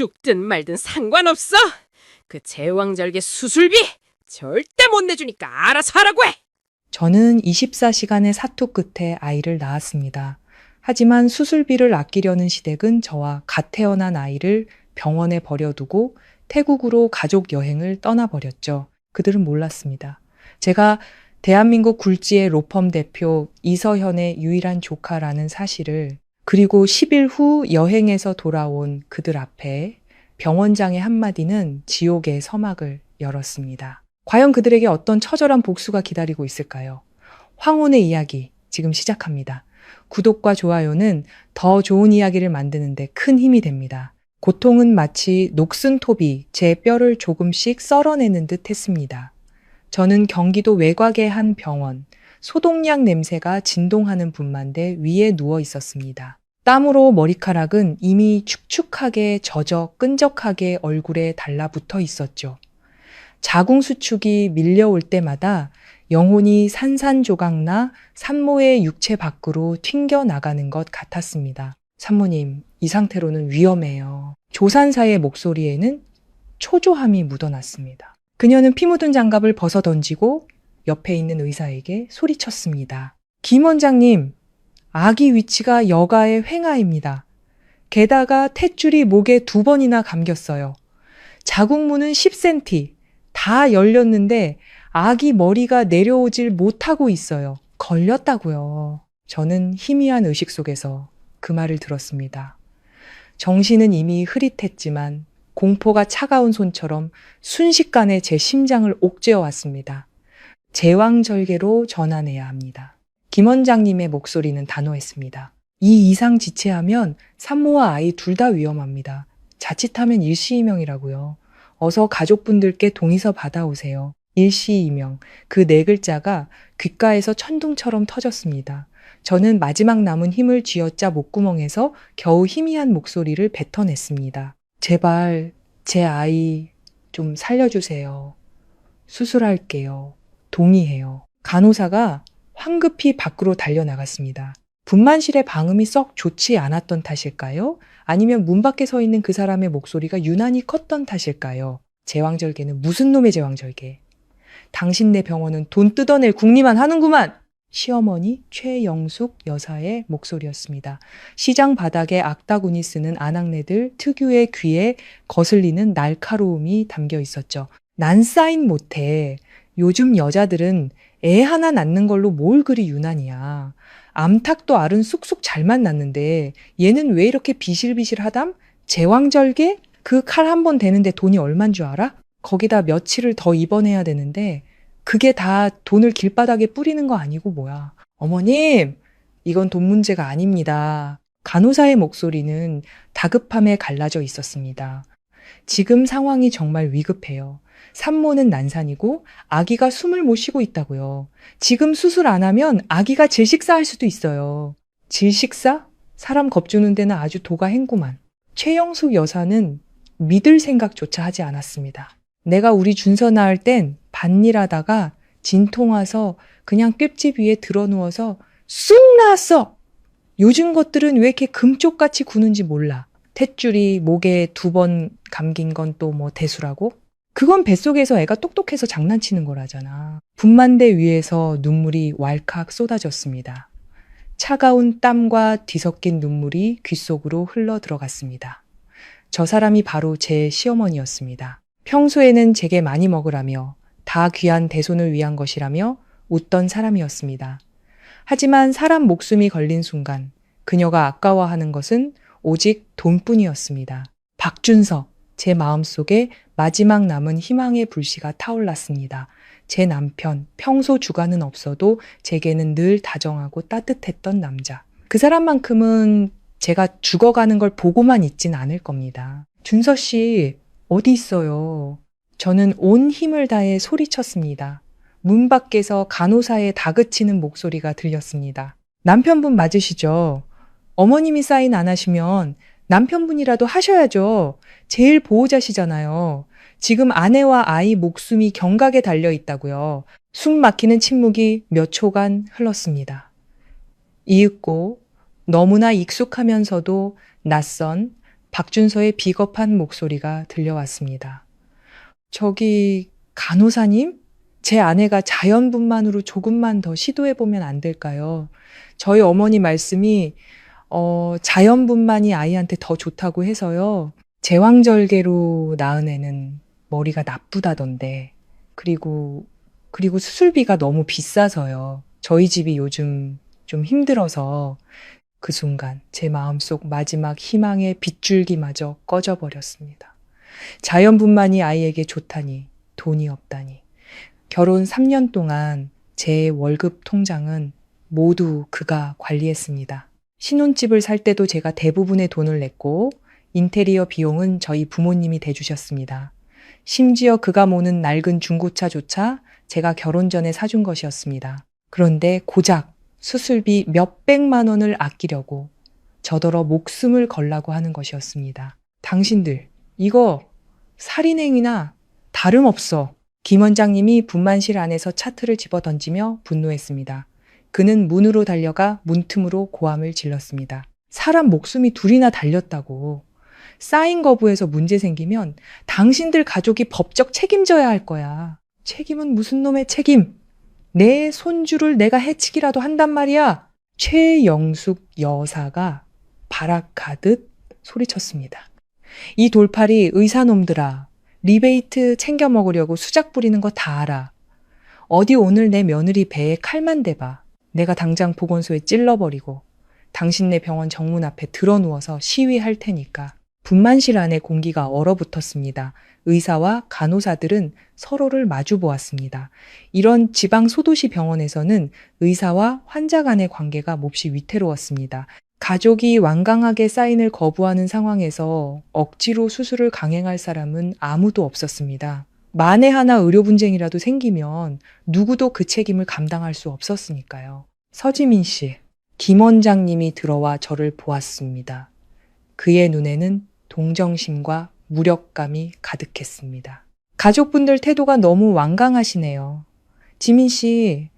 죽든 말든 상관없어. 그 제왕절개 수술비 절대 못 내주니까 알아서 하라고 해. 저는 24시간의 사투 끝에 아이를 낳았습니다. 하지만 수술비를 아끼려는 시댁은 저와 갓 태어난 아이를 병원에 버려두고 태국으로 가족 여행을 떠나버렸죠. 그들은 몰랐습니다. 제가 대한민국 굴지의 로펌 대표 이서현의 유일한 조카라는 사실을, 그리고 10일 후 여행에서 돌아온 그들 앞에 병원장의 한마디는 지옥의 서막을 열었습니다. 과연 그들에게 어떤 처절한 복수가 기다리고 있을까요? 황혼의 이야기 지금 시작합니다. 구독과 좋아요는 더 좋은 이야기를 만드는데 큰 힘이 됩니다. 고통은 마치 녹슨 톱이 제 뼈를 조금씩 썰어내는 듯 했습니다. 저는 경기도 외곽의 한 병원, 소독약 냄새가 진동하는 분만대 위에 누워 있었습니다. 땀으로 머리카락은 이미 축축하게 젖어 끈적하게 얼굴에 달라붙어 있었죠. 자궁수축이 밀려올 때마다 영혼이 산산조각나 산모의 육체 밖으로 튕겨나가는 것 같았습니다. 산모님, 이 상태로는 위험해요. 조산사의 목소리에는 초조함이 묻어났습니다. 그녀는 피 묻은 장갑을 벗어 던지고 옆에 있는 의사에게 소리쳤습니다. 김 원장님, 아기 위치가 여가의 횡하입니다. 게다가 탯줄이 목에 2번이나 감겼어요. 자궁문은 10cm, 다 열렸는데 아기 머리가 내려오질 못하고 있어요. 걸렸다고요. 저는 희미한 의식 속에서 그 말을 들었습니다. 정신은 이미 흐릿했지만 공포가 차가운 손처럼 순식간에 제 심장을 옥죄어 왔습니다. 제왕절개로 전환해야 합니다. 김 원장님의 목소리는 단호했습니다. 이 이상 지체하면 산모와 아이 둘 다 위험합니다. 자칫하면 일시이명이라고요. 어서 가족분들께 동의서 받아오세요. 일시이명, 그 4글자가 귓가에서 천둥처럼 터졌습니다. 저는 마지막 남은 힘을 쥐어짜 목구멍에서 겨우 희미한 목소리를 뱉어냈습니다. 제발 제 아이 좀 살려주세요. 수술할게요. 동의해요. 간호사가 황급히 밖으로 달려나갔습니다. 분만실의 방음이 썩 좋지 않았던 탓일까요? 아니면 문 밖에 서 있는 그 사람의 목소리가 유난히 컸던 탓일까요? 제왕절개는 무슨 놈의 제왕절개? 당신네 병원은 돈 뜯어낼 궁리만 하는구만! 시어머니 최영숙 여사의 목소리였습니다. 시장 바닥에 악다구니 쓰는 아낙네들 특유의 귀에 거슬리는 날카로움이 담겨 있었죠. 난 사인 못해. 요즘 여자들은 애 하나 낳는 걸로 뭘 그리 유난이야. 암탉도 알은 쑥쑥 잘만 낳는데 얘는 왜 이렇게 비실비실하담? 제왕절개? 그 칼 한 번 대는데 돈이 얼만 줄 알아? 거기다 며칠을 더 입원해야 되는데 그게 다 돈을 길바닥에 뿌리는 거 아니고 뭐야. 어머님, 이건 돈 문제가 아닙니다. 간호사의 목소리는 다급함에 갈라져 있었습니다. 지금 상황이 정말 위급해요. 산모는 난산이고 아기가 숨을 못 쉬고 있다고요. 지금 수술 안 하면 아기가 질식사할 수도 있어요. 질식사? 사람 겁주는 데는 아주 도가 행구만. 최영숙 여사는 믿을 생각조차 하지 않았습니다. 내가 우리 준서 낳을 땐 밭일하다가 진통 와서 그냥 뙑집 위에 드러누워서 쑥 나왔어. 요즘 것들은 왜 이렇게 금쪽같이 구는지 몰라. 탯줄이 목에 2번 감긴 건 또 뭐 대수라고? 그건 뱃속에서 애가 똑똑해서 장난치는 거라잖아. 분만대 위에서 눈물이 왈칵 쏟아졌습니다. 차가운 땀과 뒤섞인 눈물이 귓속으로 흘러 들어갔습니다. 저 사람이 바로 제 시어머니였습니다. 평소에는 제게 많이 먹으라며 다 귀한 대손을 위한 것이라며 웃던 사람이었습니다. 하지만 사람 목숨이 걸린 순간 그녀가 아까워하는 것은 오직 돈뿐이었습니다. 박준서, 제 마음속에 마지막 남은 희망의 불씨가 타올랐습니다. 제 남편, 평소 주관은 없어도 제게는 늘 다정하고 따뜻했던 남자. 그 사람만큼은 제가 죽어가는 걸 보고만 있진 않을 겁니다. 준서 씨, 어디 있어요? 저는 온 힘을 다해 소리쳤습니다. 문 밖에서 간호사의 다그치는 목소리가 들렸습니다. 남편분 맞으시죠? 어머님이 사인 안 하시면 남편분이라도 하셔야죠. 제일 보호자시잖아요. 지금 아내와 아이 목숨이 경각에 달려 있다고요. 숨 막히는 침묵이 몇 초간 흘렀습니다. 이윽고 너무나 익숙하면서도 낯선 박준서의 비겁한 목소리가 들려왔습니다. 저기 간호사님? 제 아내가 자연분만으로 조금만 더 시도해보면 안 될까요? 저희 어머니 말씀이 자연분만이 아이한테 더 좋다고 해서요. 제왕절개로 낳은 애는 머리가 나쁘다던데. 그리고 수술비가 너무 비싸서요. 저희 집이 요즘 좀 힘들어서 그 순간 제 마음속 마지막 희망의 빗줄기마저 꺼져버렸습니다. 자연분만이 아이에게 좋다니 돈이 없다니. 결혼 3년 동안 제 월급 통장은 모두 그가 관리했습니다. 신혼집을 살 때도 제가 대부분의 돈을 냈고 인테리어 비용은 저희 부모님이 대주셨습니다. 심지어 그가 모는 낡은 중고차조차 제가 결혼 전에 사준 것이었습니다. 그런데 고작 수술비 몇백만 원을 아끼려고 저더러 목숨을 걸라고 하는 것이었습니다. 당신들, 이거 살인행위나 다름없어. 김 원장님이 분만실 안에서 차트를 집어 던지며 분노했습니다. 그는 문으로 달려가 문틈으로 고함을 질렀습니다. 사람 목숨이 둘이나 달렸다고. 사인 거부해서 문제 생기면 당신들 가족이 법적 책임져야 할 거야. 책임은 무슨 놈의 책임? 내 손주를 내가 해치기라도 한단 말이야. 최영숙 여사가 발악하듯 소리쳤습니다. 이 돌팔이 의사놈들아. 리베이트 챙겨 먹으려고 수작 부리는 거 다 알아. 어디 오늘 내 며느리 배에 칼만 대봐. 내가 당장 보건소에 찔러버리고 당신네 병원 정문 앞에 드러누워서 시위할 테니까. 분만실 안에 공기가 얼어붙었습니다. 의사와 간호사들은 서로를 마주 보았습니다. 이런 지방 소도시 병원에서는 의사와 환자 간의 관계가 몹시 위태로웠습니다. 가족이 완강하게 사인을 거부하는 상황에서 억지로 수술을 강행할 사람은 아무도 없었습니다. 만에 하나 의료 분쟁이라도 생기면 누구도 그 책임을 감당할 수 없었으니까요. 서지민 씨, 김 원장님이 들어와 저를 보았습니다. 그의 눈에는 동정심과 무력감이 가득했습니다. 가족분들 태도가 너무 완강하시네요. 지민 씨,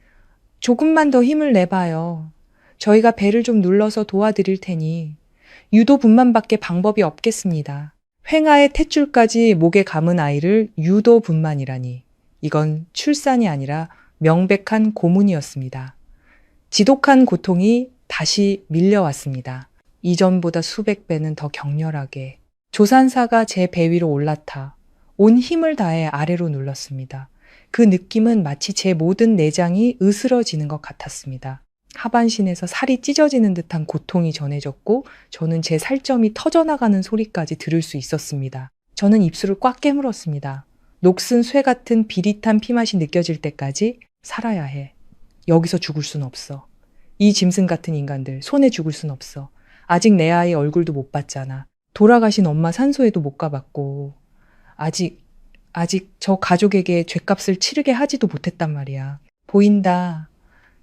조금만 더 힘을 내봐요. 저희가 배를 좀 눌러서 도와드릴 테니 유도 분만밖에 방법이 없겠습니다. 횡하의 탯줄까지 목에 감은 아이를 유도 분만이라니. 이건 출산이 아니라 명백한 고문이었습니다. 지독한 고통이 다시 밀려왔습니다. 이전보다 수백 배는 더 격렬하게. 조산사가 제 배 위로 올라타 온 힘을 다해 아래로 눌렀습니다. 그 느낌은 마치 제 모든 내장이 으스러지는 것 같았습니다. 하반신에서 살이 찢어지는 듯한 고통이 전해졌고 저는 제 살점이 터져나가는 소리까지 들을 수 있었습니다. 저는 입술을 꽉 깨물었습니다. 녹슨 쇠 같은 비릿한 피맛이 느껴질 때까지 살아야 해. 여기서 죽을 순 없어. 이 짐승 같은 인간들 손에 죽을 순 없어. 아직 내 아이 얼굴도 못 봤잖아. 돌아가신 엄마 산소에도 못 가봤고 아직 저 가족에게 죗값을 치르게 하지도 못했단 말이야. 보인다.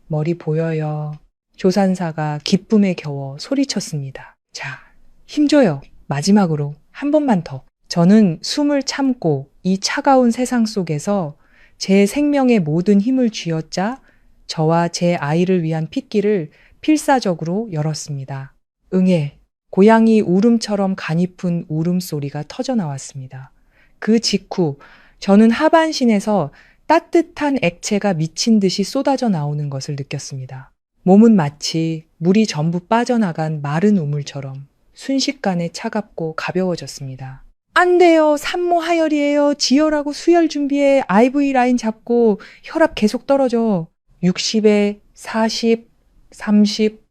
머리 보여요. 조산사가 기쁨에 겨워 소리쳤습니다. 자, 힘줘요. 마지막으로 한 번만 더. 저는 숨을 참고 이 차가운 세상 속에서 제 생명의 모든 힘을 쥐어짜 저와 제 아이를 위한 핏길을 필사적으로 열었습니다. 응애, 고양이 울음처럼 가냘픈 울음소리가 터져나왔습니다. 그 직후 저는 하반신에서 따뜻한 액체가 미친 듯이 쏟아져 나오는 것을 느꼈습니다. 몸은 마치 물이 전부 빠져나간 마른 우물처럼 순식간에 차갑고 가벼워졌습니다. 안 돼요. 산모 하열이에요. 지혈하고 수혈 준비해. IV 라인 잡고 혈압 계속 떨어져. 60에 40, 30.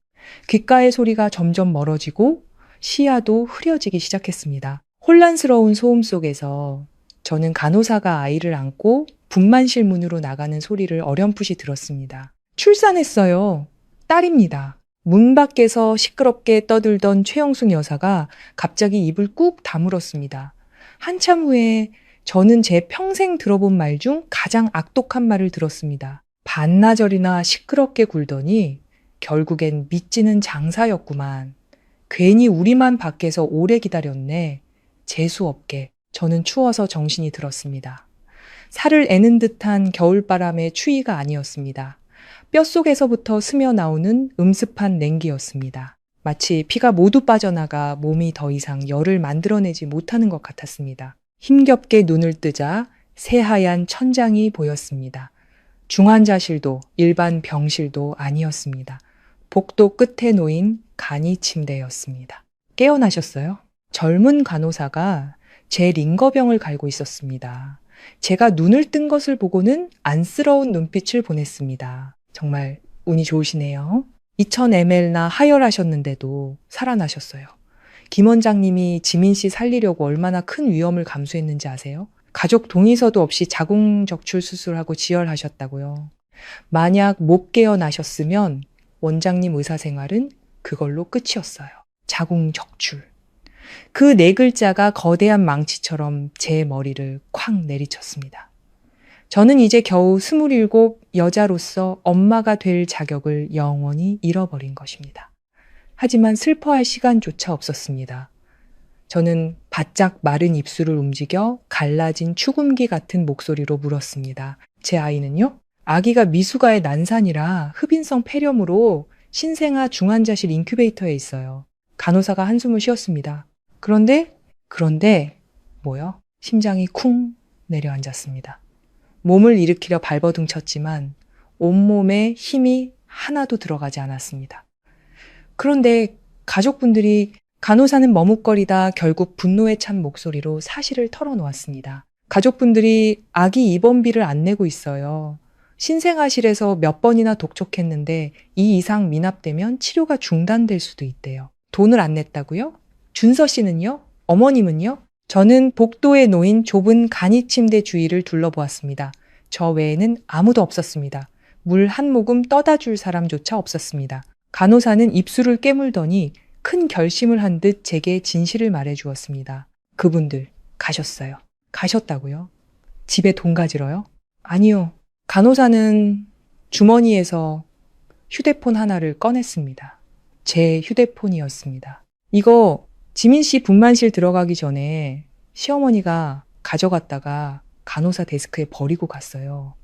귓가의 소리가 점점 멀어지고 시야도 흐려지기 시작했습니다. 혼란스러운 소음 속에서 저는 간호사가 아이를 안고 분만실 문으로 나가는 소리를 어렴풋이 들었습니다. 출산했어요. 딸입니다. 문 밖에서 시끄럽게 떠들던 최영숙 여사가 갑자기 입을 꾹 다물었습니다. 한참 후에 저는 제 평생 들어본 말 중 가장 악독한 말을 들었습니다. 반나절이나 시끄럽게 굴더니 결국엔 믿지는 장사였구만. 괜히 우리만 밖에서 오래 기다렸네. 재수없게. 저는 추워서 정신이 들었습니다. 살을 애는 듯한 겨울바람의 추위가 아니었습니다. 뼛속에서부터 스며 나오는 음습한 냉기였습니다. 마치 피가 모두 빠져나가 몸이 더 이상 열을 만들어내지 못하는 것 같았습니다. 힘겹게 눈을 뜨자 새하얀 천장이 보였습니다. 중환자실도 일반 병실도 아니었습니다. 복도 끝에 놓인 간이 침대였습니다. 깨어나셨어요? 젊은 간호사가 제 링거병을 갈고 있었습니다. 제가 눈을 뜬 것을 보고는 안쓰러운 눈빛을 보냈습니다. 정말 운이 좋으시네요. 2000ml나 하혈하셨는데도 살아나셨어요. 김 원장님이 지민 씨 살리려고 얼마나 큰 위험을 감수했는지 아세요? 가족 동의서도 없이 자궁적출 수술하고 지혈하셨다고요. 만약 못 깨어나셨으면 원장님 의사생활은 그걸로 끝이었어요. 자궁적출. 그 네 글자가 거대한 망치처럼 제 머리를 콱 내리쳤습니다. 저는 이제 겨우 27 여자로서 엄마가 될 자격을 영원히 잃어버린 것입니다. 하지만 슬퍼할 시간조차 없었습니다. 저는 바짝 마른 입술을 움직여 갈라진 축음기 같은 목소리로 물었습니다. 제 아이는요? 아기가 미숙아의 난산이라 흡인성 폐렴으로 신생아 중환자실 인큐베이터에 있어요. 간호사가 한숨을 쉬었습니다. 그런데 뭐요? 심장이 쿵 내려앉았습니다. 몸을 일으키려 발버둥 쳤지만 온몸에 힘이 하나도 들어가지 않았습니다. 그런데 가족분들이 간호사는 머뭇거리다 결국 분노에 찬 목소리로 사실을 털어놓았습니다. 가족분들이 아기 입원비를 안 내고 있어요. 신생아실에서 몇 번이나 독촉했는데 이 이상 미납되면 치료가 중단될 수도 있대요. 돈을 안 냈다고요? 준서 씨는요? 어머님은요? 저는 복도에 놓인 좁은 간이 침대 주위를 둘러보았습니다. 저 외에는 아무도 없었습니다. 물 한 모금 떠다 줄 사람조차 없었습니다. 간호사는 입술을 깨물더니 큰 결심을 한 듯 제게 진실을 말해 주었습니다. 그분들 가셨어요. 가셨다고요? 집에 돈 가지러요? 아니요. 간호사는 주머니에서 휴대폰 하나를 꺼냈습니다. 제 휴대폰이었습니다. 이거 지민 씨 분만실 들어가기 전에 시어머니가 가져갔다가 간호사 데스크에 버리고 갔어요.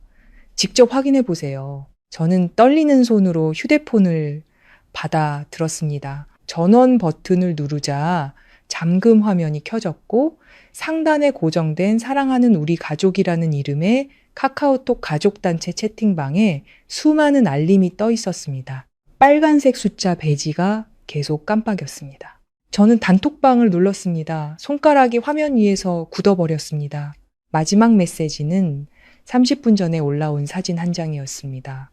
직접 확인해 보세요. 저는 떨리는 손으로 휴대폰을 받아 들었습니다. 전원 버튼을 누르자 잠금 화면이 켜졌고 상단에 고정된 사랑하는 우리 가족이라는 이름의 카카오톡 가족단체 채팅방에 수많은 알림이 떠 있었습니다. 빨간색 숫자 배지가 계속 깜빡였습니다. 저는 단톡방을 눌렀습니다. 손가락이 화면 위에서 굳어버렸습니다. 마지막 메시지는 30분 전에 올라온 사진 한 장이었습니다.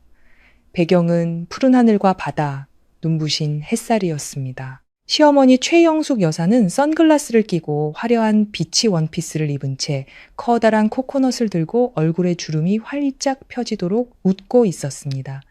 배경은 푸른 하늘과 바다, 눈부신 햇살이었습니다. 시어머니 최영숙 여사는 선글라스를 끼고 화려한 비치 원피스를 입은 채 커다란 코코넛을 들고 얼굴에 주름이 활짝 펴지도록 웃고 있었습니다.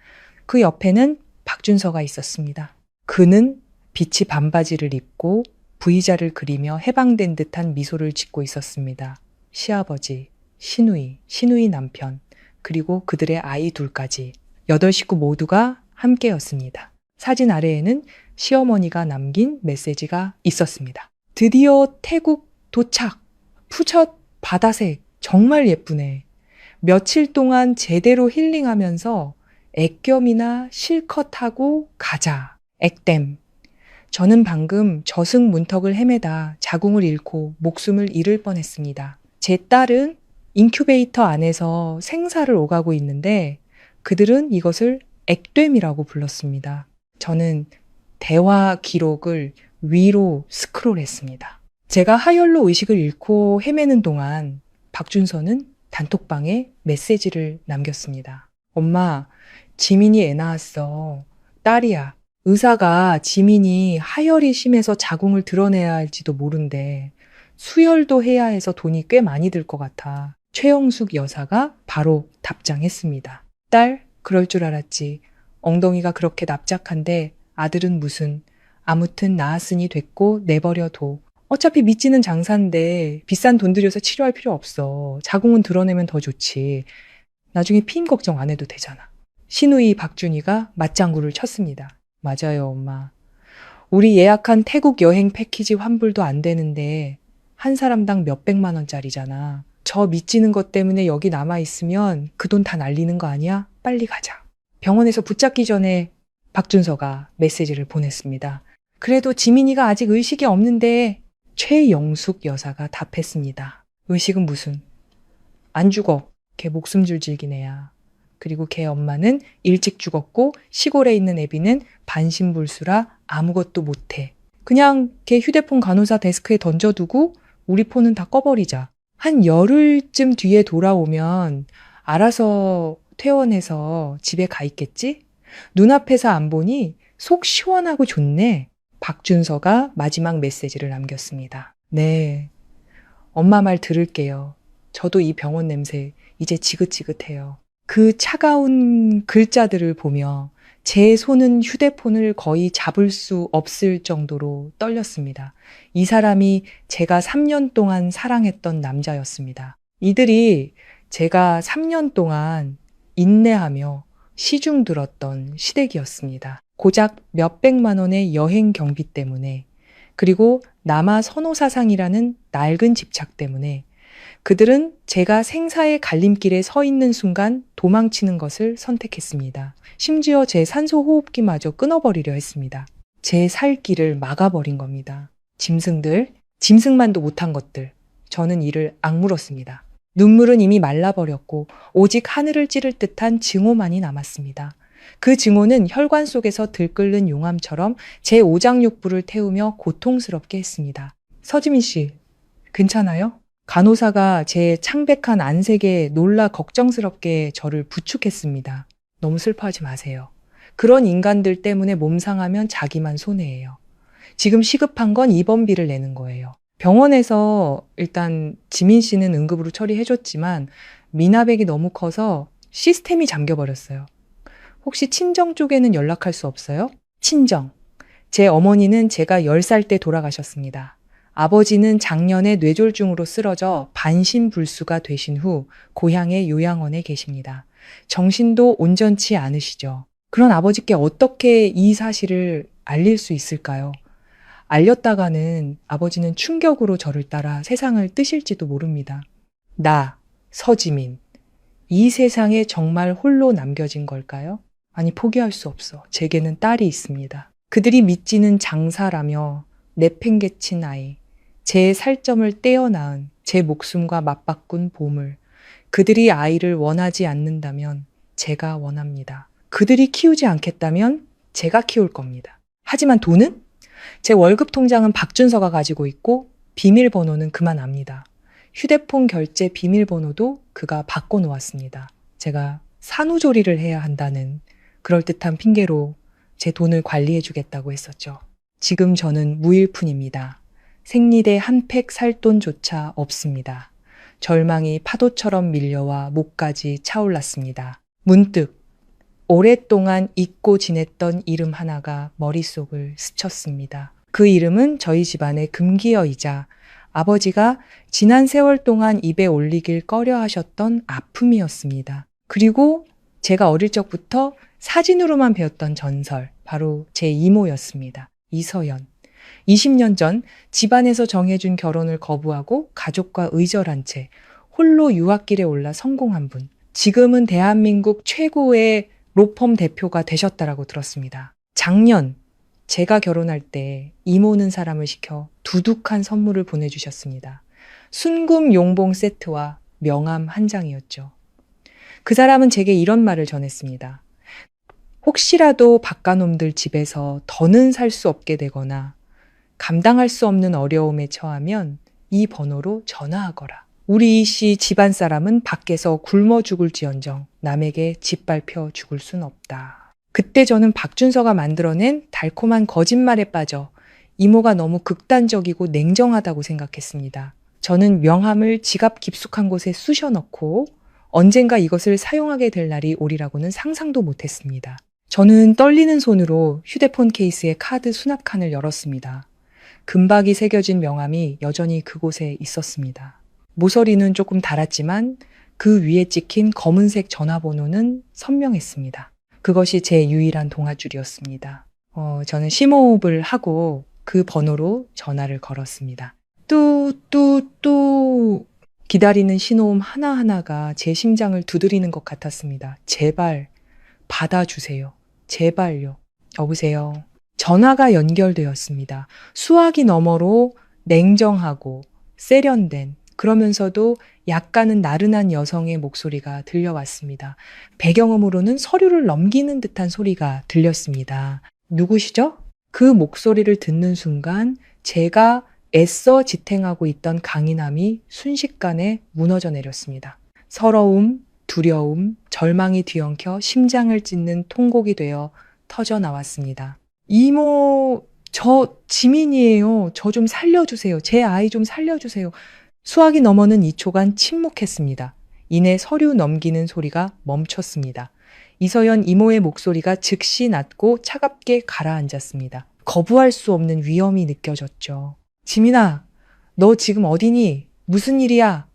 그 옆에는 박준서가 있었습니다. 그는 비치 반바지를 입고 V자를 그리며 해방된 듯한 미소를 짓고 있었습니다. 시아버지, 시누이 남편, 그리고 그들의 아이 둘까지 8식구 모두가 함께였습니다. 사진 아래에는 시어머니가 남긴 메시지가 있었습니다. 드디어 태국 도착. 푸첫 바다색 정말 예쁘네. 며칠 동안 제대로 힐링하면서 액겸이나 실컷 하고 가자. 액땜. 저는 방금 저승문턱을 헤매다 자궁을 잃고 목숨을 잃을 뻔했습니다. 제 딸은 인큐베이터 안에서 생사를 오가고 있는데 그들은 이것을 액땜이라고 불렀습니다. 저는 대화 기록을 위로 스크롤했습니다. 제가 하혈로 의식을 잃고 헤매는 동안 박준서는 단톡방에 메시지를 남겼습니다. 엄마, 지민이 애 낳았어. 딸이야. 의사가 지민이 하혈이 심해서 자궁을 드러내야 할지도 모른대. 수혈도 해야 해서 돈이 꽤 많이 들 것 같아. 최영숙 여사가 바로 답장했습니다. 딸, 그럴 줄 알았지. 엉덩이가 그렇게 납작한데 아들은 무슨. 아무튼 낳았으니 됐고 내버려둬. 어차피 믿지는 장사인데 비싼 돈 들여서 치료할 필요 없어. 자궁은 드러내면 더 좋지. 나중에 피임 걱정 안 해도 되잖아. 시누이 박준이가 맞장구를 쳤습니다. 맞아요, 엄마. 우리 예약한 태국 여행 패키지 환불도 안 되는데 한 사람당 몇백만 원짜리잖아. 저 미치는 것 때문에 여기 남아있으면 그 돈 다 날리는 거 아니야? 빨리 가자. 병원에서 붙잡기 전에 박준서가 메시지를 보냈습니다. 그래도 지민이가 아직 의식이 없는데 최영숙 여사가 답했습니다. 의식은 무슨? 안 죽어. 걔 목숨줄 질긴 애야. 그리고 걔 엄마는 일찍 죽었고 시골에 있는 애비는 반신불수라 아무것도 못해. 그냥 걔 휴대폰 간호사 데스크에 던져두고 우리 폰은 다 꺼버리자. 한 열흘쯤 뒤에 돌아오면 알아서 퇴원해서 집에 가 있겠지? 눈앞에서 안 보니 속 시원하고 좋네. 박준서가 마지막 메시지를 남겼습니다. 네, 엄마 말 들을게요. 저도 이 병원 냄새 이제 지긋지긋해요. 그 차가운 글자들을 보며 제 손은 휴대폰을 거의 잡을 수 없을 정도로 떨렸습니다. 이 사람이 제가 3년 동안 사랑했던 남자였습니다. 이들이 제가 3년 동안 인내하며 시중 들었던 시댁이었습니다. 고작 몇백만 원의 여행 경비 때문에, 그리고 남아 선호사상이라는 낡은 집착 때문에 그들은 제가 생사의 갈림길에 서 있는 순간 도망치는 것을 선택했습니다. 심지어 제 산소호흡기마저 끊어버리려 했습니다. 제 살 길을 막아버린 겁니다. 짐승들, 짐승만도 못한 것들. 저는 이를 악물었습니다. 눈물은 이미 말라버렸고 오직 하늘을 찌를 듯한 증오만이 남았습니다. 그 증오는 혈관 속에서 들끓는 용암처럼 제 오장육부를 태우며 고통스럽게 했습니다. 서지민 씨, 괜찮아요? 간호사가 제 창백한 안색에 놀라 걱정스럽게 저를 부축했습니다. 너무 슬퍼하지 마세요. 그런 인간들 때문에 몸 상하면 자기만 손해예요. 지금 시급한 건 입원비를 내는 거예요. 병원에서 일단 지민 씨는 응급으로 처리해줬지만 미납액이 너무 커서 시스템이 잠겨버렸어요. 혹시 친정 쪽에는 연락할 수 없어요? 친정. 제 어머니는 제가 10살 때 돌아가셨습니다. 아버지는 작년에 뇌졸중으로 쓰러져 반신불수가 되신 후 고향의 요양원에 계십니다. 정신도 온전치 않으시죠. 그런 아버지께 어떻게 이 사실을 알릴 수 있을까요? 알렸다가는 아버지는 충격으로 저를 따라 세상을 뜨실지도 모릅니다. 나, 서지민, 이 세상에 정말 홀로 남겨진 걸까요? 아니, 포기할 수 없어. 제게는 딸이 있습니다. 그들이 믿지는 장사라며 내팽개친 아이, 제 살점을 떼어 낳은 제 목숨과 맞바꾼 보물. 그들이 아이를 원하지 않는다면 제가 원합니다. 그들이 키우지 않겠다면 제가 키울 겁니다. 하지만 돈은? 제 월급 통장은 박준서가 가지고 있고 비밀번호는 그만 압니다. 휴대폰 결제 비밀번호도 그가 바꿔놓았습니다. 제가 산후조리를 해야 한다는 그럴듯한 핑계로 제 돈을 관리해주겠다고 했었죠. 지금 저는 무일푼입니다. 생리대 한 팩 살 돈조차 없습니다. 절망이 파도처럼 밀려와 목까지 차올랐습니다. 문득 오랫동안 잊고 지냈던 이름 하나가 머릿속을 스쳤습니다. 그 이름은 저희 집안의 금기어이자 아버지가 지난 세월 동안 입에 올리길 꺼려 하셨던 아픔이었습니다. 그리고 제가 어릴 적부터 사진으로만 배웠던 전설, 바로 제 이모였습니다. 이서연. 20년 전 집안에서 정해준 결혼을 거부하고 가족과 의절한 채 홀로 유학길에 올라 성공한 분. 지금은 대한민국 최고의 로펌 대표가 되셨다라고 들었습니다. 작년 제가 결혼할 때 이모는 사람을 시켜 두둑한 선물을 보내주셨습니다. 순금 용봉 세트와 명함 한 장이었죠. 그 사람은 제게 이런 말을 전했습니다. 혹시라도 바깥놈들 집에서 더는 살 수 없게 되거나 감당할 수 없는 어려움에 처하면 이 번호로 전화하거라. 우리 이씨 집안 사람은 밖에서 굶어 죽을지언정 남에게 짓밟혀 죽을 순 없다. 그때 저는 박준서가 만들어낸 달콤한 거짓말에 빠져 이모가 너무 극단적이고 냉정하다고 생각했습니다. 저는 명함을 지갑 깊숙한 곳에 쑤셔 넣고 언젠가 이것을 사용하게 될 날이 오리라고는 상상도 못했습니다. 저는 떨리는 손으로 휴대폰 케이스의 카드 수납칸을 열었습니다. 금박이 새겨진 명함이 여전히 그곳에 있었습니다. 모서리는 조금 닳았지만 그 위에 찍힌 검은색 전화번호는 선명했습니다. 그것이 제 유일한 동아줄이었습니다. 저는 심호흡을 하고 그 번호로 전화를 걸었습니다. 뚜 기다리는 신호음 하나하나가 제 심장을 두드리는 것 같았습니다. 제발 받아주세요. 제발요. 여보세요. 전화가 연결되었습니다. 수화기 너머로 냉정하고 세련된, 그러면서도 약간은 나른한 여성의 목소리가 들려왔습니다. 배경음으로는 서류를 넘기는 듯한 소리가 들렸습니다. 누구시죠? 그 목소리를 듣는 순간 제가 애써 지탱하고 있던 강인함이 순식간에 무너져 내렸습니다. 서러움, 두려움, 절망이 뒤엉켜 심장을 찢는 통곡이 되어 터져 나왔습니다. 이모, 저 지민이에요. 저 좀 살려주세요. 제 아이 좀 살려주세요. 수화기 너머는 2초간 침묵했습니다. 이내 서류 넘기는 소리가 멈췄습니다. 이서연 이모의 목소리가 즉시 낮고 차갑게 가라앉았습니다. 거부할 수 없는 위험이 느껴졌죠. 지민아, 너 지금 어디니? 무슨 일이야?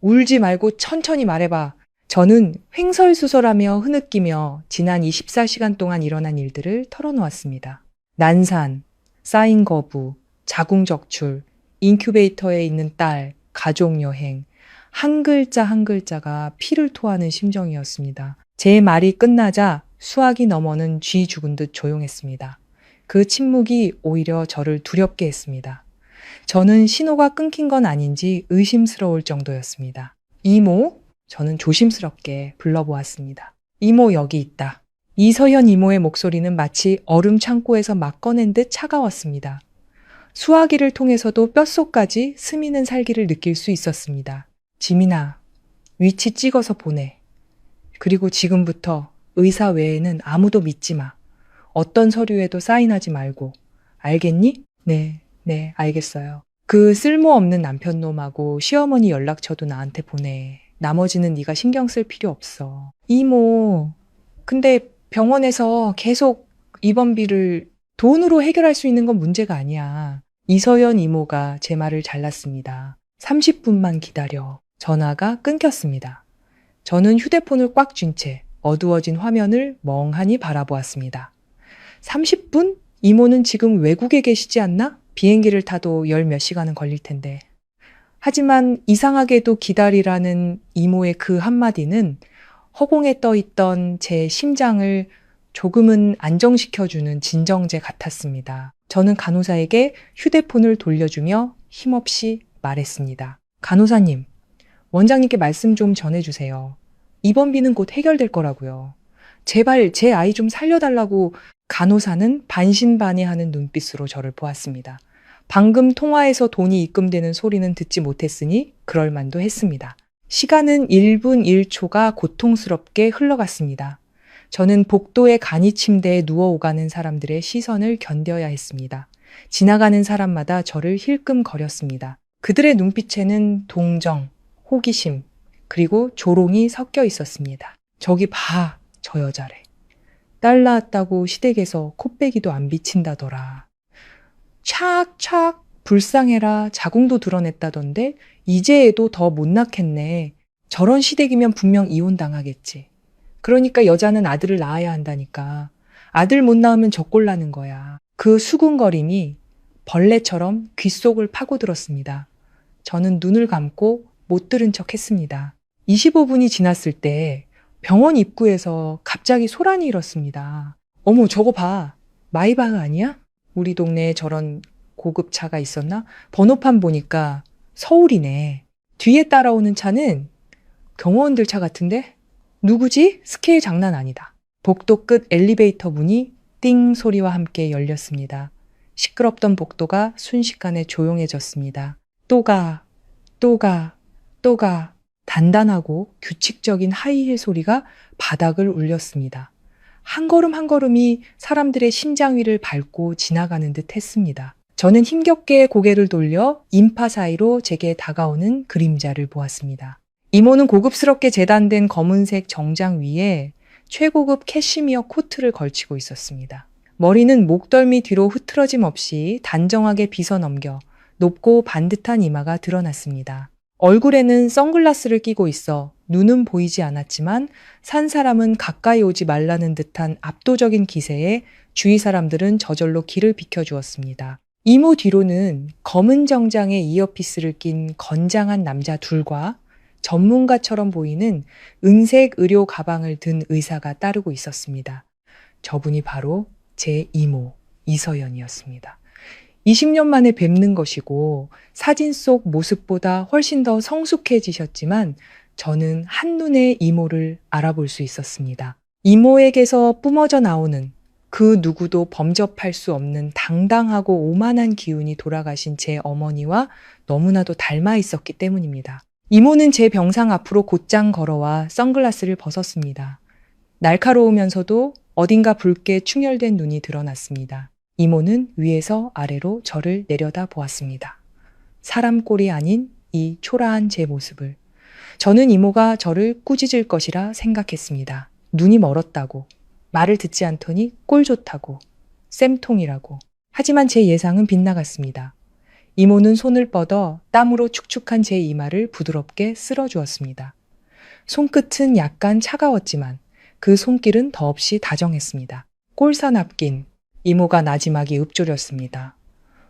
울지 말고 천천히 말해봐. 저는 횡설수설하며 흐느끼며 지난 24시간 동안 일어난 일들을 털어놓았습니다. 난산, 쌓인 거부, 자궁적출, 인큐베이터에 있는 딸, 가족여행, 한 글자 한 글자가 피를 토하는 심정이었습니다. 제 말이 끝나자 수화기 너머는 쥐 죽은 듯 조용했습니다. 그 침묵이 오히려 저를 두렵게 했습니다. 저는 신호가 끊긴 건 아닌지 의심스러울 정도였습니다. 이모? 저는 조심스럽게 불러보았습니다. 이모 여기 있다. 이서연 이모의 목소리는 마치 얼음 창고에서 막 꺼낸 듯 차가웠습니다. 수화기를 통해서도 뼛속까지 스미는 살기를 느낄 수 있었습니다. 지민아, 위치 찍어서 보내. 그리고 지금부터 의사 외에는 아무도 믿지 마. 어떤 서류에도 사인하지 말고. 알겠니? 네, 알겠어요. 그 쓸모없는 남편놈하고 시어머니 연락처도 나한테 보내. 나머지는 네가 신경 쓸 필요 없어. 이모, 근데 병원에서 계속 입원비를 돈으로 해결할 수 있는 건 문제가 아니야. 이서연 이모가 제 말을 잘랐습니다. 30분만 기다려. 전화가 끊겼습니다. 저는 휴대폰을 꽉 쥔 채 어두워진 화면을 멍하니 바라보았습니다. 30분? 이모는 지금 외국에 계시지 않나? 비행기를 타도 열 몇 시간은 걸릴 텐데. 하지만 이상하게도 기다리라는 이모의 그 한마디는 허공에 떠있던 제 심장을 조금은 안정시켜주는 진정제 같았습니다. 저는 간호사에게 휴대폰을 돌려주며 힘없이 말했습니다. 간호사님, 원장님께 말씀 좀 전해주세요. 입원비는 곧 해결될 거라고요. 제발 제 아이 좀 살려달라고. 간호사는 반신반의하는 눈빛으로 저를 보았습니다. 방금 통화에서 돈이 입금되는 소리는 듣지 못했으니 그럴 만도 했습니다. 시간은 1분 1초가 고통스럽게 흘러갔습니다. 저는 복도의 간이 침대에 누워오가는 사람들의 시선을 견뎌야 했습니다. 지나가는 사람마다 저를 힐끔거렸습니다. 그들의 눈빛에는 동정, 호기심, 그리고 조롱이 섞여 있었습니다. 저기 봐, 저 여자래. 딸 낳았다고 시댁에서 코빼기도 안 비친다더라. 착착 불쌍해라, 자궁도 드러냈다던데 이제 애도 더 못 낳겠네. 저런 시댁이면 분명 이혼당하겠지. 그러니까 여자는 아들을 낳아야 한다니까. 아들 못 낳으면 저꼴 나는 거야. 그 수군거림이 벌레처럼 귓속을 파고들었습니다. 저는 눈을 감고 못 들은 척 했습니다. 25분이 지났을 때 병원 입구에서 갑자기 소란이 일었습니다. 어머, 저거 봐. 마이바흐 아니야? 우리 동네에 저런 고급차가 있었나? 번호판 보니까 서울이네. 뒤에 따라오는 차는 경호원들 차 같은데? 누구지? 스케일 장난 아니다. 복도 끝 엘리베이터 문이 띵 소리와 함께 열렸습니다. 시끄럽던 복도가 순식간에 조용해졌습니다. 또 가. 단단하고 규칙적인 하이힐 소리가 바닥을 울렸습니다. 한 걸음 한 걸음이 사람들의 심장 위를 밟고 지나가는 듯 했습니다. 저는 힘겹게 고개를 돌려 인파 사이로 제게 다가오는 그림자를 보았습니다. 이모는 고급스럽게 재단된 검은색 정장 위에 최고급 캐시미어 코트를 걸치고 있었습니다. 머리는 목덜미 뒤로 흐트러짐 없이 단정하게 빗어넘겨 높고 반듯한 이마가 드러났습니다. 얼굴에는 선글라스를 끼고 있어 눈은 보이지 않았지만 산 사람은 가까이 오지 말라는 듯한 압도적인 기세에 주위 사람들은 저절로 길을 비켜주었습니다. 이모 뒤로는 검은 정장에 이어피스를 낀 건장한 남자 둘과 전문가처럼 보이는 은색 의료 가방을 든 의사가 따르고 있었습니다. 저분이 바로 제 이모, 이서연이었습니다. 20년 만에 뵙는 것이고 사진 속 모습보다 훨씬 더 성숙해지셨지만 저는 한눈에 이모를 알아볼 수 있었습니다. 이모에게서 뿜어져 나오는 그 누구도 범접할 수 없는 당당하고 오만한 기운이 돌아가신 제 어머니와 너무나도 닮아 있었기 때문입니다. 이모는 제 병상 앞으로 곧장 걸어와 선글라스를 벗었습니다. 날카로우면서도 어딘가 붉게 충혈된 눈이 드러났습니다. 이모는 위에서 아래로 저를 내려다 보았습니다. 사람 꼴이 아닌 이 초라한 제 모습을. 저는 이모가 저를 꾸짖을 것이라 생각했습니다. 눈이 멀었다고, 말을 듣지 않더니 꼴 좋다고, 쌤통이라고. 하지만 제 예상은 빗나갔습니다. 이모는 손을 뻗어 땀으로 축축한 제 이마를 부드럽게 쓸어주었습니다. 손끝은 약간 차가웠지만 그 손길은 더없이 다정했습니다. 꼴사 납긴 이모가 나지막이 읊조렸습니다.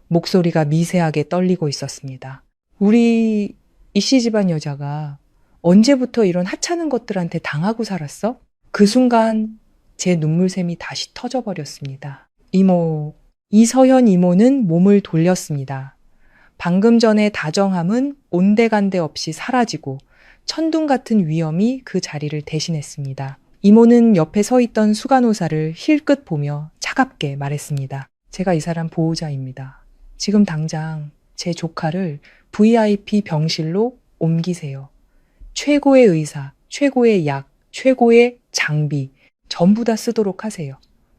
목소리가 미세하게 떨리고 있었습니다. 우리 이씨 집안 여자가 언제부터 이런 하찮은 것들한테 당하고 살았어? 그 순간 제 눈물샘이 다시 터져버렸습니다. 이모, 이서연 이모는 몸을 돌렸습니다. 방금 전의 다정함은 온데간데 없이 사라지고 천둥 같은 위엄이 그 자리를 대신했습니다. 이모는 옆에 서 있던 수간호사를 힐끗 보며 차갑게 말했습니다. 제가 이 사람 보호자입니다. 지금 당장 제 조카를 VIP 병실로 옮기세요. 최고의 의사, 최고의 약, 최고의 장비 전부 다 쓰도록 하세요.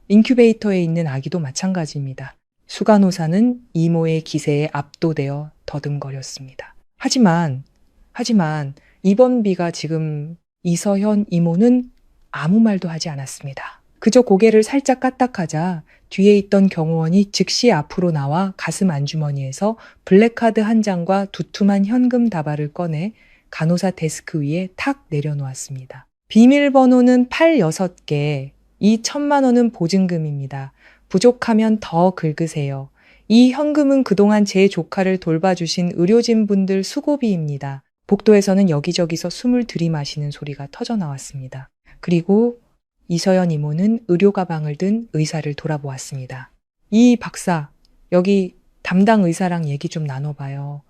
인큐베이터에 있는 아기도 마찬가지입니다. 수간호사는 이모의 기세에 압도되어 더듬거렸습니다. 하지만 입원비가 지금 이서현 이모는 아무 말도 하지 않았습니다. 그저 고개를 살짝 까딱하자 뒤에 있던 경호원이 즉시 앞으로 나와 가슴 안주머니에서 블랙카드 한 장과 두툼한 현금 다발을 꺼내 간호사 데스크 위에 탁 내려놓았습니다. 비밀번호는 86개, 이 1,000만 원은 보증금입니다. 부족하면 더 긁으세요. 이 현금은 그동안 제 조카를 돌봐주신 의료진분들 수고비입니다. 복도에서는 여기저기서 숨을 들이마시는 소리가 터져 나왔습니다. 그리고 이서연 이모는 의료 가방을 든 의사를 돌아보았습니다. 이 박사, 여기 담당 의사랑 얘기 좀 나눠봐요.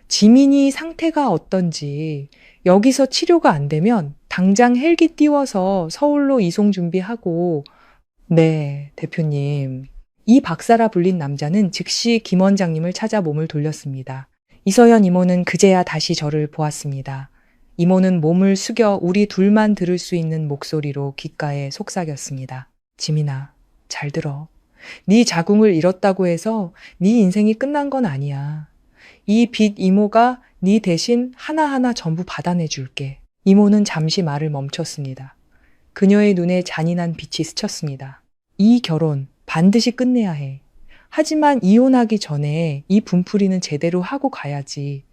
지민이 상태가 어떤지, 여기서 치료가 안 되면 당장 헬기 띄워서 서울로 이송 준비하고. 네, 대표님. 이 박사라 불린 남자는 즉시 김 원장님을 찾아 몸을 돌렸습니다. 이서연 이모는 그제야 다시 저를 보았습니다. 이모는 몸을 숙여 우리 둘만 들을 수 있는 목소리로 귓가에 속삭였습니다. 지민아, 잘 들어. 네 자궁을 잃었다고 해서 네 인생이 끝난 건 아니야. 이 빚 이모가 네 대신 하나하나 전부 받아내줄게. 이모는 잠시 말을 멈췄습니다. 그녀의 눈에 잔인한 빛이 스쳤습니다. 이 결혼 반드시 끝내야 해. 하지만 이혼하기 전에 이 분풀이는 제대로 하고 가야지.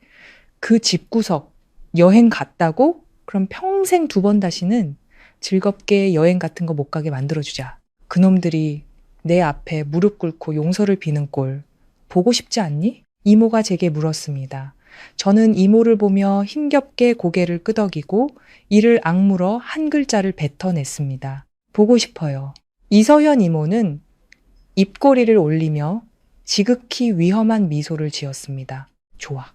그 집구석 여행 갔다고? 그럼 평생 2번 다시는 즐겁게 여행 같은 거 못 가게 만들어주자. 그놈들이 내 앞에 무릎 꿇고 용서를 비는 꼴 보고 싶지 않니? 이모가 제게 물었습니다. 저는 이모를 보며 힘겹게 고개를 끄덕이고 이를 악물어 한 글자를 뱉어냈습니다. 보고 싶어요. 이서현 이모는 입꼬리를 올리며 지극히 위험한 미소를 지었습니다. 좋아.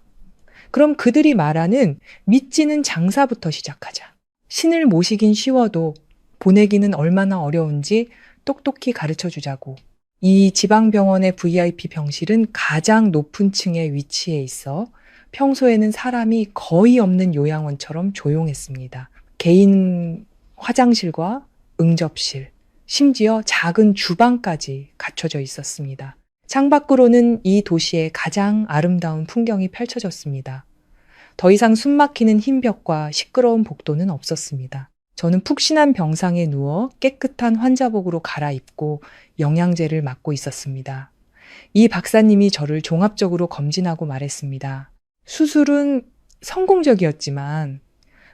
그럼 그들이 말하는 믿지는 장사부터 시작하자. 신을 모시긴 쉬워도 보내기는 얼마나 어려운지 똑똑히 가르쳐주자고. 이 지방병원의 VIP 병실은 가장 높은 층에 위치해 있어 평소에는 사람이 거의 없는 요양원처럼 조용했습니다. 개인 화장실과 응접실, 심지어 작은 주방까지 갖춰져 있었습니다. 창밖으로는 이 도시의 가장 아름다운 풍경이 펼쳐졌습니다. 더 이상 숨막히는 흰 벽과 시끄러운 복도는 없었습니다. 저는 푹신한 병상에 누워 깨끗한 환자복으로 갈아입고 영양제를 맞고 있었습니다. 이 박사님이 저를 종합적으로 검진하고 말했습니다. 수술은 성공적이었지만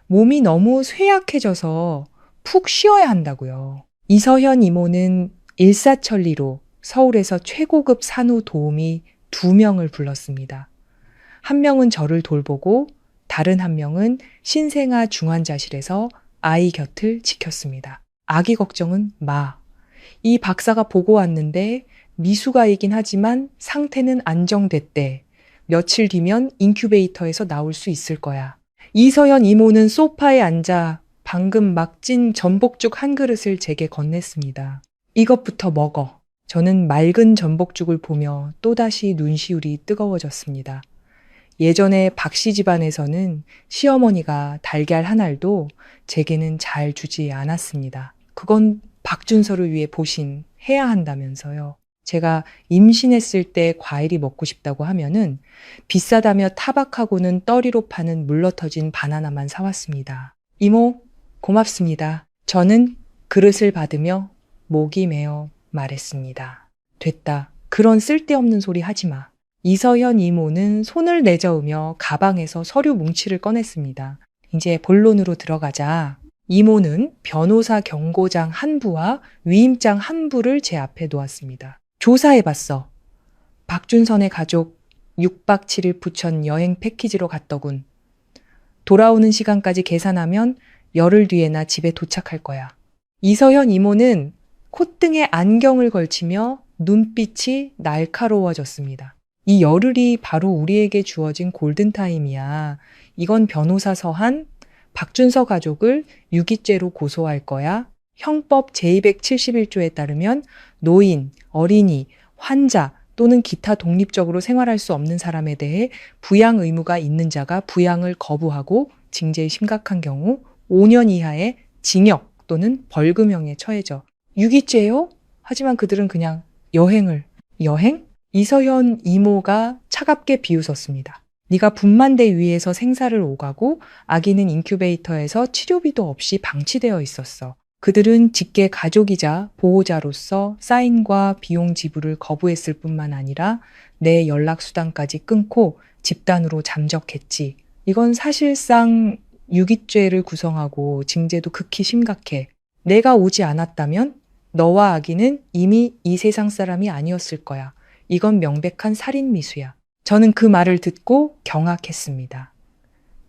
몸이 너무 쇠약해져서 푹 쉬어야 한다고요. 이서현 이모는 일사천리로 서울에서 최고급 산후 도우미 2명을 불렀습니다. 한 명은 저를 돌보고 다른 한 명은 신생아 중환자실에서 아이 곁을 지켰습니다. 아기 걱정은 마. 이 박사가 보고 왔는데 미숙아이긴 하지만 상태는 안정됐대. 며칠 뒤면 인큐베이터에서 나올 수 있을 거야. 이서연 이모는 소파에 앉아 방금 막 찐 전복죽 한 그릇을 제게 건넸습니다. 이것부터 먹어. 저는 맑은 전복죽을 보며 또다시 눈시울이 뜨거워졌습니다. 예전에 박씨 집안에서는 시어머니가 달걀 한 알도 제게는 잘 주지 않았습니다. 그건 박준서를 위해 보신해야 한다면서요. 제가 임신했을 때 과일이 먹고 싶다고 하면은 비싸다며 타박하고는 떨이로 파는 물러터진 바나나만 사왔습니다. 이모, 고맙습니다. 저는 그릇을 받으며 목이 메어 말했습니다. 됐다. 그런 쓸데없는 소리 하지 마. 이서연 이모는 손을 내저으며 가방에서 서류 뭉치를 꺼냈습니다. 이제 본론으로 들어가자. 이모는 변호사 경고장 한 부와 위임장 한 부를 제 앞에 놓았습니다. 조사해봤어. 박준선의 가족 6박 7일 부천 여행 패키지로 갔더군. 돌아오는 시간까지 계산하면 열흘 뒤에나 집에 도착할 거야. 이서연 이모는 콧등에 안경을 걸치며 눈빛이 날카로워졌습니다. 이 열흘이 바로 우리에게 주어진 골든타임이야. 이건 변호사 서한 박준서 가족을 유기죄로 고소할 거야. 형법 제271조에 따르면 노인, 어린이, 환자 또는 기타 독립적으로 생활할 수 없는 사람에 대해 부양 의무가 있는 자가 부양을 거부하고 징계의 심각한 경우 5년 이하의 징역 또는 벌금형에 처해져. 유기죄요? 하지만 그들은 그냥 여행을. 여행? 이서연 이모가 차갑게 비웃었습니다. 네가 분만대 위에서 생사를 오가고 아기는 인큐베이터에서 치료비도 없이 방치되어 있었어. 그들은 직계 가족이자 보호자로서 사인과 비용 지불을 거부했을 뿐만 아니라 내 연락수단까지 끊고 집단으로 잠적했지. 이건 사실상 유기죄를 구성하고 징계도 극히 심각해. 내가 오지 않았다면 너와 아기는 이미 이 세상 사람이 아니었을 거야. 이건 명백한 살인미수야. 저는 그 말을 듣고 경악했습니다.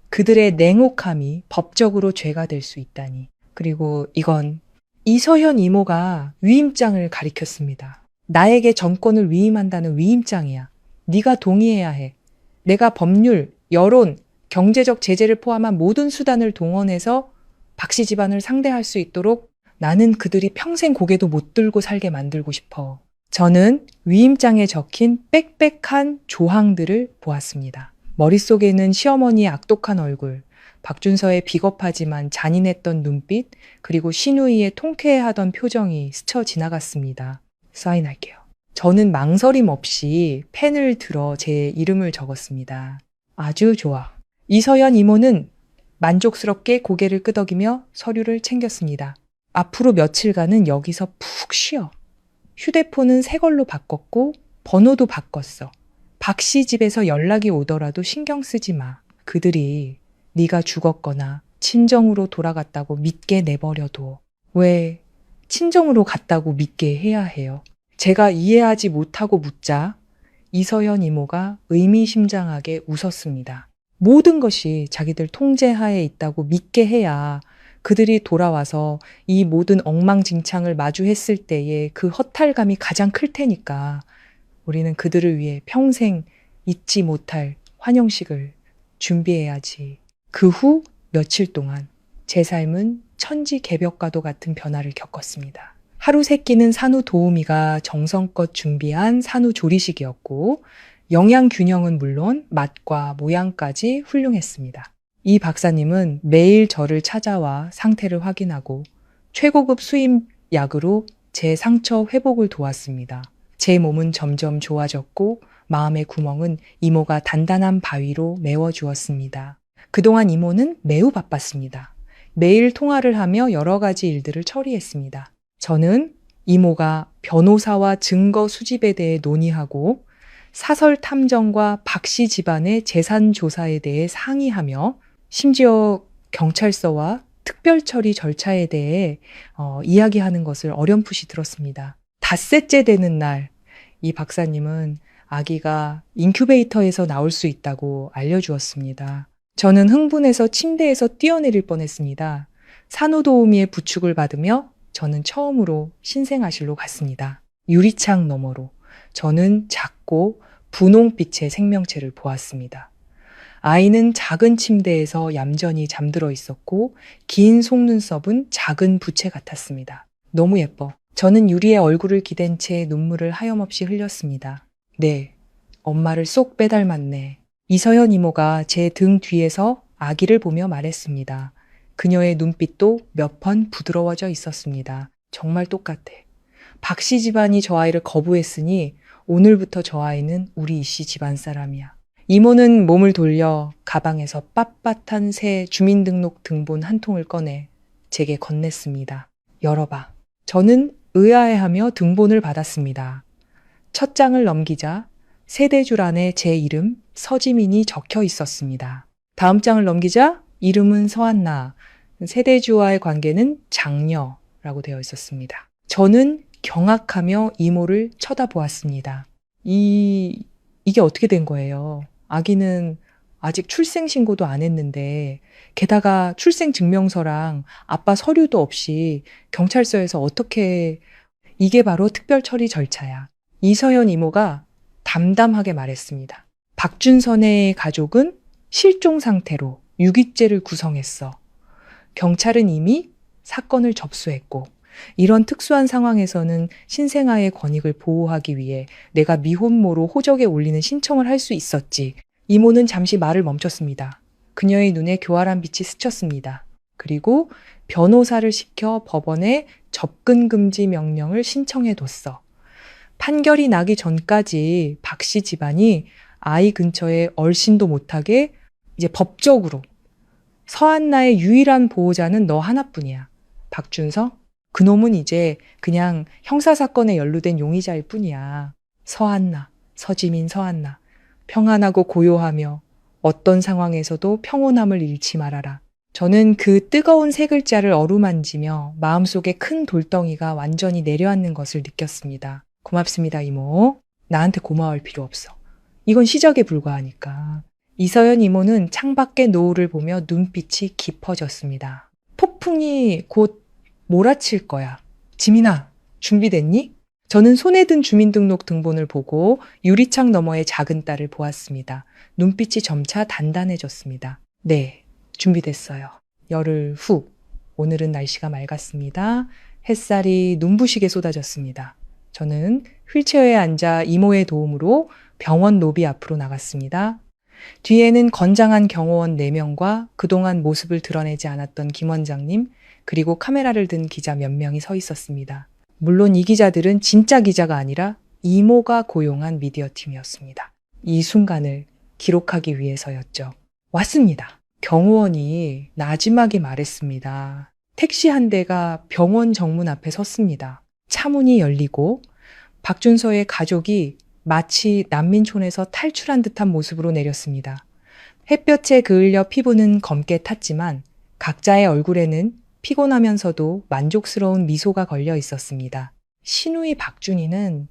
그들의 냉혹함이 법적으로 죄가 될 수 있다니. 그리고 이건 이서연 이모가 위임장을 가리켰습니다. 나에게 정권을 위임한다는 위임장이야. 네가 동의해야 해. 내가 법률, 여론, 경제적 제재를 포함한 모든 수단을 동원해서 박씨 집안을 상대할 수 있도록 나는 그들이 평생 고개도 못 들고 살게 만들고 싶어. 저는 위임장에 적힌 빽빽한 조항들을 보았습니다. 머릿속에는 시어머니의 악독한 얼굴, 박준서의 비겁하지만 잔인했던 눈빛, 그리고 신우이의 통쾌해하던 표정이 스쳐 지나갔습니다. 사인할게요. 저는 망설임 없이 펜을 들어 제 이름을 적었습니다. 아주 좋아. 이서연 이모는 만족스럽게 고개를 끄덕이며 서류를 챙겼습니다. 앞으로 며칠간은 여기서 푹 쉬어. 휴대폰은 새 걸로 바꿨고 번호도 바꿨어. 박씨 집에서 연락이 오더라도 신경 쓰지 마. 그들이 네가 죽었거나 친정으로 돌아갔다고 믿게 내버려둬. 왜 친정으로 갔다고 믿게 해야 해요? 제가 이해하지 못하고 묻자 이서연 이모가 의미심장하게 웃었습니다. 모든 것이 자기들 통제하에 있다고 믿게 해야 그들이 돌아와서 이 모든 엉망진창을 마주했을 때의 그 허탈감이 가장 클 테니까 우리는 그들을 위해 평생 잊지 못할 환영식을 준비해야지. 그 후 며칠 동안 제 삶은 천지개벽과도 같은 변화를 겪었습니다. 하루 세 끼는 산후 도우미가 정성껏 준비한 산후 조리식이었고 영양 균형은 물론 맛과 모양까지 훌륭했습니다. 이 박사님은 매일 저를 찾아와 상태를 확인하고 최고급 수임 약으로 제 상처 회복을 도왔습니다. 제 몸은 점점 좋아졌고 마음의 구멍은 이모가 단단한 바위로 메워주었습니다. 그동안 이모는 매우 바빴습니다. 매일 통화를 하며 여러 가지 일들을 처리했습니다. 저는 이모가 변호사와 증거 수집에 대해 논의하고 사설 탐정과 박씨 집안의 재산 조사에 대해 상의하며 심지어 경찰서와 특별 처리 절차에 대해 이야기하는 것을 어렴풋이 들었습니다. 닷새째 되는 날, 이 박사님은 아기가 인큐베이터에서 나올 수 있다고 알려주었습니다. 저는 흥분해서 침대에서 뛰어내릴 뻔했습니다. 산후도우미의 부축을 받으며 저는 처음으로 신생아실로 갔습니다. 유리창 너머로 저는 작고 분홍빛의 생명체를 보았습니다. 아이는 작은 침대에서 얌전히 잠들어 있었고 긴 속눈썹은 작은 부채 같았습니다. 너무 예뻐. 저는 유리에 얼굴을 기댄 채 눈물을 하염없이 흘렸습니다. 네, 엄마를 쏙 빼닮았네. 이서연 이모가 제 등 뒤에서 아기를 보며 말했습니다. 그녀의 눈빛도 몇 번 부드러워져 있었습니다. 정말 똑같아. 박씨 집안이 저 아이를 거부했으니 오늘부터 저 아이는 우리 이씨 집안 사람이야. 이모는 몸을 돌려 가방에서 빳빳한 새 주민등록 등본 한 통을 꺼내 제게 건넸습니다. 열어봐. 저는 의아해하며 등본을 받았습니다. 첫 장을 넘기자 세대줄 안에 제 이름 서지민이 적혀 있었습니다. 다음 장을 넘기자 이름은 서한나, 세대주와의 관계는 장녀라고 되어 있었습니다. 저는 경악하며 이모를 쳐다보았습니다. 이게 어떻게 된 거예요? 아기는 아직 출생신고도 안 했는데 게다가 출생증명서랑 아빠 서류도 없이 경찰서에서 어떻게... 이게 바로 특별처리 절차야. 이서연 이모가 담담하게 말했습니다. 박준선의 가족은 실종 상태로 유기죄를 구성했어. 경찰은 이미 사건을 접수했고 이런 특수한 상황에서는 신생아의 권익을 보호하기 위해 내가 미혼모로 호적에 올리는 신청을 할 수 있었지. 이모는 잠시 말을 멈췄습니다. 그녀의 눈에 교활한 빛이 스쳤습니다. 그리고 변호사를 시켜 법원에 접근 금지 명령을 신청해뒀어. 판결이 나기 전까지 박씨 집안이 아이 근처에 얼씬도 못하게 이제 법적으로 서한나의 유일한 보호자는 너 하나뿐이야. 박준서? 그놈은 이제 그냥 형사사건에 연루된 용의자일 뿐이야. 서한나, 서지민 서한나. 평안하고 고요하며 어떤 상황에서도 평온함을 잃지 말아라. 저는 그 뜨거운 세 글자를 어루만지며 마음속에 큰 돌덩이가 완전히 내려앉는 것을 느꼈습니다. 고맙습니다, 이모. 나한테 고마워할 필요 없어. 이건 시작에 불과하니까. 이서연 이모는 창밖의 노을을 보며 눈빛이 깊어졌습니다. 폭풍이 곧 몰아칠 거야. 지민아, 준비됐니? 저는 손에 든 주민등록 등본을 보고 유리창 너머의 작은 딸을 보았습니다. 눈빛이 점차 단단해졌습니다. 네, 준비됐어요. 열흘 후, 오늘은 날씨가 맑았습니다. 햇살이 눈부시게 쏟아졌습니다. 저는 휠체어에 앉아 이모의 도움으로 병원 로비 앞으로 나갔습니다. 뒤에는 건장한 경호원 4명과 그동안 모습을 드러내지 않았던 김 원장님, 그리고 카메라를 든 기자 몇 명이 서 있었습니다. 물론 이 기자들은 진짜 기자가 아니라 이모가 고용한 미디어 팀이었습니다. 이 순간을 기록하기 위해서였죠. 왔습니다. 경호원이 나지막이 말했습니다. 택시 한 대가 병원 정문 앞에 섰습니다. 차문이 열리고 박준서의 가족이 마치 난민촌에서 탈출한 듯한 모습으로 내렸습니다. 햇볕에 그을려 피부는 검게 탔지만 각자의 얼굴에는 피곤하면서도 만족스러운 미소가 걸려 있었습니다. 신우이 박준희는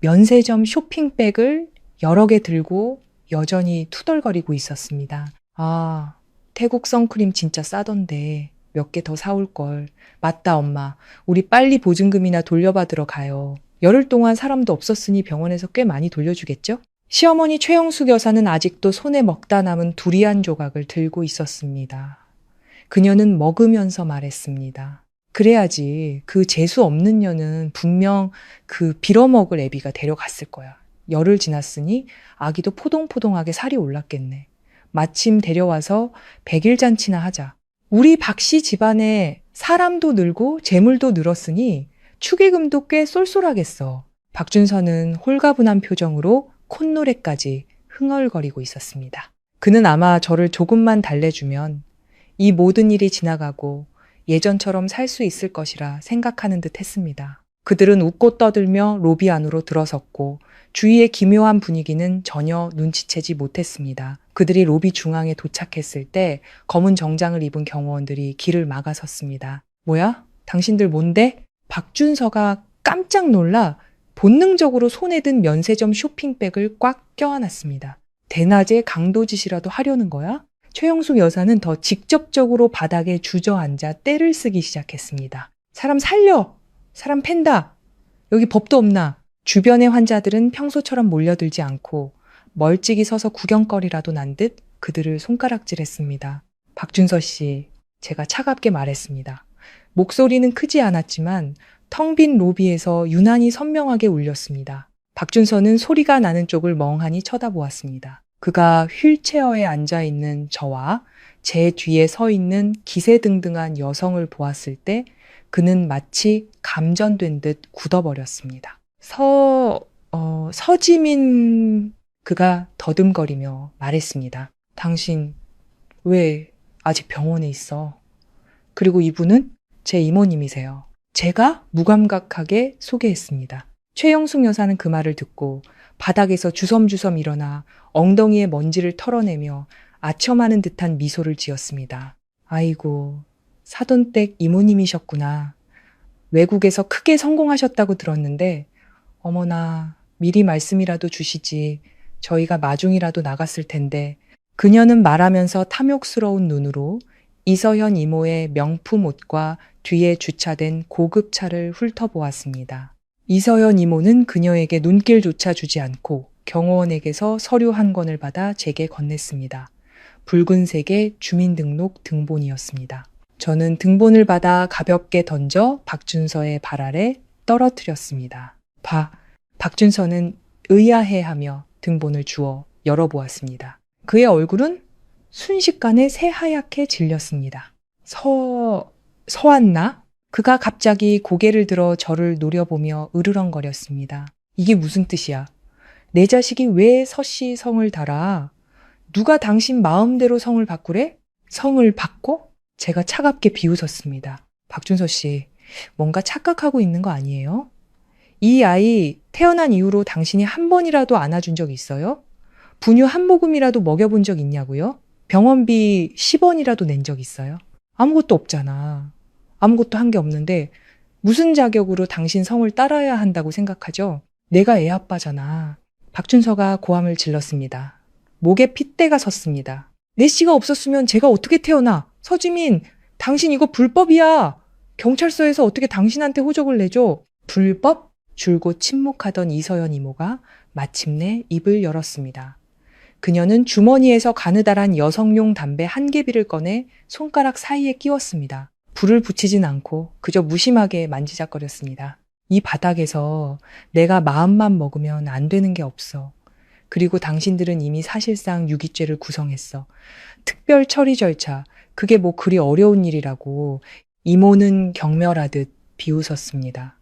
면세점 쇼핑백을 여러 개 들고 여전히 투덜거리고 있었습니다. 아, 태국 선크림 진짜 싸던데 몇 개 더 사올 걸. 맞다, 엄마. 우리 빨리 보증금이나 돌려받으러 가요. 열흘 동안 사람도 없었으니 병원에서 꽤 많이 돌려주겠죠? 시어머니 최영숙 여사는 아직도 손에 먹다 남은 두리안 조각을 들고 있었습니다. 그녀는 먹으면서 말했습니다. 그래야지 그 재수 없는 년은 분명 그 빌어먹을 애비가 데려갔을 거야. 열흘 지났으니 아기도 포동포동하게 살이 올랐겠네. 마침 데려와서 100일 잔치나 하자. 우리 박씨 집안에 사람도 늘고 재물도 늘었으니 축의금도 꽤 쏠쏠하겠어. 박준서는 홀가분한 표정으로 콧노래까지 흥얼거리고 있었습니다. 그는 아마 저를 조금만 달래주면 이 모든 일이 지나가고 예전처럼 살 수 있을 것이라 생각하는 듯 했습니다. 그들은 웃고 떠들며 로비 안으로 들어섰고 주위의 기묘한 분위기는 전혀 눈치채지 못했습니다. 그들이 로비 중앙에 도착했을 때 검은 정장을 입은 경호원들이 길을 막아섰습니다. 뭐야? 당신들 뭔데? 박준서가 깜짝 놀라 본능적으로 손에 든 면세점 쇼핑백을 꽉 껴안았습니다. 대낮에 강도짓이라도 하려는 거야? 최영숙 여사는 더 직접적으로 바닥에 주저앉아 떼를 쓰기 시작했습니다. 사람 살려! 사람 팬다! 여기 법도 없나? 주변의 환자들은 평소처럼 몰려들지 않고 멀찍이 서서 구경거리라도 난 듯 그들을 손가락질했습니다. 박준서 씨, 제가 차갑게 말했습니다. 목소리는 크지 않았지만 텅 빈 로비에서 유난히 선명하게 울렸습니다. 박준서는 소리가 나는 쪽을 멍하니 쳐다보았습니다. 그가 휠체어에 앉아 있는 저와 제 뒤에 서 있는 기세등등한 여성을 보았을 때 그는 마치 감전된 듯 굳어버렸습니다. 서지민, 그가 더듬거리며 말했습니다. 당신 왜 아직 병원에 있어? 그리고 이분은 제 이모님이세요. 제가 무감각하게 소개했습니다. 최영숙 여사는 그 말을 듣고 바닥에서 주섬주섬 일어나 엉덩이에 먼지를 털어내며 아첨하는 듯한 미소를 지었습니다. 아이고, 사돈댁 이모님이셨구나. 외국에서 크게 성공하셨다고 들었는데 어머나, 미리 말씀이라도 주시지. 저희가 마중이라도 나갔을 텐데. 그녀는 말하면서 탐욕스러운 눈으로 이서현 이모의 명품 옷과 뒤에 주차된 고급 차를 훑어보았습니다. 이서현 이모는 그녀에게 눈길조차 주지 않고 경호원에게서 서류 한 권을 받아 제게 건넸습니다. 붉은색의 주민등록 등본이었습니다. 저는 등본을 받아 가볍게 던져 박준서의 발 아래 떨어뜨렸습니다. 박준서는 의아해하며 등본을 주워 열어보았습니다. 그의 얼굴은 순식간에 새하얗게 질렸습니다. 서왔나? 그가 갑자기 고개를 들어 저를 노려보며 으르렁거렸습니다. 이게 무슨 뜻이야? 내 자식이 왜 서씨 성을 달아? 누가 당신 마음대로 성을 바꾸래? 성을 바꿔? 제가 차갑게 비웃었습니다. 박준서 씨, 뭔가 착각하고 있는 거 아니에요? 이 아이 태어난 이후로 당신이 한 번이라도 안아준 적 있어요? 분유 한 모금이라도 먹여본 적 있냐고요? 병원비 10원이라도 낸 적 있어요? 아무것도 없잖아. 아무것도 한 게 없는데 무슨 자격으로 당신 성을 따라야 한다고 생각하죠? 내가 애 아빠잖아. 박준서가 고함을 질렀습니다. 목에 핏대가 섰습니다. 내 씨가 없었으면 제가 어떻게 태어나? 서지민, 당신 이거 불법이야. 경찰서에서 어떻게 당신한테 호적을 내줘? 불법? 줄곧 침묵하던 이서연 이모가 마침내 입을 열었습니다. 그녀는 주머니에서 가느다란 여성용 담배 한 개비를 꺼내 손가락 사이에 끼웠습니다. 불을 붙이진 않고 그저 무심하게 만지작거렸습니다. 이 바닥에서 내가 마음만 먹으면 안 되는 게 없어. 그리고 당신들은 이미 사실상 유기죄를 구성했어. 특별 처리 절차, 그게 뭐 그리 어려운 일이라고. 이모는 경멸하듯 비웃었습니다.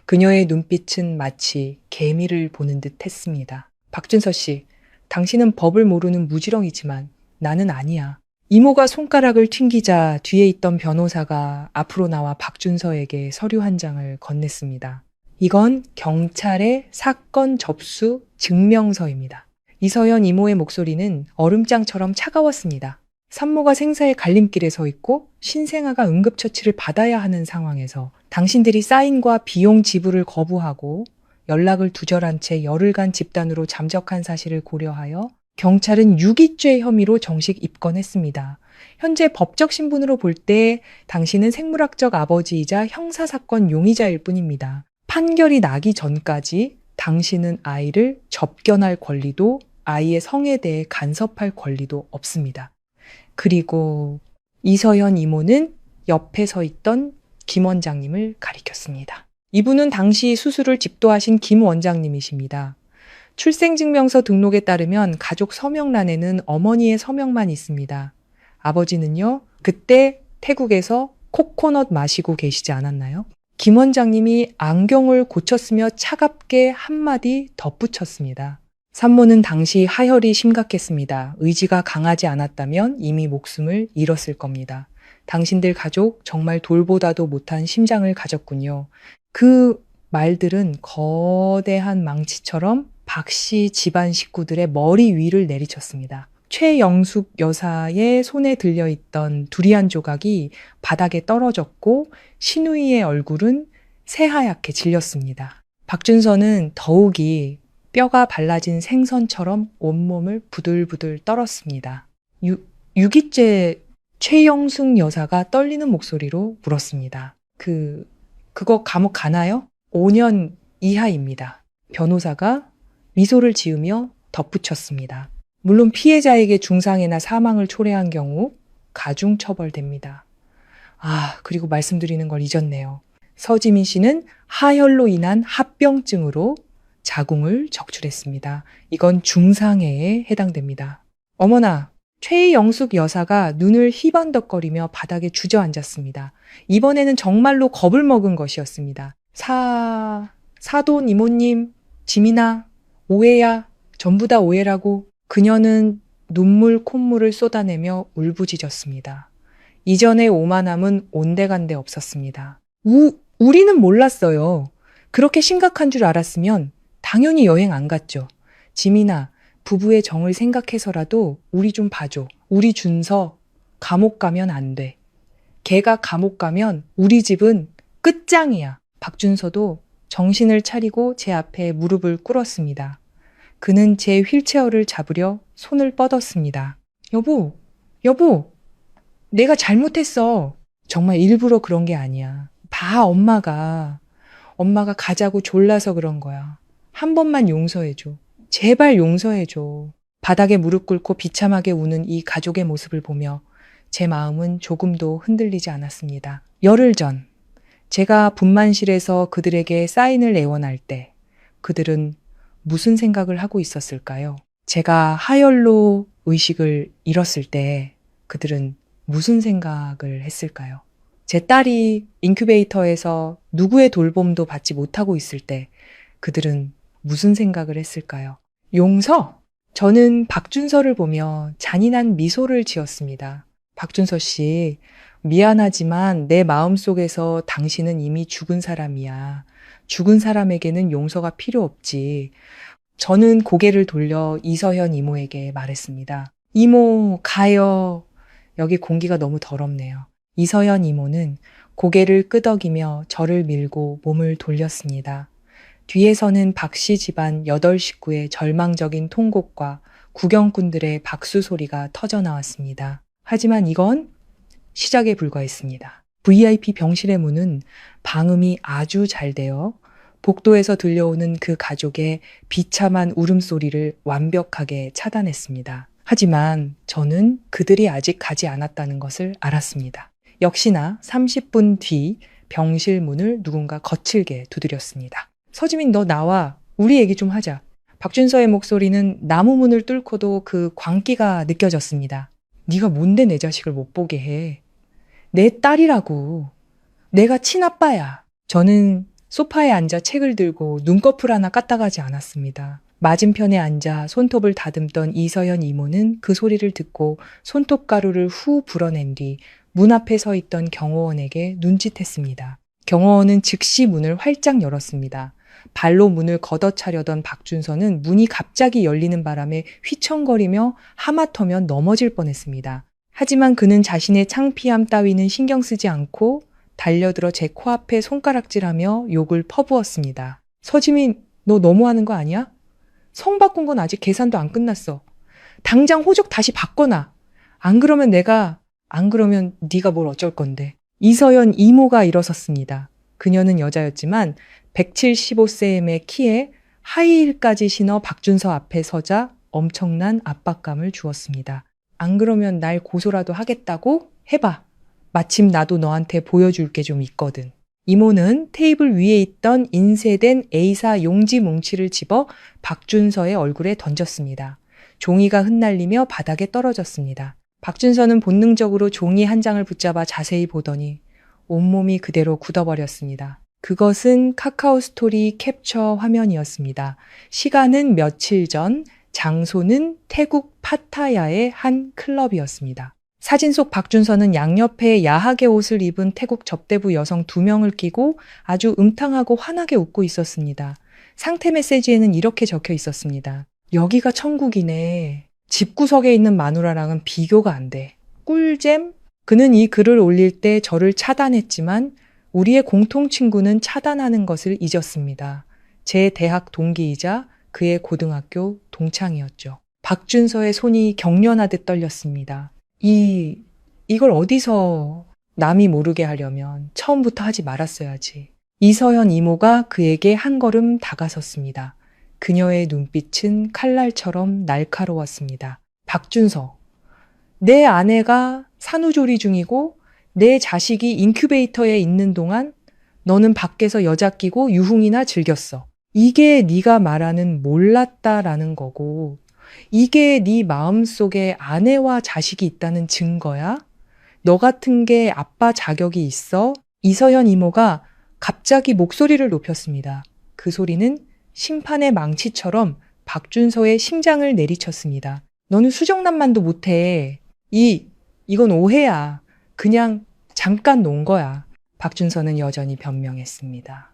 그녀의 눈빛은 마치 개미를 보는 듯 했습니다. 박준서 씨, 당신은 법을 모르는 무지렁이지만 나는 아니야. 이모가 손가락을 튕기자 뒤에 있던 변호사가 앞으로 나와 박준서에게 서류 한 장을 건넸습니다. 이건 경찰의 사건 접수 증명서입니다. 이서연 이모의 목소리는 얼음장처럼 차가웠습니다. 산모가 생사의 갈림길에 서 있고 신생아가 응급처치를 받아야 하는 상황에서 당신들이 사인과 비용 지불을 거부하고 연락을 두절한 채 열흘간 집단으로 잠적한 사실을 고려하여 경찰은 유기죄 혐의로 정식 입건했습니다. 현재 법적 신분으로 볼 때 당신은 생물학적 아버지이자 형사사건 용의자일 뿐입니다. 판결이 나기 전까지 당신은 아이를 접견할 권리도 아이의 성에 대해 간섭할 권리도 없습니다. 그리고 이서연 이모는 옆에 서 있던 김 원장님을 가리켰습니다. 이분은 당시 수술을 집도하신 김 원장님이십니다. 출생증명서 등록에 따르면 가족 서명란에는 어머니의 서명만 있습니다. 아버지는요, 그때 태국에서 코코넛 마시고 계시지 않았나요? 김 원장님이 안경을 고쳤으며 차갑게 한마디 덧붙였습니다. 산모는 당시 하혈이 심각했습니다. 의지가 강하지 않았다면 이미 목숨을 잃었을 겁니다. 당신들 가족 정말 돌보다도 못한 심장을 가졌군요. 그 말들은 거대한 망치처럼 박씨 집안 식구들의 머리 위를 내리쳤습니다. 최영숙 여사의 손에 들려있던 두리안 조각이 바닥에 떨어졌고 신우이의 얼굴은 새하얗게 질렸습니다. 박준서는 더욱이 뼈가 발라진 생선처럼 온몸을 부들부들 떨었습니다. 유기죄 최영숙 여사가 떨리는 목소리로 물었습니다. 그거 감옥 가나요? 5년 이하입니다. 변호사가 미소를 지으며 덧붙였습니다. 물론 피해자에게 중상해나 사망을 초래한 경우 가중처벌됩니다. 그리고 말씀드리는 걸 잊었네요. 서지민 씨는 하혈로 인한 합병증으로 자궁을 적출했습니다. 이건 중상해에 해당됩니다. 어머나, 최영숙 여사가 눈을 희번덕거리며 바닥에 주저앉았습니다. 이번에는 정말로 겁을 먹은 것이었습니다. 사돈 이모님, 지민아, 오해야, 전부 다 오해라고. 그녀는 눈물 콧물을 쏟아내며 울부짖었습니다. 이전의 오만함은 온데간데 없었습니다. 우리는 몰랐어요. 그렇게 심각한 줄 알았으면 당연히 여행 안 갔죠. 지민아, 부부의 정을 생각해서라도 우리 좀 봐줘. 우리 준서 감옥 가면 안 돼. 걔가 감옥 가면 우리 집은 끝장이야. 박준서도 정신을 차리고 제 앞에 무릎을 꿇었습니다. 그는 제 휠체어를 잡으려 손을 뻗었습니다. 여보, 내가 잘못했어. 정말 일부러 그런 게 아니야. 봐, 엄마가 가자고 졸라서 그런 거야. 한 번만 용서해줘. 제발 용서해줘. 바닥에 무릎 꿇고 비참하게 우는 이 가족의 모습을 보며 제 마음은 조금도 흔들리지 않았습니다. 열흘 전, 제가 분만실에서 그들에게 사인을 애원할 때 그들은 무슨 생각을 하고 있었을까요? 제가 하혈로 의식을 잃었을 때 그들은 무슨 생각을 했을까요? 제 딸이 인큐베이터에서 누구의 돌봄도 받지 못하고 있을 때 그들은 무슨 생각을 했을까요? 용서? 저는 박준서를 보며 잔인한 미소를 지었습니다. 박준서 씨, 미안하지만 내 마음속에서 당신은 이미 죽은 사람이야. 죽은 사람에게는 용서가 필요 없지. 저는 고개를 돌려 이서현 이모에게 말했습니다. 이모, 가요. 여기 공기가 너무 더럽네요. 이서현 이모는 고개를 끄덕이며 저를 밀고 몸을 돌렸습니다. 뒤에서는 박씨 집안 8식구의 절망적인 통곡과 구경꾼들의 박수 소리가 터져 나왔습니다. 하지만 이건 시작에 불과했습니다. VIP 병실의 문은 방음이 아주 잘 되어 복도에서 들려오는 그 가족의 비참한 울음소리를 완벽하게 차단했습니다. 하지만 저는 그들이 아직 가지 않았다는 것을 알았습니다. 역시나 30분 뒤 병실 문을 누군가 거칠게 두드렸습니다. 서지민, 너 나와. 우리 얘기 좀 하자. 박준서의 목소리는 나무 문을 뚫고도 그 광기가 느껴졌습니다. 네가 뭔데 내 자식을 못 보게 해. 내 딸이라고. 내가 친아빠야. 저는 소파에 앉아 책을 들고 눈꺼풀 하나 까딱하지 않았습니다. 맞은편에 앉아 손톱을 다듬던 이서현 이모는 그 소리를 듣고 손톱 가루를 후 불어낸 뒤 문 앞에 서 있던 경호원에게 눈짓했습니다. 경호원은 즉시 문을 활짝 열었습니다. 발로 문을 걷어차려던 박준서는 문이 갑자기 열리는 바람에 휘청거리며 하마터면 넘어질 뻔했습니다. 하지만 그는 자신의 창피함 따위는 신경 쓰지 않고 달려들어 제 코앞에 손가락질하며 욕을 퍼부었습니다. 서지민, 너 너무하는 거 아니야? 성 바꾼 건 아직 계산도 안 끝났어. 당장 호적 다시 바꿔놔. 안 그러면 네가 뭘 어쩔 건데. 이서연 이모가 일어섰습니다. 그녀는 여자였지만 175cm의 키에 하이힐까지 신어 박준서 앞에 서자 엄청난 압박감을 주었습니다. 안 그러면 날 고소라도 하겠다고? 해봐. 마침 나도 너한테 보여줄 게 좀 있거든. 이모는 테이블 위에 있던 인쇄된 A사 용지 뭉치를 집어 박준서의 얼굴에 던졌습니다. 종이가 흩날리며 바닥에 떨어졌습니다. 박준서는 본능적으로 종이 한 장을 붙잡아 자세히 보더니 온몸이 그대로 굳어버렸습니다. 그것은 카카오 스토리 캡처 화면이었습니다. 시간은 며칠 전, 장소는 태국 파타야의 한 클럽이었습니다. 사진 속 박준서는 양옆에 야하게 옷을 입은 태국 접대부 여성 2명을 끼고 아주 음탕하고 환하게 웃고 있었습니다. 상태 메시지에는 이렇게 적혀 있었습니다. 여기가 천국이네. 집구석에 있는 마누라랑은 비교가 안 돼. 꿀잼? 그는 이 글을 올릴 때 저를 차단했지만 우리의 공통 친구는 차단하는 것을 잊었습니다. 제 대학 동기이자 그의 고등학교 동창이었죠. 박준서의 손이 경련하듯 떨렸습니다. 이걸 어디서 남이 모르게 하려면 처음부터 하지 말았어야지. 이서현 이모가 그에게 한 걸음 다가섰습니다. 그녀의 눈빛은 칼날처럼 날카로웠습니다. 박준서, 내 아내가 산후조리 중이고 내 자식이 인큐베이터에 있는 동안 너는 밖에서 여자 끼고 유흥이나 즐겼어. 이게 네가 말하는 몰랐다라는 거고, 이게 네 마음속에 아내와 자식이 있다는 증거야? 너 같은 게 아빠 자격이 있어? 이서연 이모가 갑자기 목소리를 높였습니다. 그 소리는 심판의 망치처럼 박준서의 심장을 내리쳤습니다. 너는 수정남만도 못해. 이건 오해야. 그냥 잠깐 논 거야. 박준서는 여전히 변명했습니다.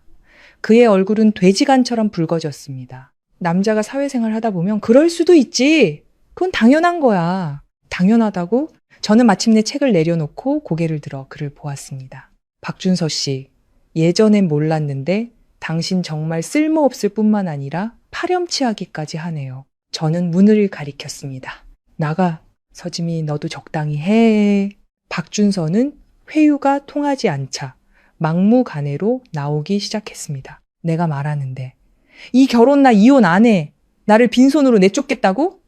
그의 얼굴은 돼지간처럼 붉어졌습니다. 남자가 사회생활 하다 보면 그럴 수도 있지. 그건 당연한 거야. 당연하다고? 저는 마침내 책을 내려놓고 고개를 들어 그를 보았습니다. 박준서 씨, 예전엔 몰랐는데 당신 정말 쓸모없을 뿐만 아니라 파렴치하기까지 하네요. 저는 문을 가리켰습니다. 나가. 서지미, 너도 적당히 해. 박준서는 회유가 통하지 않자 막무가내로 나오기 시작했습니다. 내가 말하는데 이 결혼 나 이혼 안 해. 나를 빈손으로 내쫓겠다고?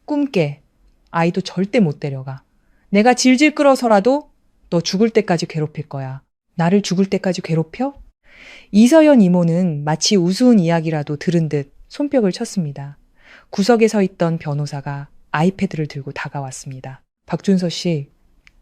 꿈깨. 아이도 절대 못 데려가. 내가 질질 끌어서라도 너 죽을 때까지 괴롭힐 거야. 나를 죽을 때까지 괴롭혀? 이서연 이모는 마치 우스운 이야기라도 들은 듯 손뼉을 쳤습니다. 구석에 서 있던 변호사가 아이패드를 들고 다가왔습니다. 박준서 씨,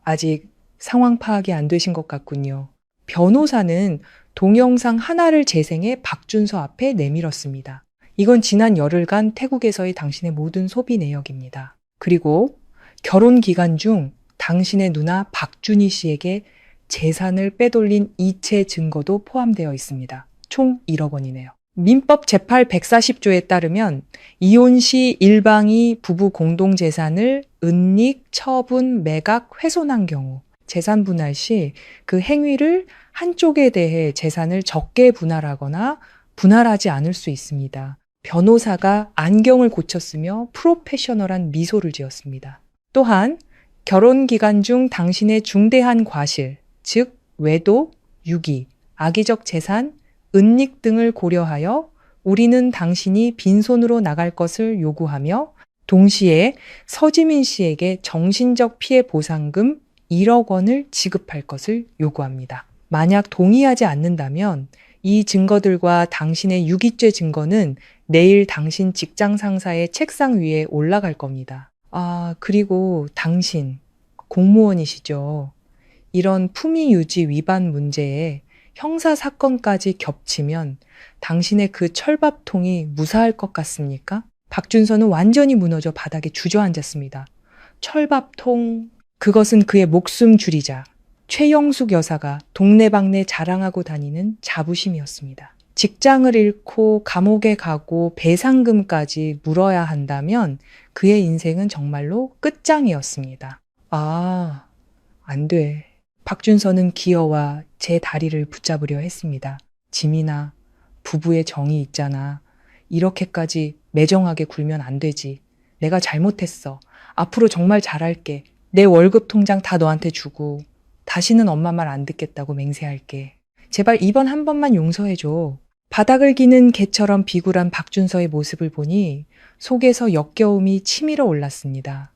아직 상황 파악이 안 되신 것 같군요. 변호사는 동영상 하나를 재생해 박준서 앞에 내밀었습니다. 이건 지난 열흘간 태국에서의 당신의 모든 소비 내역입니다. 그리고 결혼 기간 중 당신의 누나 박준희 씨에게 재산을 빼돌린 이체 증거도 포함되어 있습니다. 총 1억 원이네요. 민법 제8 140조에 따르면 이혼 시 일방이 부부 공동재산을 은닉, 처분, 매각, 훼손한 경우 재산 분할 시 그 행위를 한쪽에 대해 재산을 적게 분할하거나 분할하지 않을 수 있습니다. 변호사가 안경을 고쳤으며 프로페셔널한 미소를 지었습니다. 또한 결혼 기간 중 당신의 중대한 과실, 즉 외도, 유기, 악의적 재산, 은닉 등을 고려하여 우리는 당신이 빈손으로 나갈 것을 요구하며 동시에 서지민 씨에게 정신적 피해 보상금 1억 원을 지급할 것을 요구합니다. 만약 동의하지 않는다면 이 증거들과 당신의 유기죄 증거는 내일 당신 직장 상사의 책상 위에 올라갈 겁니다. 그리고 당신 공무원이시죠. 이런 품위 유지 위반 문제에 형사 사건까지 겹치면 당신의 그 철밥통이 무사할 것 같습니까? 박준서는 완전히 무너져 바닥에 주저앉았습니다. 철밥통, 그것은 그의 목숨 줄이자 최영숙 여사가 동네방네 자랑하고 다니는 자부심이었습니다. 직장을 잃고 감옥에 가고 배상금까지 물어야 한다면 그의 인생은 정말로 끝장이었습니다. 안 돼. 박준서는 기어와 제 다리를 붙잡으려 했습니다. 지민아, 부부의 정이 있잖아. 이렇게까지 매정하게 굴면 안 되지. 내가 잘못했어. 앞으로 정말 잘할게. 내 월급 통장 다 너한테 주고 다시는 엄마 말 안 듣겠다고 맹세할게. 제발 이번 한 번만 용서해줘. 바닥을 기는 개처럼 비굴한 박준서의 모습을 보니 속에서 역겨움이 치밀어 올랐습니다.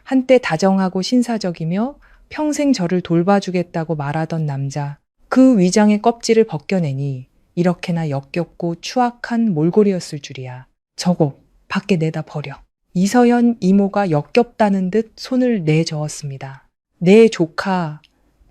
한때 다정하고 신사적이며 평생 저를 돌봐주겠다고 말하던 남자, 그 위장의 껍질을 벗겨내니 이렇게나 역겹고 추악한 몰골이었을 줄이야. 저거 밖에 내다 버려. 이서연 이모가 역겹다는 듯 손을 내저었습니다. 내 조카,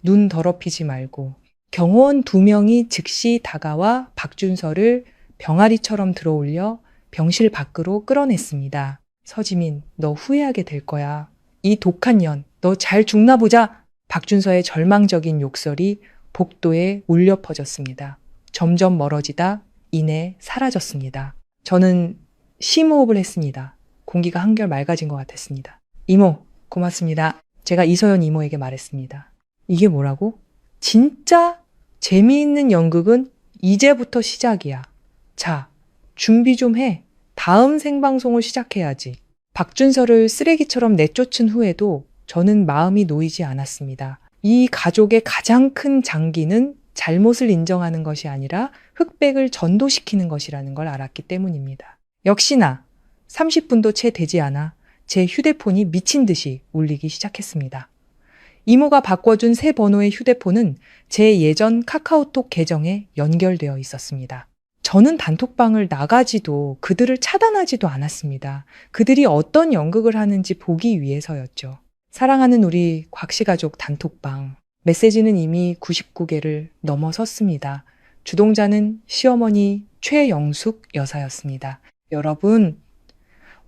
눈 더럽히지 말고. 경호원 2명이 즉시 다가와 박준서를 병아리처럼 들어올려 병실 밖으로 끌어냈습니다. 서지민, 너 후회하게 될 거야. 이 독한 년, 너 잘 죽나 보자. 박준서의 절망적인 욕설이 복도에 울려 퍼졌습니다. 점점 멀어지다 이내 사라졌습니다. 저는 심호흡을 했습니다. 공기가 한결 맑아진 것 같았습니다. 이모, 고맙습니다. 제가 이서연 이모에게 말했습니다. 이게 뭐라고? 진짜 재미있는 연극은 이제부터 시작이야. 자, 준비 좀 해. 다음 생방송을 시작해야지. 박준서를 쓰레기처럼 내쫓은 후에도 저는 마음이 놓이지 않았습니다. 이 가족의 가장 큰 장기는 잘못을 인정하는 것이 아니라 흑백을 전도시키는 것이라는 걸 알았기 때문입니다. 역시나 30분도 채 되지 않아 제 휴대폰이 미친 듯이 울리기 시작했습니다. 이모가 바꿔준 새 번호의 휴대폰은 제 예전 카카오톡 계정에 연결되어 있었습니다. 저는 단톡방을 나가지도 그들을 차단하지도 않았습니다. 그들이 어떤 연극을 하는지 보기 위해서였죠. 사랑하는 우리 곽씨 가족 단톡방. 메시지는 이미 99개를 넘어섰습니다. 주동자는 시어머니 최영숙 여사였습니다. 여러분,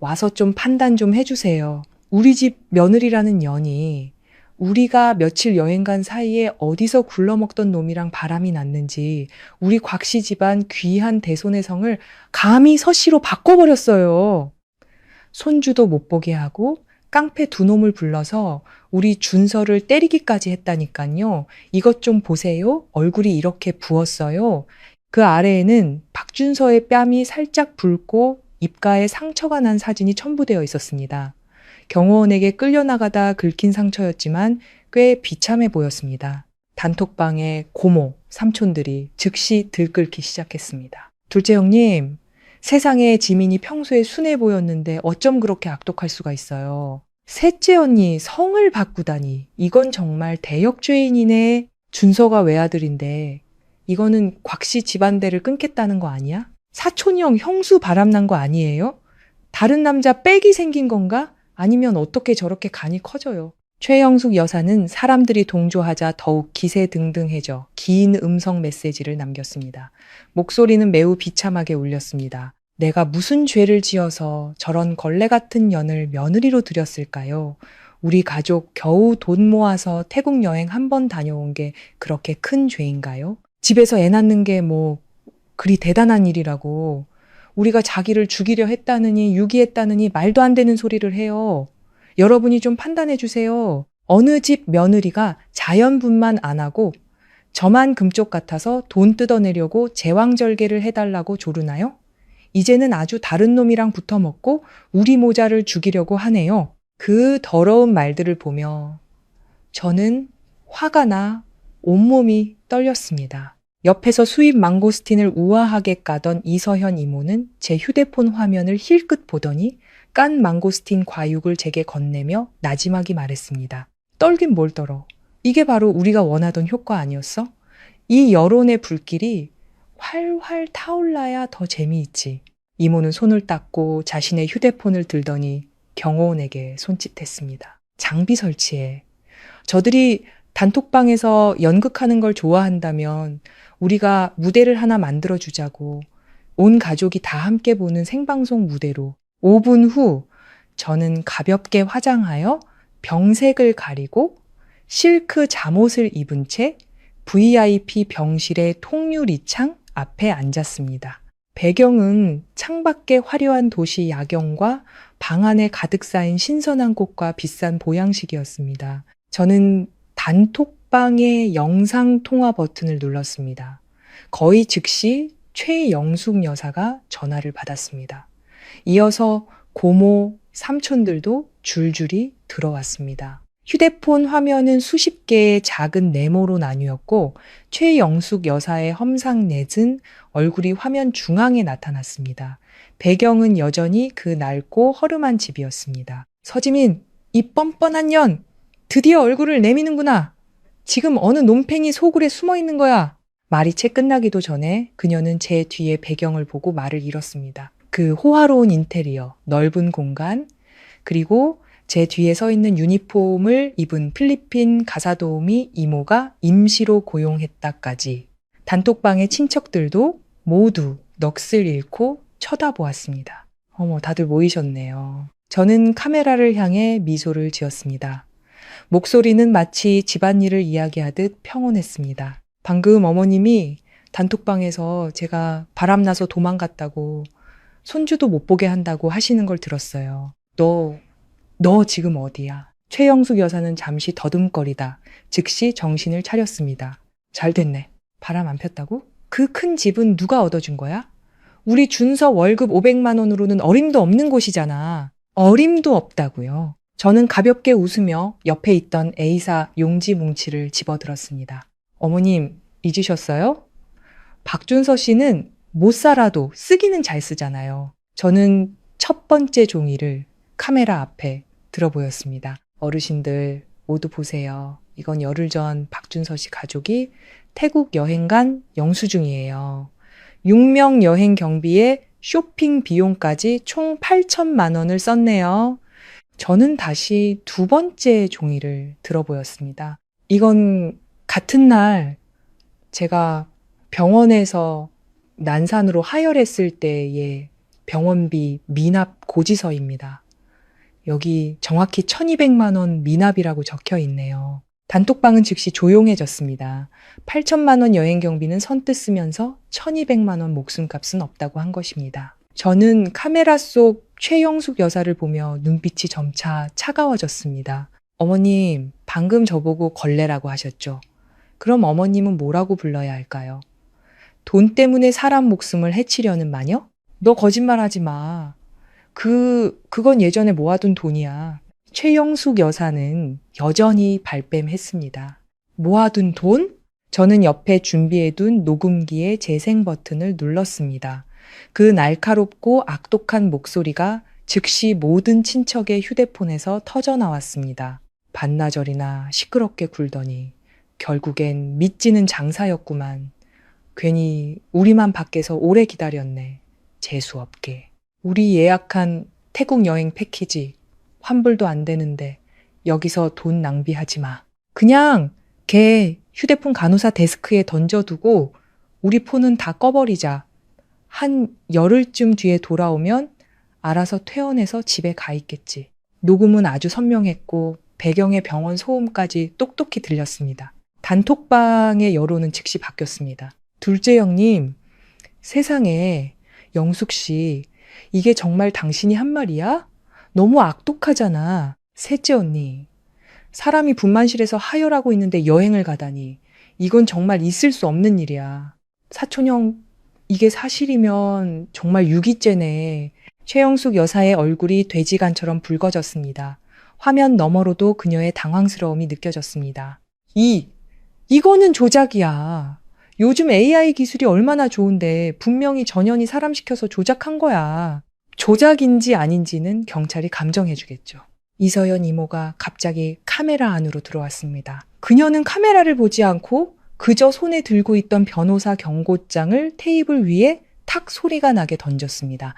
와서 좀 판단 좀 해주세요. 우리 집 며느리라는 년이 우리가 며칠 여행 간 사이에 어디서 굴러먹던 놈이랑 바람이 났는지 우리 곽씨 집안 귀한 대손의 성을 감히 서씨로 바꿔버렸어요. 손주도 못 보게 하고 깡패 두 놈을 불러서 우리 준서를 때리기까지 했다니까요. 이것 좀 보세요. 얼굴이 이렇게 부었어요. 그 아래에는 박준서의 뺨이 살짝 붉고 입가에 상처가 난 사진이 첨부되어 있었습니다. 경호원에게 끌려나가다 긁힌 상처였지만 꽤 비참해 보였습니다. 단톡방에 고모, 삼촌들이 즉시 들끓기 시작했습니다. 둘째 형님, 세상에 지민이 평소에 순해 보였는데 어쩜 그렇게 악독할 수가 있어요. 셋째 언니 성을 바꾸다니 이건 정말 대역죄인이네. 준서가 외아들인데 이거는 곽씨 집안대를 끊겠다는 거 아니야? 사촌형 형수 바람난 거 아니에요? 다른 남자 빽이 생긴 건가? 아니면 어떻게 저렇게 간이 커져요? 최영숙 여사는 사람들이 동조하자 더욱 기세등등해져 긴 음성 메시지를 남겼습니다. 목소리는 매우 비참하게 울렸습니다. 내가 무슨 죄를 지어서 저런 걸레 같은 년을 며느리로 들였을까요? 우리 가족 겨우 돈 모아서 태국 여행 한 번 다녀온 게 그렇게 큰 죄인가요? 집에서 애 낳는 게 뭐 그리 대단한 일이라고. 우리가 자기를 죽이려 했다느니 유기했다느니 말도 안 되는 소리를 해요. 여러분이 좀 판단해 주세요. 어느 집 며느리가 자연분만 안 하고 저만 금쪽 같아서 돈 뜯어내려고 제왕절개를 해달라고 조르나요? 이제는 아주 다른 놈이랑 붙어먹고 우리 모자를 죽이려고 하네요. 그 더러운 말들을 보며 저는 화가 나 온몸이 떨렸습니다. 옆에서 수입 망고스틴을 우아하게 까던 이서현 이모는 제 휴대폰 화면을 힐끗 보더니 깐 망고스틴 과육을 제게 건네며 나지막이 말했습니다. 떨긴 뭘 떨어. 이게 바로 우리가 원하던 효과 아니었어? 이 여론의 불길이 활활 타올라야 더 재미있지. 이모는 손을 닦고 자신의 휴대폰을 들더니 경호원에게 손짓했습니다. 장비 설치해. 저들이 단톡방에서 연극하는 걸 좋아한다면 우리가 무대를 하나 만들어주자고 온 가족이 다 함께 보는 생방송 무대로 5분 후 저는 가볍게 화장하여 병색을 가리고 실크 잠옷을 입은 채 VIP 병실의 통유리창 앞에 앉았습니다. 배경은 창밖의 화려한 도시 야경과 방 안에 가득 쌓인 신선한 꽃과 비싼 보양식이었습니다. 저는 단톡방의 영상 통화 버튼을 눌렀습니다. 거의 즉시 최영숙 여사가 전화를 받았습니다. 이어서 고모, 삼촌들도 줄줄이 들어왔습니다. 휴대폰 화면은 수십 개의 작은 네모로 나뉘었고 최영숙 여사의 험상궂은 얼굴이 화면 중앙에 나타났습니다. 배경은 여전히 그 낡고 허름한 집이었습니다. 서지민, 이 뻔뻔한 년! 드디어 얼굴을 내미는구나. 지금 어느 놈팽이 소굴에 숨어 있는 거야. 말이 채 끝나기도 전에 그녀는 제 뒤에 배경을 보고 말을 잃었습니다. 그 호화로운 인테리어, 넓은 공간, 그리고 제 뒤에 서 있는 유니폼을 입은 필리핀 가사도우미 이모가 임시로 고용했다까지 단톡방의 친척들도 모두 넋을 잃고 쳐다보았습니다. 어머, 다들 모이셨네요. 저는 카메라를 향해 미소를 지었습니다. 목소리는 마치 집안일을 이야기하듯 평온했습니다. 방금 어머님이 단톡방에서 제가 바람나서 도망갔다고 손주도 못 보게 한다고 하시는 걸 들었어요. 너 지금 어디야? 최영숙 여사는 잠시 더듬거리다 즉시 정신을 차렸습니다. 잘 됐네. 바람 안 폈다고? 그 큰 집은 누가 얻어준 거야? 우리 준서 월급 500만 원으로는 어림도 없는 곳이잖아. 어림도 없다고요. 저는 가볍게 웃으며 옆에 있던 A사 용지 뭉치를 집어들었습니다. 어머님, 잊으셨어요? 박준서 씨는 못 살아도 쓰기는 잘 쓰잖아요. 저는 첫 번째 종이를 카메라 앞에 들어보였습니다. 어르신들 모두 보세요. 이건 열흘 전 박준서 씨 가족이 태국 여행 간 영수증이에요. 6명 여행 경비에 쇼핑 비용까지 총 8천만 원을 썼네요. 저는 다시 두 번째 종이를 들어보였습니다. 이건 같은 날 제가 병원에서 난산으로 하혈했을 때의 병원비 미납 고지서입니다. 여기 정확히 1200만 원 미납이라고 적혀 있네요. 단톡방은 즉시 조용해졌습니다. 8천만 원 여행 경비는 선뜻 쓰면서 1200만 원 목숨값은 없다고 한 것입니다. 저는 카메라 속 최영숙 여사를 보며 눈빛이 점차 차가워졌습니다. 어머님, 방금 저보고 걸레라고 하셨죠? 그럼 어머님은 뭐라고 불러야 할까요? 돈 때문에 사람 목숨을 해치려는 마녀? 너 거짓말하지 마. 그건 예전에 모아둔 돈이야. 최영숙 여사는 여전히 발뺌했습니다. 모아둔 돈? 저는 옆에 준비해둔 녹음기의 재생 버튼을 눌렀습니다. 그 날카롭고 악독한 목소리가 즉시 모든 친척의 휴대폰에서 터져 나왔습니다. 반나절이나 시끄럽게 굴더니 결국엔 믿지는 장사였구만. 괜히 우리만 밖에서 오래 기다렸네. 재수없게. 우리 예약한 태국 여행 패키지 환불도 안 되는데 여기서 돈 낭비하지 마. 그냥 걔 휴대폰 간호사 데스크에 던져두고 우리 폰은 다 꺼버리자. 한 열흘쯤 뒤에 돌아오면 알아서 퇴원해서 집에 가 있겠지. 녹음은 아주 선명했고 배경의 병원 소음까지 똑똑히 들렸습니다. 단톡방의 여론은 즉시 바뀌었습니다. 둘째 형님, 세상에 영숙 씨, 이게 정말 당신이 한 말이야? 너무 악독하잖아. 셋째 언니, 사람이 분만실에서 하혈하고 있는데 여행을 가다니. 이건 정말 있을 수 없는 일이야. 사촌형, 이게 사실이면 정말 유기죄네. 최영숙 여사의 얼굴이 돼지간처럼 붉어졌습니다. 화면 너머로도 그녀의 당황스러움이 느껴졌습니다. 이거는 조작이야. 요즘 AI 기술이 얼마나 좋은데 분명히 전현이 사람 시켜서 조작한 거야. 조작인지 아닌지는 경찰이 감정해주겠죠. 이서연 이모가 갑자기 카메라 안으로 들어왔습니다. 그녀는 카메라를 보지 않고 그저 손에 들고 있던 변호사 경고장을 테이블 위에 탁 소리가 나게 던졌습니다.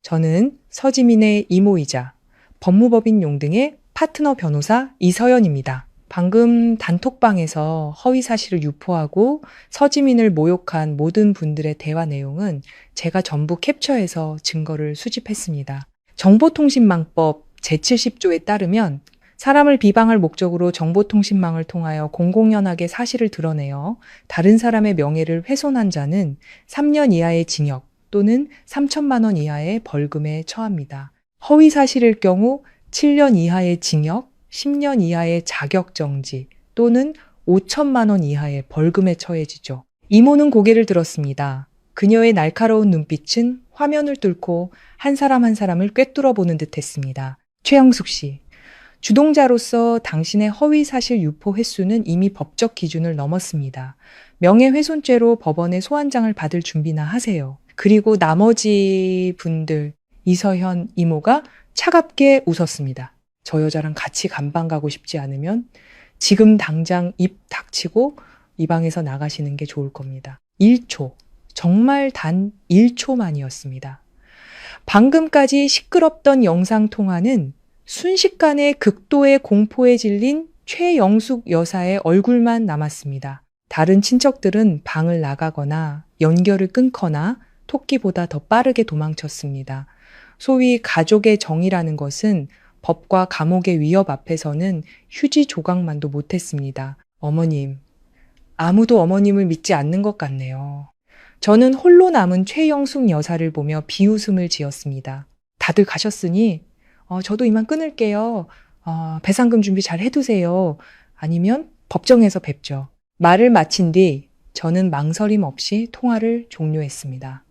저는 서지민의 이모이자 법무법인 용등의 파트너 변호사 이서연입니다. 방금 단톡방에서 허위 사실을 유포하고 서지민을 모욕한 모든 분들의 대화 내용은 제가 전부 캡처해서 증거를 수집했습니다. 정보통신망법 제70조에 따르면 사람을 비방할 목적으로 정보통신망을 통하여 공공연하게 사실을 드러내어 다른 사람의 명예를 훼손한 자는 3년 이하의 징역 또는 3천만 원 이하의 벌금에 처합니다. 허위 사실일 경우 7년 이하의 징역, 10년 이하의 자격정지 또는 5천만 원 이하의 벌금에 처해지죠. 이모는 고개를 들었습니다. 그녀의 날카로운 눈빛은 화면을 뚫고 한 사람 한 사람을 꿰뚫어 보는 듯 했습니다. 최영숙 씨, 주동자로서 당신의 허위 사실 유포 횟수는 이미 법적 기준을 넘었습니다. 명예훼손죄로 법원에 소환장을 받을 준비나 하세요. 그리고 나머지 분들, 이서현 이모가 차갑게 웃었습니다. 저 여자랑 같이 감방 가고 싶지 않으면 지금 당장 입 닥치고 이 방에서 나가시는 게 좋을 겁니다. 1초, 정말 단 1초만이었습니다. 방금까지 시끄럽던 영상통화는 순식간에 극도의 공포에 질린 최영숙 여사의 얼굴만 남았습니다. 다른 친척들은 방을 나가거나 연결을 끊거나 토끼보다 더 빠르게 도망쳤습니다. 소위 가족의 정이라는 것은 법과 감옥의 위협 앞에서는 휴지 조각만도 못했습니다. 어머님, 아무도 어머님을 믿지 않는 것 같네요. 저는 홀로 남은 최영숙 여사를 보며 비웃음을 지었습니다. 다들 가셨으니 저도 이만 끊을게요. 배상금 준비 잘 해두세요. 아니면 법정에서 뵙죠. 말을 마친 뒤 저는 망설임 없이 통화를 종료했습니다.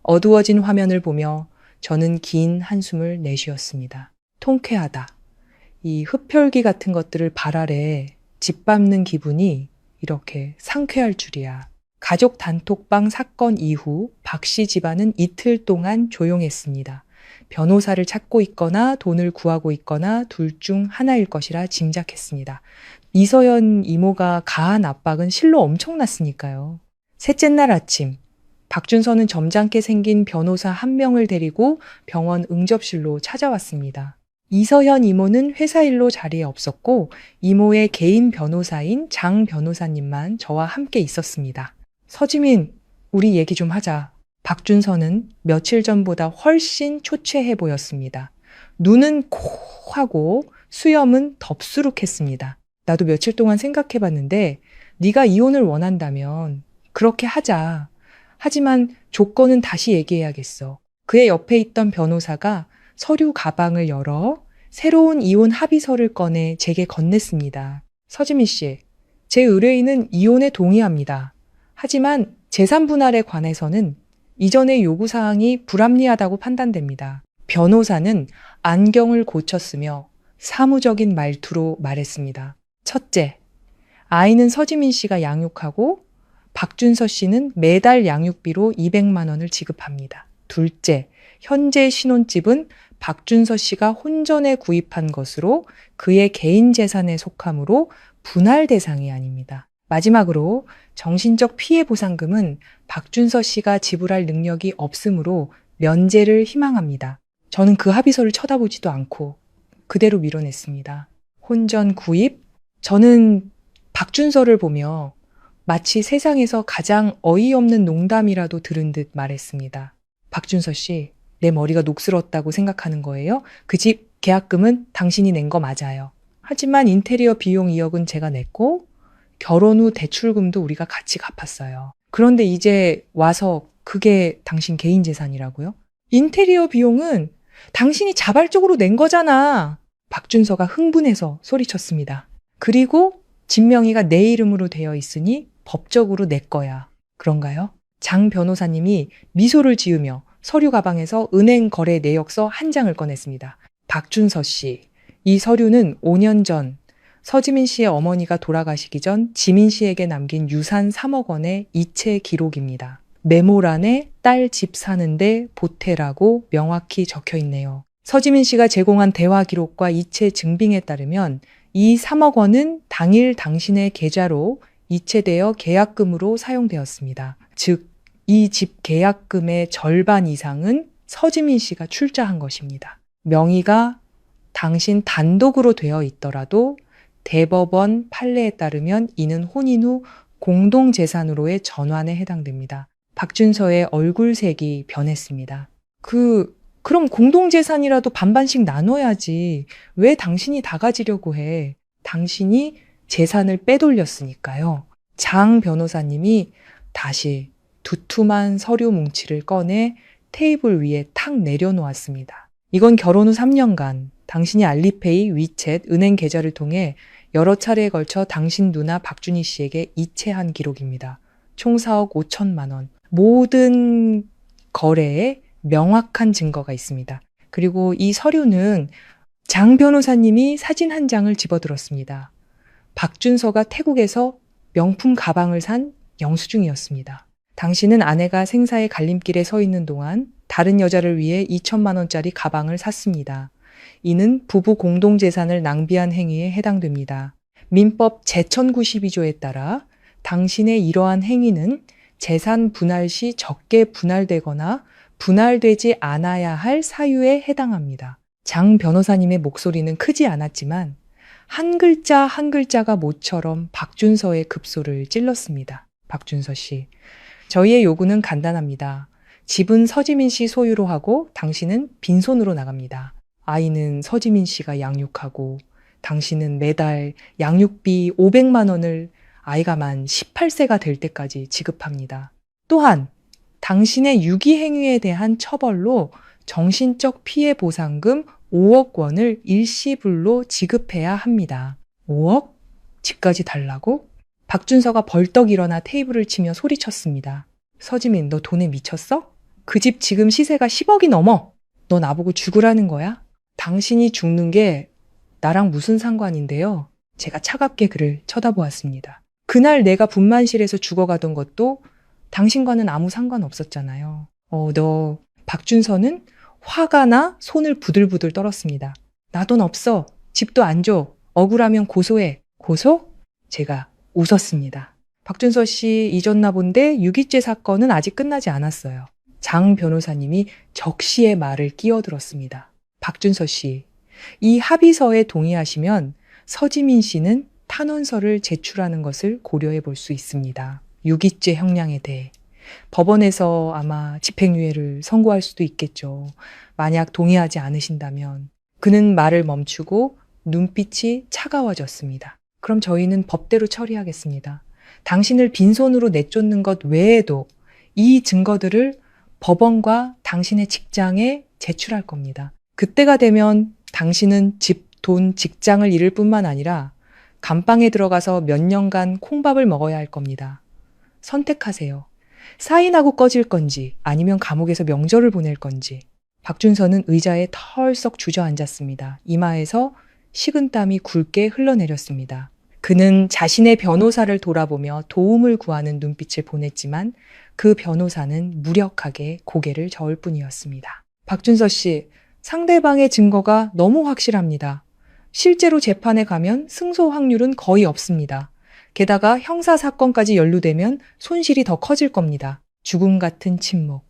어두워진 화면을 보며 저는 긴 한숨을 내쉬었습니다. 통쾌하다. 이 흡혈귀 같은 것들을 발 아래 짓밟는 기분이 이렇게 상쾌할 줄이야. 가족 단톡방 사건 이후 박 씨 집안은 이틀 동안 조용했습니다. 변호사를 찾고 있거나 돈을 구하고 있거나 둘 중 하나일 것이라 짐작했습니다. 이서연 이모가 가한 압박은 실로 엄청났으니까요. 셋째 날 아침, 박준서는 점잖게 생긴 변호사 한 명을 데리고 병원 응접실로 찾아왔습니다. 이서연 이모는 회사 일로 자리에 없었고 이모의 개인 변호사인 장 변호사님만 저와 함께 있었습니다. 서지민, 우리 얘기 좀 하자. 박준서는 며칠 전보다 훨씬 초췌해 보였습니다. 눈은 코 하고 수염은 덥수룩했습니다. 나도 며칠 동안 생각해봤는데 네가 이혼을 원한다면 그렇게 하자. 하지만 조건은 다시 얘기해야겠어. 그의 옆에 있던 변호사가 서류 가방을 열어 새로운 이혼 합의서를 꺼내 제게 건넸습니다. 서지민 씨, 제 의뢰인은 이혼에 동의합니다. 하지만 재산 분할에 관해서는 이전의 요구사항이 불합리하다고 판단됩니다. 변호사는 안경을 고쳤으며 사무적인 말투로 말했습니다. 첫째, 아이는 서지민 씨가 양육하고 박준서 씨는 매달 양육비로 200만 원을 지급합니다. 둘째, 현재 신혼집은 박준서 씨가 혼전에 구입한 것으로 그의 개인 재산에 속하므로 분할 대상이 아닙니다. 마지막으로 정신적 피해 보상금은 박준서 씨가 지불할 능력이 없으므로 면제를 희망합니다. 저는 그 합의서를 쳐다보지도 않고 그대로 밀어냈습니다. 혼전 구입? 저는 박준서를 보며 마치 세상에서 가장 어이없는 농담이라도 들은 듯 말했습니다. 박준서 씨, 내 머리가 녹슬었다고 생각하는 거예요? 그 집 계약금은 당신이 낸 거 맞아요. 하지만 인테리어 비용 2억은 제가 냈고 결혼 후 대출금도 우리가 같이 갚았어요. 그런데 이제 와서 그게 당신 개인 재산이라고요? 인테리어 비용은 당신이 자발적으로 낸 거잖아. 박준서가 흥분해서 소리쳤습니다. 그리고 진명이가 내 이름으로 되어 있으니 법적으로 내 거야. 그런가요? 장 변호사님이 미소를 지으며 서류 가방에서 은행 거래 내역서 한 장을 꺼냈습니다. 박준서 씨, 이 서류는 5년 전 서지민 씨의 어머니가 돌아가시기 전 지민 씨에게 남긴 유산 3억 원의 이체 기록입니다. 메모란에 딸 집 사는데 보태라고 명확히 적혀 있네요. 서지민 씨가 제공한 대화 기록과 이체 증빙에 따르면 이 3억 원은 당일 당신의 계좌로 이체되어 계약금으로 사용되었습니다. 즉, 이 집 계약금의 절반 이상은 서지민 씨가 출자한 것입니다. 명의가 당신 단독으로 되어 있더라도 대법원 판례에 따르면 이는 혼인 후 공동재산으로의 전환에 해당됩니다. 박준서의 얼굴색이 변했습니다. 그럼 공동재산이라도 반반씩 나눠야지. 왜 당신이 다 가지려고 해? 당신이 재산을 빼돌렸으니까요. 장 변호사님이 다시 두툼한 서류 뭉치를 꺼내 테이블 위에 탁 내려놓았습니다. 이건 결혼 후 3년간 당신이 알리페이, 위챗, 은행 계좌를 통해 여러 차례에 걸쳐 당신 누나 박준희 씨에게 이체한 기록입니다. 총 4억 5천만 원. 모든 거래에 명확한 증거가 있습니다. 그리고 이 서류는 장 변호사님이 사진 한 장을 집어들었습니다. 박준서가 태국에서 명품 가방을 산 영수증이었습니다. 당신은 아내가 생사의 갈림길에 서 있는 동안 다른 여자를 위해 2천만 원짜리 가방을 샀습니다. 이는 부부 공동재산을 낭비한 행위에 해당됩니다. 민법 제1092조에 따라 당신의 이러한 행위는 재산 분할 시 적게 분할되거나 분할되지 않아야 할 사유에 해당합니다. 장 변호사님의 목소리는 크지 않았지만 한 글자 한 글자가 모처럼 박준서의 급소를 찔렀습니다. 박준서 씨, 저희의 요구는 간단합니다. 집은 서지민 씨 소유로 하고 당신은 빈손으로 나갑니다. 아이는 서지민 씨가 양육하고 당신은 매달 양육비 500만 원을 아이가 만 18세가 될 때까지 지급합니다. 또한 당신의 유기행위에 대한 처벌로 정신적 피해 보상금 5억 원을 일시불로 지급해야 합니다. 5억? 집까지 달라고? 박준서가 벌떡 일어나 테이블을 치며 소리쳤습니다. 서지민, 너 돈에 미쳤어? 그 집 지금 시세가 10억이 넘어. 너 나보고 죽으라는 거야? 당신이 죽는 게 나랑 무슨 상관인데요? 제가 차갑게 그를 쳐다보았습니다. 그날 내가 분만실에서 죽어가던 것도 당신과는 아무 상관 없었잖아요. 너 박준서는 화가 나 손을 부들부들 떨었습니다. 나 돈 없어. 집도 안 줘. 억울하면 고소해. 고소? 제가 웃었습니다. 박준서 씨 잊었나 본데 유기죄 사건은 아직 끝나지 않았어요. 장 변호사님이 적시의 말을 끼어들었습니다. 박준서 씨, 이 합의서에 동의하시면 서지민 씨는 탄원서를 제출하는 것을 고려해 볼 수 있습니다. 유기죄 형량에 대해. 법원에서 아마 집행유예를 선고할 수도 있겠죠. 만약 동의하지 않으신다면. 그는 말을 멈추고 눈빛이 차가워졌습니다. 그럼 저희는 법대로 처리하겠습니다. 당신을 빈손으로 내쫓는 것 외에도 이 증거들을 법원과 당신의 직장에 제출할 겁니다. 그때가 되면 당신은 집, 돈, 직장을 잃을 뿐만 아니라 감방에 들어가서 몇 년간 콩밥을 먹어야 할 겁니다. 선택하세요. 사인하고 꺼질 건지 아니면 감옥에서 명절을 보낼 건지. 박준서는 의자에 털썩 주저앉았습니다. 이마에서 식은땀이 굵게 흘러내렸습니다. 그는 자신의 변호사를 돌아보며 도움을 구하는 눈빛을 보냈지만 그 변호사는 무력하게 고개를 저을 뿐이었습니다. 박준서 씨, 상대방의 증거가 너무 확실합니다. 실제로 재판에 가면 승소 확률은 거의 없습니다. 게다가 형사사건까지 연루되면 손실이 더 커질 겁니다. 죽음 같은 침묵.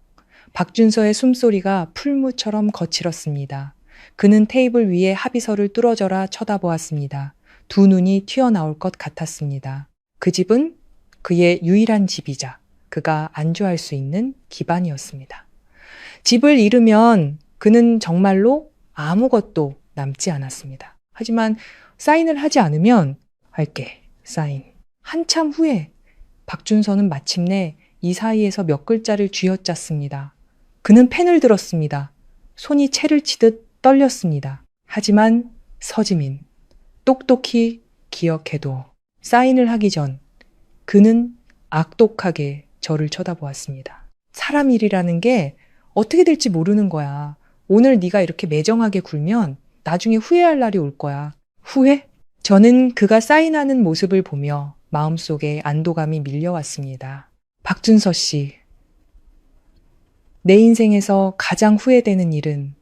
박준서의 숨소리가 풀무처럼 거칠었습니다. 그는 테이블 위에 합의서를 뚫어져라 쳐다보았습니다. 두 눈이 튀어나올 것 같았습니다. 그 집은 그의 유일한 집이자 그가 안주할 수 있는 기반이었습니다. 집을 잃으면 그는 정말로 아무것도 남지 않았습니다. 하지만 사인을 하지 않으면 할게, 사인. 한참 후에 박준서는 마침내 이 사이에서 몇 글자를 쥐어짰습니다. 그는 펜을 들었습니다. 손이 채를 치듯 떨렸습니다. 하지만 서지민, 똑똑히 기억해도 사인을 하기 전 그는 악독하게 저를 쳐다보았습니다. 사람 일이라는 게 어떻게 될지 모르는 거야. 오늘 네가 이렇게 매정하게 굴면 나중에 후회할 날이 올 거야. 후회? 저는 그가 사인하는 모습을 보며 마음속에 안도감이 밀려왔습니다. 박준서 씨, 내 인생에서 가장 후회되는 일은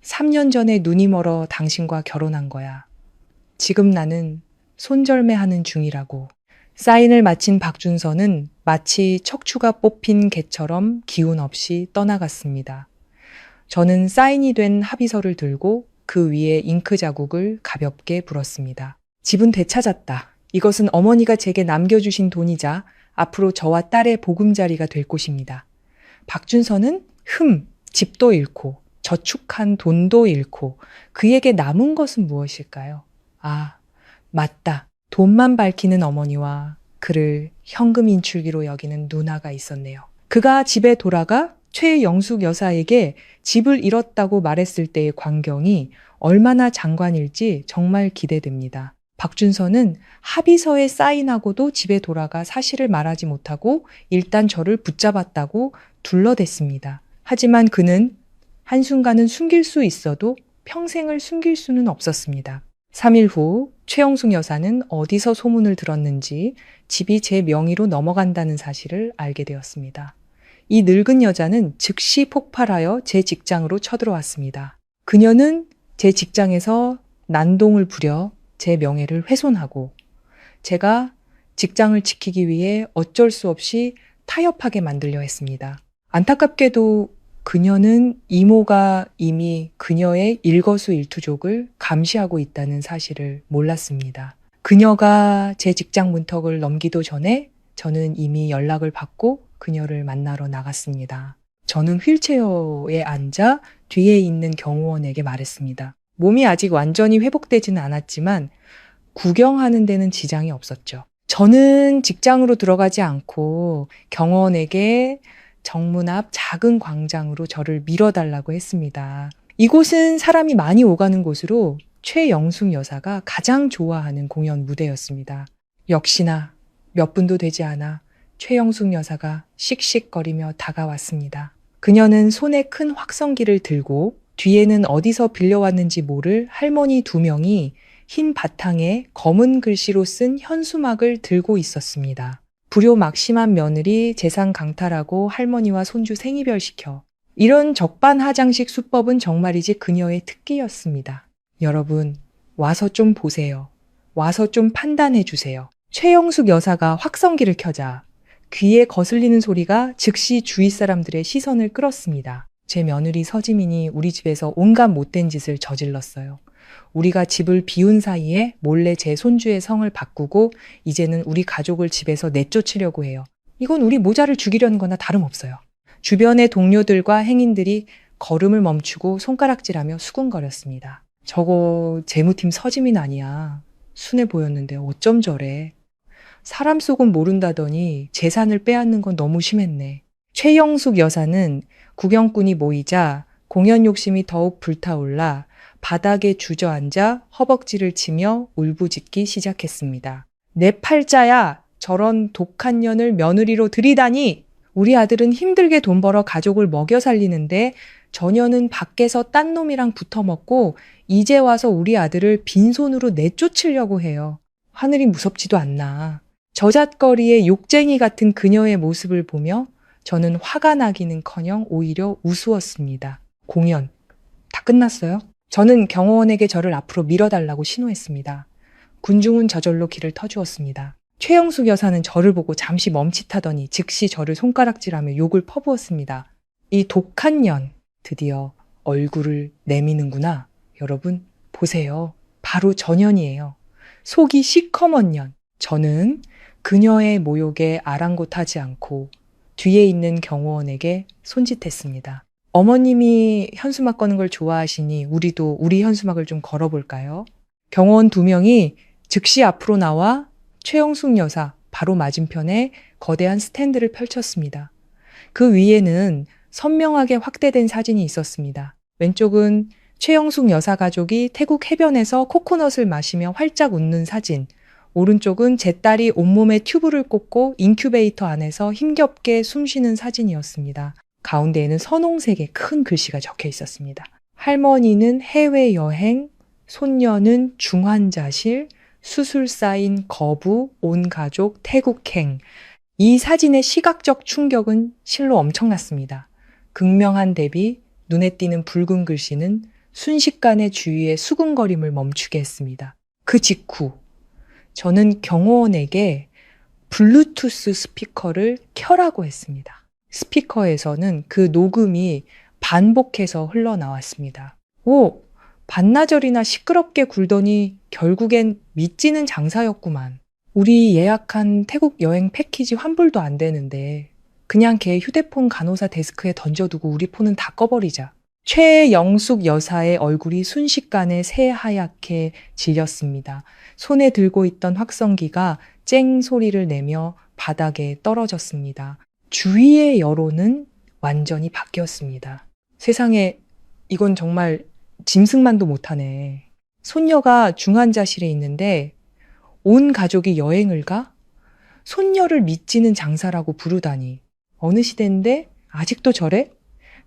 3년 전에 눈이 멀어 당신과 결혼한 거야. 지금 나는 손절매하는 중이라고. 사인을 마친 박준서는 마치 척추가 뽑힌 개처럼 기운 없이 떠나갔습니다. 저는 사인이 된 합의서를 들고 그 위에 잉크 자국을 가볍게 불었습니다. 집은 되찾았다. 이것은 어머니가 제게 남겨주신 돈이자 앞으로 저와 딸의 보금자리가 될 곳입니다. 박준서는 집도 잃고 저축한 돈도 잃고 그에게 남은 것은 무엇일까요? 아, 맞다. 돈만 밝히는 어머니와 그를 현금 인출기로 여기는 누나가 있었네요. 그가 집에 돌아가 최영숙 여사에게 집을 잃었다고 말했을 때의 광경이 얼마나 장관일지 정말 기대됩니다. 박준서는 합의서에 사인하고도 집에 돌아가 사실을 말하지 못하고 일단 저를 붙잡았다고 둘러댔습니다. 하지만 그는 한순간은 숨길 수 있어도 평생을 숨길 수는 없었습니다. 3일 후 최영숙 여사는 어디서 소문을 들었는지 집이 제 명의로 넘어간다는 사실을 알게 되었습니다. 이 늙은 여자는 즉시 폭발하여 제 직장으로 쳐들어왔습니다. 그녀는 제 직장에서 난동을 부려 제 명예를 훼손하고 제가 직장을 지키기 위해 어쩔 수 없이 타협하게 만들려 했습니다. 안타깝게도 그녀는 이모가 이미 그녀의 일거수일투족을 감시하고 있다는 사실을 몰랐습니다. 그녀가 제 직장 문턱을 넘기도 전에 저는 이미 연락을 받고 그녀를 만나러 나갔습니다. 저는 휠체어에 앉아 뒤에 있는 경호원에게 말했습니다. 몸이 아직 완전히 회복되지는 않았지만 구경하는 데는 지장이 없었죠. 저는 직장으로 들어가지 않고 경호원에게 정문 앞 작은 광장으로 저를 밀어달라고 했습니다. 이곳은 사람이 많이 오가는 곳으로 최영숙 여사가 가장 좋아하는 공연 무대였습니다. 역시나 몇 분도 되지 않아 최영숙 여사가 씩씩거리며 다가왔습니다. 그녀는 손에 큰 확성기를 들고 뒤에는 어디서 빌려왔는지 모를 할머니 2명이 흰 바탕에 검은 글씨로 쓴 현수막을 들고 있었습니다. 불효막심한 며느리 재산 강탈하고 할머니와 손주 생이별시켜. 이런 적반하장식 수법은 정말이지 그녀의 특기였습니다. 여러분, 와서 좀 보세요. 와서 좀 판단해 주세요. 최영숙 여사가 확성기를 켜자 귀에 거슬리는 소리가 즉시 주위 사람들의 시선을 끌었습니다. 제 며느리 서지민이 우리 집에서 온갖 못된 짓을 저질렀어요. 우리가 집을 비운 사이에 몰래 제 손주의 성을 바꾸고 이제는 우리 가족을 집에서 내쫓으려고 해요. 이건 우리 모자를 죽이려는 거나 다름없어요. 주변의 동료들과 행인들이 걸음을 멈추고 손가락질하며 수군거렸습니다. 저거 재무팀 서지민 아니야. 순해 보였는데 어쩜 저래. 사람 속은 모른다더니 재산을 빼앗는 건 너무 심했네. 최영숙 여사는 구경꾼이 모이자 공연 욕심이 더욱 불타올라 바닥에 주저앉아 허벅지를 치며 울부짖기 시작했습니다. 내 팔자야, 저런 독한 년을 며느리로 들이다니! 우리 아들은 힘들게 돈 벌어 가족을 먹여 살리는데 저 년은 밖에서 딴 놈이랑 붙어먹고 이제 와서 우리 아들을 빈손으로 내쫓으려고 해요. 하늘이 무섭지도 않나. 저잣거리의 욕쟁이 같은 그녀의 모습을 보며 저는 화가 나기는커녕 오히려 우스웠습니다. 공연 다 끝났어요? 저는 경호원에게 저를 앞으로 밀어달라고 신호했습니다. 군중은 저절로 길을 터주었습니다. 최영숙 여사는 저를 보고 잠시 멈칫하더니 즉시 저를 손가락질하며 욕을 퍼부었습니다. 이 독한 년, 드디어 얼굴을 내미는구나. 여러분 보세요. 바로 저 년이에요. 속이 시커먼 년. 저는 그녀의 모욕에 아랑곳하지 않고 뒤에 있는 경호원에게 손짓했습니다. 어머님이 현수막 거는 걸 좋아하시니 우리도 우리 현수막을 좀 걸어볼까요? 경호원 2명이 즉시 앞으로 나와 최영숙 여사 바로 맞은편에 거대한 스탠드를 펼쳤습니다. 그 위에는 선명하게 확대된 사진이 있었습니다. 왼쪽은 최영숙 여사 가족이 태국 해변에서 코코넛을 마시며 활짝 웃는 사진, 오른쪽은 제 딸이 온몸에 튜브를 꽂고 인큐베이터 안에서 힘겹게 숨쉬는 사진이었습니다. 가운데에는 선홍색의 큰 글씨가 적혀 있었습니다. 할머니는 해외여행, 손녀는 중환자실, 수술사인 거부, 온 가족 태국행. 이 사진의 시각적 충격은 실로 엄청났습니다. 극명한 대비, 눈에 띄는 붉은 글씨는 순식간에 주위의 수군거림을 멈추게 했습니다. 그 직후 저는 경호원에게 블루투스 스피커를 켜라고 했습니다. 스피커에서는 그 녹음이 반복해서 흘러나왔습니다. 오, 반나절이나 시끄럽게 굴더니 결국엔 밑지는 장사였구만. 우리 예약한 태국 여행 패키지 환불도 안 되는데 그냥 걔 휴대폰 간호사 데스크에 던져두고 우리 폰은 다 꺼버리자. 최영숙 여사의 얼굴이 순식간에 새하얗게 질렸습니다. 손에 들고 있던 확성기가 쨍 소리를 내며 바닥에 떨어졌습니다. 주위의 여론은 완전히 바뀌었습니다. 세상에 이건 정말 짐승만도 못하네. 손녀가 중환자실에 있는데 온 가족이 여행을 가? 손녀를 믿지는 장사라고 부르다니. 어느 시대인데 아직도 저래?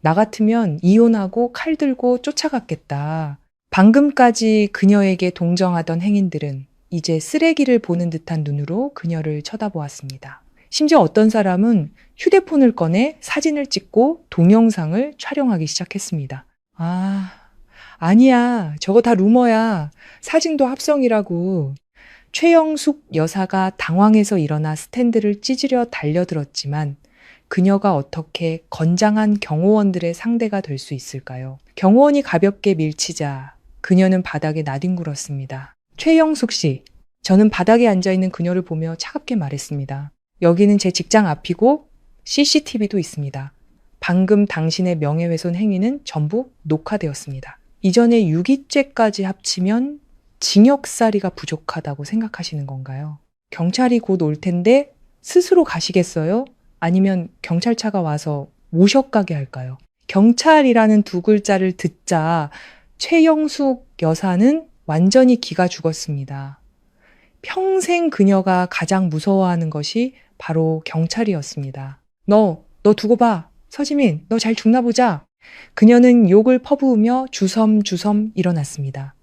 나 같으면 이혼하고 칼 들고 쫓아갔겠다. 방금까지 그녀에게 동정하던 행인들은 이제 쓰레기를 보는 듯한 눈으로 그녀를 쳐다보았습니다. 심지어 어떤 사람은 휴대폰을 꺼내 사진을 찍고 동영상을 촬영하기 시작했습니다. 아니야. 저거 다 루머야. 사진도 합성이라고. 최영숙 여사가 당황해서 일어나 스탠드를 찢으려 달려들었지만 그녀가 어떻게 건장한 경호원들의 상대가 될 수 있을까요? 경호원이 가볍게 밀치자 그녀는 바닥에 나뒹굴었습니다. 최영숙 씨, 저는 바닥에 앉아있는 그녀를 보며 차갑게 말했습니다. 여기는 제 직장 앞이고 CCTV도 있습니다. 방금 당신의 명예훼손 행위는 전부 녹화되었습니다. 이전에 유기죄까지 합치면 징역살이가 부족하다고 생각하시는 건가요? 경찰이 곧 올 텐데 스스로 가시겠어요? 아니면 경찰차가 와서 모셔가게 할까요? 경찰이라는 2글자를 듣자 최영숙 여사는 완전히 기가 죽었습니다. 평생 그녀가 가장 무서워하는 것이 바로 경찰이었습니다. 너 두고 봐. 서지민, 너 잘 죽나 보자. 그녀는 욕을 퍼부으며 주섬주섬 일어났습니다.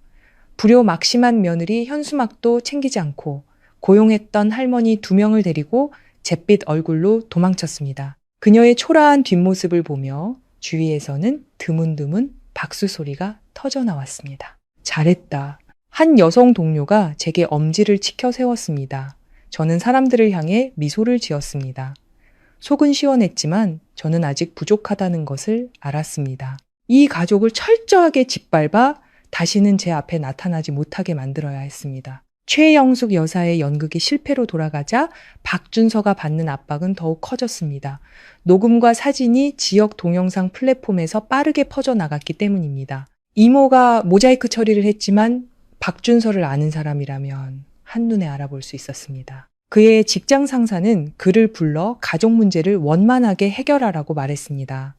불효막심한 며느리 현수막도 챙기지 않고 고용했던 할머니 2명을 데리고 잿빛 얼굴로 도망쳤습니다. 그녀의 초라한 뒷모습을 보며 주위에서는 드문드문 박수 소리가 터져 나왔습니다. 잘했다. 한 여성 동료가 제게 엄지를 치켜 세웠습니다. 저는 사람들을 향해 미소를 지었습니다. 속은 시원했지만 저는 아직 부족하다는 것을 알았습니다. 이 가족을 철저하게 짓밟아 다시는 제 앞에 나타나지 못하게 만들어야 했습니다. 최영숙 여사의 연극이 실패로 돌아가자 박준서가 받는 압박은 더욱 커졌습니다. 녹음과 사진이 지역 동영상 플랫폼에서 빠르게 퍼져나갔기 때문입니다. 이모가 모자이크 처리를 했지만 박준서를 아는 사람이라면 한눈에 알아볼 수 있었습니다. 그의 직장 상사는 그를 불러 가족 문제를 원만하게 해결하라고 말했습니다.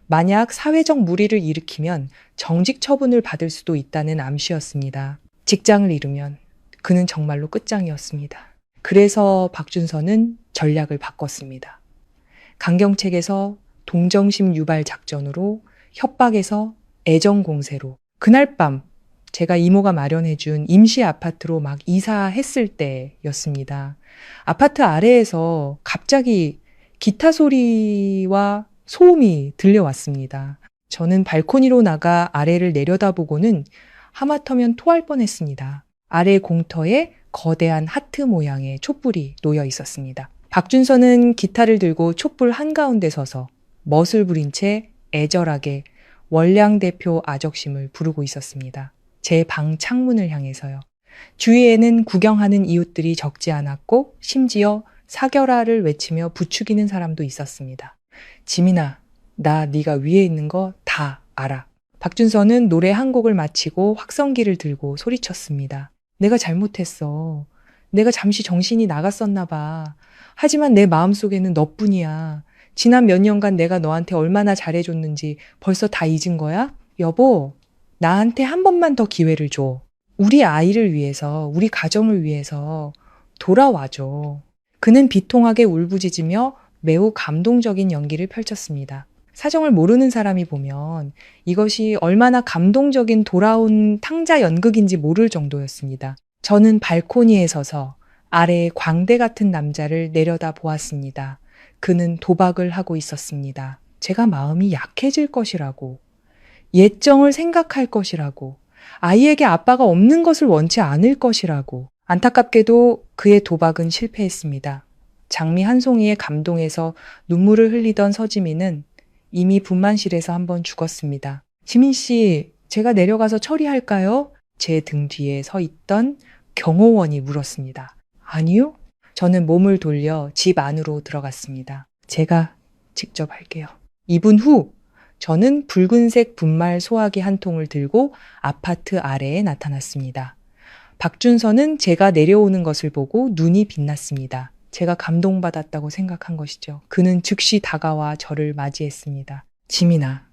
만약 사회적 무리를 일으키면 정직 처분을 받을 수도 있다는 암시였습니다. 직장을 잃으면 그는 정말로 끝장이었습니다. 그래서 박준서는 전략을 바꿨습니다. 강경책에서 동정심 유발 작전으로, 협박에서 애정 공세로, 그날 밤 제가 이모가 마련해준 임시 아파트로 막 이사했을 때였습니다. 아파트 아래에서 갑자기 기타 소리와 소음이 들려왔습니다. 저는 발코니로 나가 아래를 내려다보고는 하마터면 토할 뻔했습니다. 아래 공터에 거대한 하트 모양의 촛불이 놓여 있었습니다. 박준서는 기타를 들고 촛불 한가운데 서서 멋을 부린 채 애절하게 월량대표 아적심을 부르고 있었습니다. 제 방 창문을 향해서요. 주위에는 구경하는 이웃들이 적지 않았고 심지어 사겨라를 외치며 부추기는 사람도 있었습니다. 지민아, 나 네가 위에 있는 거 다 알아. 박준서는 노래 한 곡을 마치고 확성기를 들고 소리쳤습니다. 내가 잘못했어. 내가 잠시 정신이 나갔었나 봐. 하지만 내 마음속에는 너뿐이야. 지난 몇 년간 내가 너한테 얼마나 잘해줬는지 벌써 다 잊은 거야? 여보, 나한테 한 번만 더 기회를 줘. 우리 아이를 위해서, 우리 가정을 위해서 돌아와줘. 그는 비통하게 울부짖으며 매우 감동적인 연기를 펼쳤습니다. 사정을 모르는 사람이 보면 이것이 얼마나 감동적인 돌아온 탕자 연극인지 모를 정도였습니다. 저는 발코니에 서서 아래의 광대 같은 남자를 내려다 보았습니다. 그는 도박을 하고 있었습니다. 제가 마음이 약해질 것이라고, 예정을 생각할 것이라고, 아이에게 아빠가 없는 것을 원치 않을 것이라고. 안타깝게도 그의 도박은 실패했습니다. 장미 한 송이의 감동에서 눈물을 흘리던 서지민은 이미 분만실에서 한번 죽었습니다. 지민 씨, 제가 내려가서 처리할까요? 제 등 뒤에 서 있던 경호원이 물었습니다. 아니요. 저는 몸을 돌려 집 안으로 들어갔습니다. 제가 직접 할게요. 2분 후 저는 붉은색 분말 소화기 한 통을 들고 아파트 아래에 나타났습니다. 박준서는 제가 내려오는 것을 보고 눈이 빛났습니다. 제가 감동받았다고 생각한 것이죠. 그는 즉시 다가와 저를 맞이했습니다. 지민아,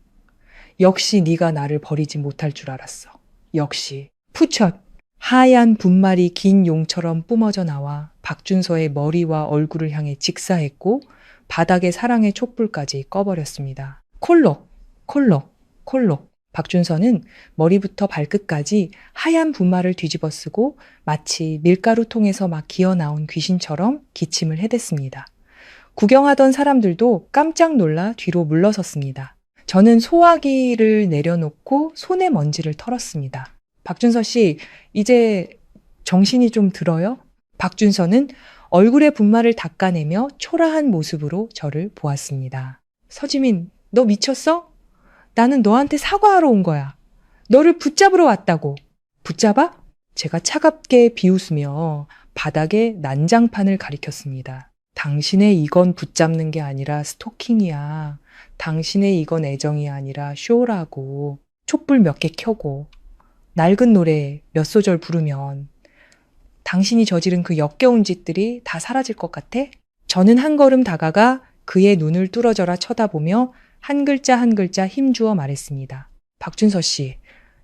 역시 네가 나를 버리지 못할 줄 알았어. 역시. 푸첫. 하얀 분말이 긴 용처럼 뿜어져 나와 박준서의 머리와 얼굴을 향해 직사했고 바닥에 사랑의 촛불까지 꺼버렸습니다. 콜록, 콜록, 콜록. 박준서는 머리부터 발끝까지 하얀 분말을 뒤집어 쓰고 마치 밀가루통에서 막 기어나온 귀신처럼 기침을 해댔습니다. 구경하던 사람들도 깜짝 놀라 뒤로 물러섰습니다. 저는 소화기를 내려놓고 손에 먼지를 털었습니다. 박준서 씨, 이제 정신이 좀 들어요? 박준서는 얼굴의 분말을 닦아내며 초라한 모습으로 저를 보았습니다. 서지민, 너 미쳤어? 나는 너한테 사과하러 온 거야. 너를 붙잡으러 왔다고. 붙잡아? 제가 차갑게 비웃으며 바닥에 난장판을 가리켰습니다. 당신의 이건 붙잡는 게 아니라 스토킹이야. 당신의 이건 애정이 아니라 쇼라고. 촛불 몇 개 켜고 낡은 노래 몇 소절 부르면 당신이 저지른 그 역겨운 짓들이 다 사라질 것 같아? 저는 한 걸음 다가가 그의 눈을 뚫어져라 쳐다보며 한 글자 한 글자 힘주어 말했습니다. 박준서 씨,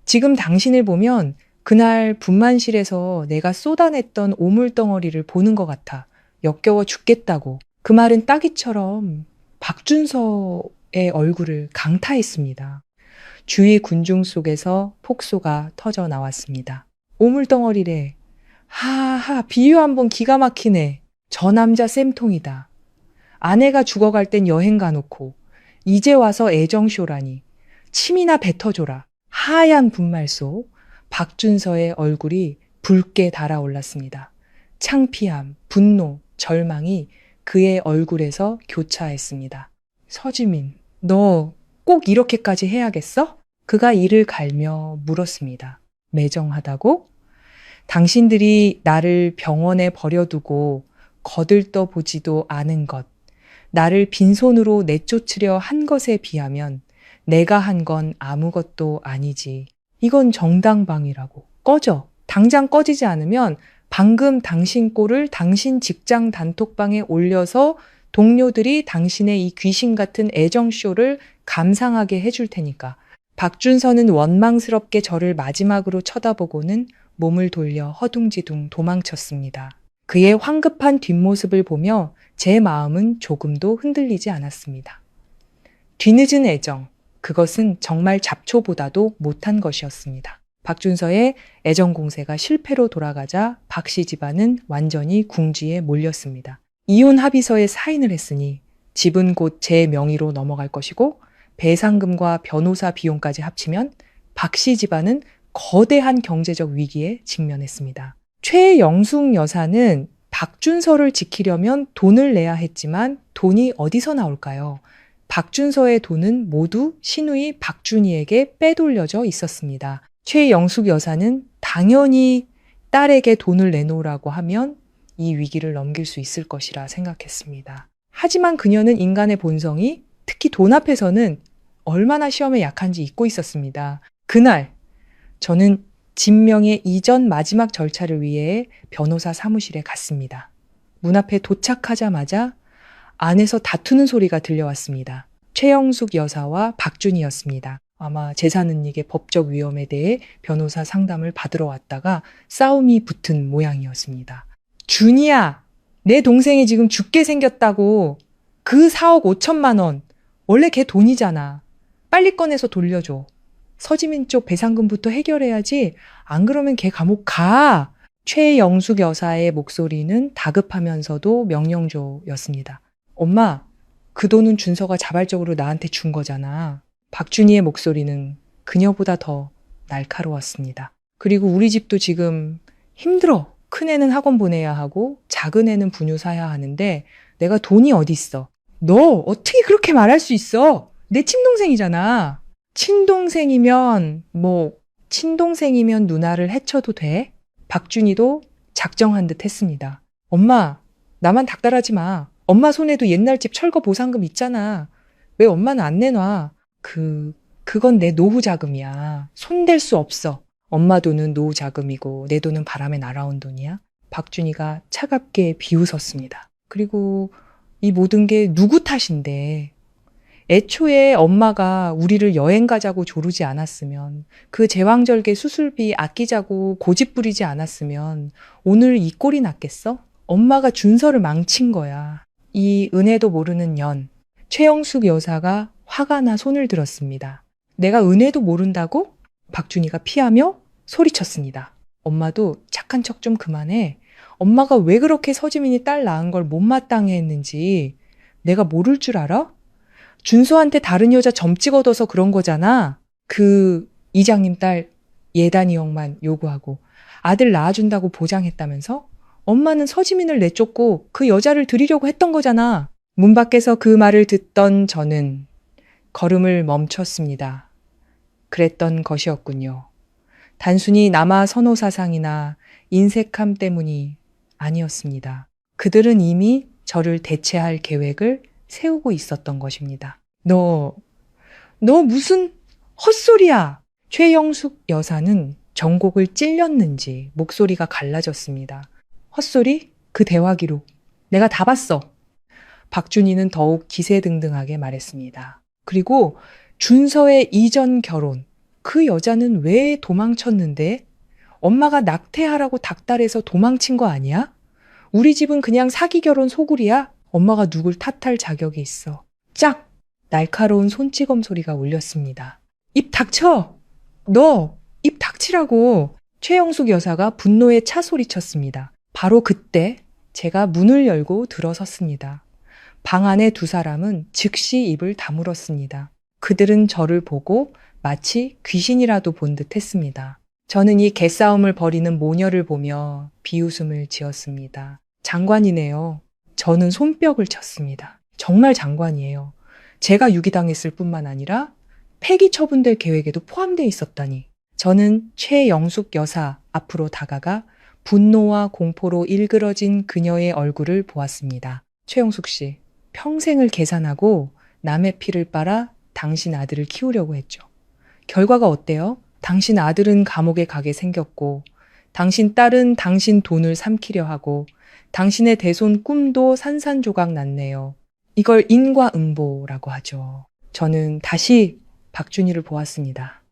지금 당신을 보면 그날 분만실에서 내가 쏟아냈던 오물덩어리를 보는 것 같아. 역겨워 죽겠다고. 그 말은 따귀처럼 박준서의 얼굴을 강타했습니다. 주위 군중 속에서 폭소가 터져 나왔습니다. 오물덩어리래. 하하, 비유 한번 기가 막히네. 저 남자 쌤통이다. 아내가 죽어갈 땐 여행 가놓고 이제 와서 애정쇼라니. 침이나 뱉어줘라. 하얀 분말소. 박준서의 얼굴이 붉게 달아올랐습니다. 창피함, 분노, 절망이 그의 얼굴에서 교차했습니다. 서지민, 너 꼭 이렇게까지 해야겠어? 그가 이를 갈며 물었습니다. 매정하다고? 당신들이 나를 병원에 버려두고 거들떠 보지도 않은 것, 나를 빈손으로 내쫓으려 한 것에 비하면 내가 한 건 아무것도 아니지. 이건 정당방위라고. 꺼져. 당장 꺼지지 않으면 방금 당신 꼴을 당신 직장 단톡방에 올려서 동료들이 당신의 이 귀신 같은 애정쇼를 감상하게 해줄 테니까. 박준서는 원망스럽게 저를 마지막으로 쳐다보고는 몸을 돌려 허둥지둥 도망쳤습니다. 그의 황급한 뒷모습을 보며 제 마음은 조금도 흔들리지 않았습니다. 뒤늦은 애정, 그것은 정말 잡초보다도 못한 것이었습니다. 박준서의 애정 공세가 실패로 돌아가자 박씨 집안은 완전히 궁지에 몰렸습니다. 이혼 합의서에 사인을 했으니 집은 곧 제 명의로 넘어갈 것이고 배상금과 변호사 비용까지 합치면 박씨 집안은 거대한 경제적 위기에 직면했습니다. 최영숙 여사는 박준서를 지키려면 돈을 내야 했지만 돈이 어디서 나올까요? 박준서의 돈은 모두 시누이 박준희에게 빼돌려져 있었습니다. 최영숙 여사는 당연히 딸에게 돈을 내놓으라고 하면 이 위기를 넘길 수 있을 것이라 생각했습니다. 하지만 그녀는 인간의 본성이 특히 돈 앞에서는 얼마나 시험에 약한지 잊고 있었습니다. 그날 저는 진명의 이전 마지막 절차를 위해 변호사 사무실에 갔습니다. 문 앞에 도착하자마자 안에서 다투는 소리가 들려왔습니다. 최영숙 여사와 박준희였습니다. 아마 재산은닉의 법적 위험에 대해 변호사 상담을 받으러 왔다가 싸움이 붙은 모양이었습니다. 준희야, 내 동생이 지금 죽게 생겼다고. 그 4억 5천만 원 원래 걔 돈이잖아. 빨리 꺼내서 돌려줘. 서지민 쪽 배상금부터 해결해야지. 안 그러면 걔 감옥 가. 최영숙 여사의 목소리는 다급하면서도 명령조였습니다. 엄마, 그 돈은 준서가 자발적으로 나한테 준 거잖아. 박준희의 목소리는 그녀보다 더 날카로웠습니다. 그리고 우리 집도 지금 힘들어. 큰애는 학원 보내야 하고 작은애는 분유 사야 하는데 내가 돈이 어디 있어. 너 어떻게 그렇게 말할 수 있어? 내 친동생이잖아. 친동생이면 누나를 해쳐도 돼? 박준희도 작정한 듯 했습니다. 엄마, 나만 닥달하지 마. 엄마 손에도 옛날 집 철거 보상금 있잖아. 왜 엄마는 안 내놔? 그건 내 노후 자금이야. 손댈 수 없어. 엄마 돈은 노후 자금이고 내 돈은 바람에 날아온 돈이야. 박준희가 차갑게 비웃었습니다. 그리고 이 모든 게 누구 탓인데 애초에 엄마가 우리를 여행 가자고 조르지 않았으면 그 제왕절개 수술비 아끼자고 고집 부리지 않았으면 오늘 이 꼴이 났겠어? 엄마가 준서를 망친 거야. 이 은혜도 모르는 년. 최영숙 여사가 화가 나 손을 들었습니다. 내가 은혜도 모른다고? 박준희가 피하며 소리쳤습니다. 엄마도 착한 척 좀 그만해. 엄마가 왜 그렇게 서지민이 딸 낳은 걸 못마땅해 했는지 내가 모를 줄 알아? 준서한테 다른 여자 점찍 얻어서 그런 거잖아. 그 이장님 딸 예단이 형만 요구하고 아들 낳아준다고 보장했다면서? 엄마는 서지민을 내쫓고 그 여자를 들이려고 했던 거잖아. 문 밖에서 그 말을 듣던 저는 걸음을 멈췄습니다. 그랬던 것이었군요. 단순히 남아 선호 사상이나 인색함 때문이 아니었습니다. 그들은 이미 저를 대체할 계획을 세우고 있었던 것입니다. 너 무슨 헛소리야. 최영숙 여사는 전곡을 찔렸는지 목소리가 갈라졌습니다. 헛소리? 그 대화 기록. 내가 다 봤어. 박준희는 더욱 기세등등하게 말했습니다. 그리고 준서의 이전 결혼. 그 여자는 왜 도망쳤는데? 엄마가 낙태하라고 닥달해서 도망친 거 아니야? 우리 집은 그냥 사기 결혼 소굴이야? 엄마가 누굴 탓할 자격이 있어. 짝! 날카로운 손찌검 소리가 울렸습니다. 입 닥쳐! 너! 입 닥치라고! 최영숙 여사가 분노에 차 소리쳤습니다. 바로 그때 제가 문을 열고 들어섰습니다. 방 안의 두 사람은 즉시 입을 다물었습니다. 그들은 저를 보고 마치 귀신이라도 본 듯 했습니다. 저는 이 개싸움을 벌이는 모녀를 보며 비웃음을 지었습니다. 장관이네요. 저는 손뼉을 쳤습니다. 정말 장관이에요. 제가 유기당했을 뿐만 아니라 폐기 처분될 계획에도 포함되어 있었다니. 저는 최영숙 여사 앞으로 다가가 분노와 공포로 일그러진 그녀의 얼굴을 보았습니다. 최영숙 씨, 평생을 계산하고 남의 피를 빨아 당신 아들을 키우려고 했죠. 결과가 어때요? 당신 아들은 감옥에 가게 생겼고, 당신 딸은 당신 돈을 삼키려 하고, 당신의 대손 꿈도 산산조각 났네요. 이걸 인과응보라고 하죠. 저는 다시 박준희를 보았습니다.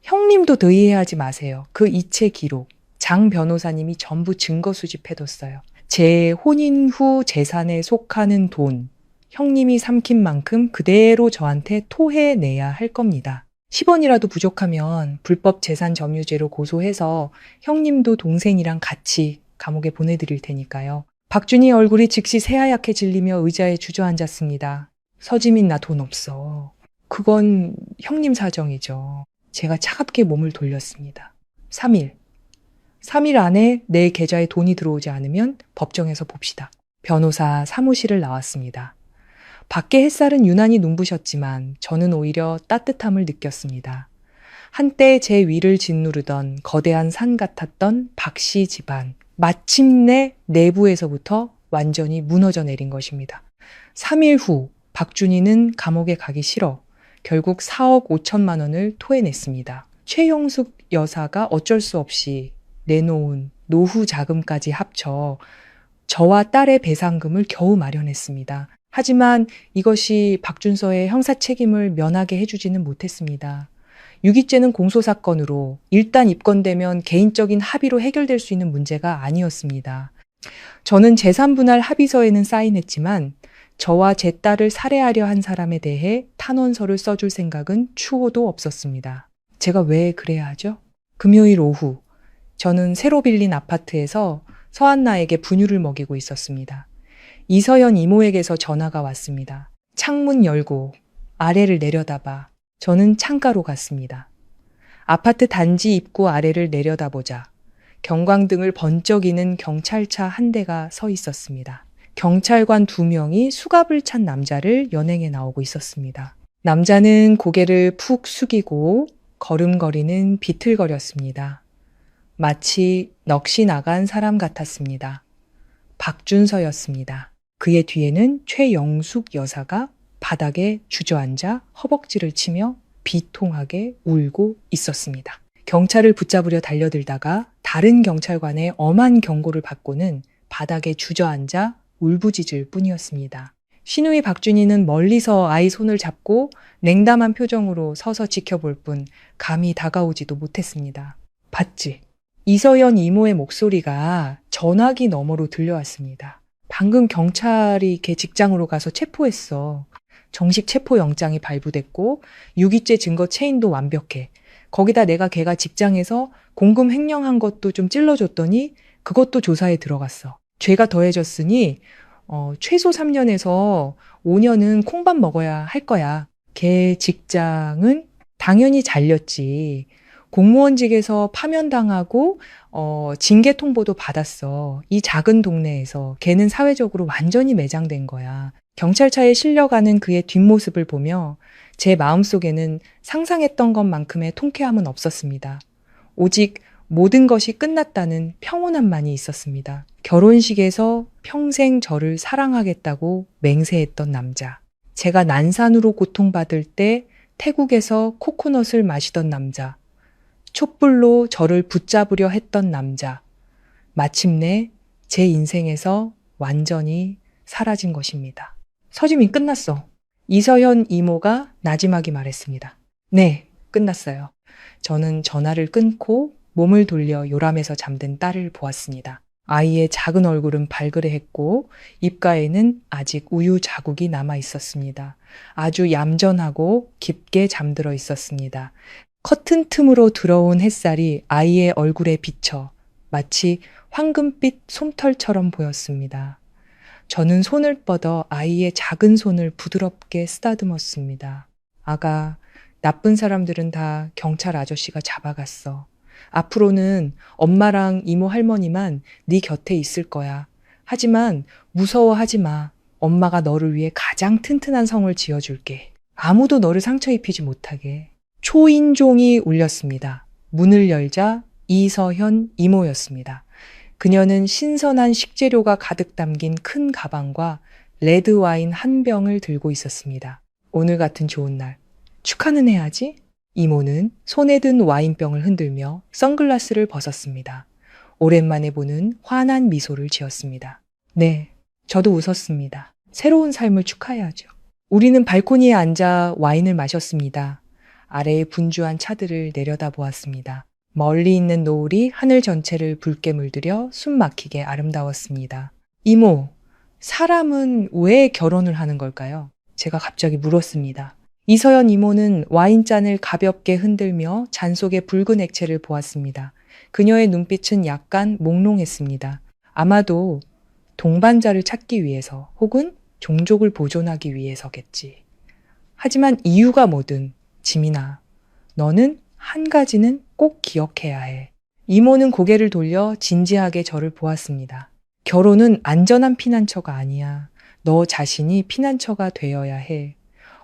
형님도 더 이해하지 마세요. 그 이체 기록, 장 변호사님이 전부 증거 수집해뒀어요. 제 혼인 후 재산에 속하는 돈, 형님이 삼킨 만큼 그대로 저한테 토해내야 할 겁니다. 10원이라도 부족하면 불법 재산 점유죄로 고소해서 형님도 동생이랑 같이 감옥에 보내드릴 테니까요. 박준희 얼굴이 즉시 새하얗게 질리며 의자에 주저앉았습니다. 서지민 나 돈 없어. 그건 형님 사정이죠. 제가 차갑게 몸을 돌렸습니다. 3일 안에 내 계좌에 돈이 들어오지 않으면 법정에서 봅시다. 변호사 사무실을 나왔습니다. 밖에 햇살은 유난히 눈부셨지만 저는 오히려 따뜻함을 느꼈습니다. 한때 제 위를 짓누르던 거대한 산 같았던 박씨 집안. 마침내 내부에서부터 완전히 무너져 내린 것입니다. 3일 후 박준희는 감옥에 가기 싫어 결국 4억 5천만 원을 토해냈습니다. 최영숙 여사가 어쩔 수 없이 내놓은 노후 자금까지 합쳐 저와 딸의 배상금을 겨우 마련했습니다. 하지만 이것이 박준서의 형사 책임을 면하게 해주지는 못했습니다. 유기죄는 공소사건으로 일단 입건되면 개인적인 합의로 해결될 수 있는 문제가 아니었습니다. 저는 재산분할 합의서에는 사인했지만 저와 제 딸을 살해하려 한 사람에 대해 탄원서를 써줄 생각은 추호도 없었습니다. 제가 왜 그래야 하죠? 금요일 오후 저는 새로 빌린 아파트에서 서한나에게 분유를 먹이고 있었습니다. 이서연 이모에게서 전화가 왔습니다. 창문 열고 아래를 내려다봐 저는 창가로 갔습니다. 아파트 단지 입구 아래를 내려다보자 경광등을 번쩍이는 경찰차 한 대가 서 있었습니다. 경찰관 2명이 수갑을 찬 남자를 연행해 나오고 있었습니다. 남자는 고개를 푹 숙이고 걸음걸이는 비틀거렸습니다. 마치 넋이 나간 사람 같았습니다. 박준서였습니다. 그의 뒤에는 최영숙 여사가 바닥에 주저앉아 허벅지를 치며 비통하게 울고 있었습니다. 경찰을 붙잡으려 달려들다가 다른 경찰관의 엄한 경고를 받고는 바닥에 주저앉아 울부짖을 뿐이었습니다. 신우이 박준희는 멀리서 아이 손을 잡고 냉담한 표정으로 서서 지켜볼 뿐 감히 다가오지도 못했습니다. 봤지? 이서연 이모의 목소리가 전화기 너머로 들려왔습니다. 방금 경찰이 걔 직장으로 가서 체포했어. 정식 체포영장이 발부됐고 유기죄 증거 체인도 완벽해. 거기다 내가 걔가 직장에서 공금 횡령한 것도 좀 찔러줬더니 그것도 조사에 들어갔어. 죄가 더해졌으니 최소 3년에서 5년은 콩밥 먹어야 할 거야. 걔 직장은 당연히 잘렸지. 공무원직에서 파면당하고 징계 통보도 받았어. 이 작은 동네에서 걔는 사회적으로 완전히 매장된 거야. 경찰차에 실려가는 그의 뒷모습을 보며 제 마음속에는 상상했던 것만큼의 통쾌함은 없었습니다. 오직 모든 것이 끝났다는 평온함만이 있었습니다. 결혼식에서 평생 저를 사랑하겠다고 맹세했던 남자. 제가 난산으로 고통받을 때 태국에서 코코넛을 마시던 남자. 촛불로 저를 붙잡으려 했던 남자. 마침내 제 인생에서 완전히 사라진 것입니다. 서지민 끝났어. 이서연 이모가 나지막이 말했습니다. 네, 끝났어요. 저는 전화를 끊고 몸을 돌려 요람해서 잠든 딸을 보았습니다. 아이의 작은 얼굴은 발그레했고 입가에는 아직 우유 자국이 남아 있었습니다. 아주 얌전하고 깊게 잠들어 있었습니다. 커튼 틈으로 들어온 햇살이 아이의 얼굴에 비쳐 마치 황금빛 솜털처럼 보였습니다. 저는 손을 뻗어 아이의 작은 손을 부드럽게 쓰다듬었습니다. 아가, 나쁜 사람들은 다 경찰 아저씨가 잡아갔어. 앞으로는 엄마랑 이모 할머니만 네 곁에 있을 거야. 하지만 무서워하지 마. 엄마가 너를 위해 가장 튼튼한 성을 지어줄게. 아무도 너를 상처 입히지 못하게. 초인종이 울렸습니다. 문을 열자 이서현 이모였습니다. 그녀는 신선한 식재료가 가득 담긴 큰 가방과 레드와인 한 병을 들고 있었습니다. 오늘 같은 좋은 날, 축하는 해야지? 이모는 손에 든 와인병을 흔들며 선글라스를 벗었습니다. 오랜만에 보는 환한 미소를 지었습니다. 네, 저도 웃었습니다. 새로운 삶을 축하해야죠. 우리는 발코니에 앉아 와인을 마셨습니다. 아래에 분주한 차들을 내려다보았습니다. 멀리 있는 노을이 하늘 전체를 붉게 물들여 숨 막히게 아름다웠습니다. 이모, 사람은 왜 결혼을 하는 걸까요? 제가 갑자기 물었습니다. 이서연 이모는 와인잔을 가볍게 흔들며 잔 속의 붉은 액체를 보았습니다. 그녀의 눈빛은 약간 몽롱했습니다. 아마도 동반자를 찾기 위해서 혹은 종족을 보존하기 위해서겠지. 하지만 이유가 뭐든 지민아, 너는 한 가지는 꼭 기억해야 해. 이모는 고개를 돌려 진지하게 저를 보았습니다. 결혼은 안전한 피난처가 아니야. 너 자신이 피난처가 되어야 해.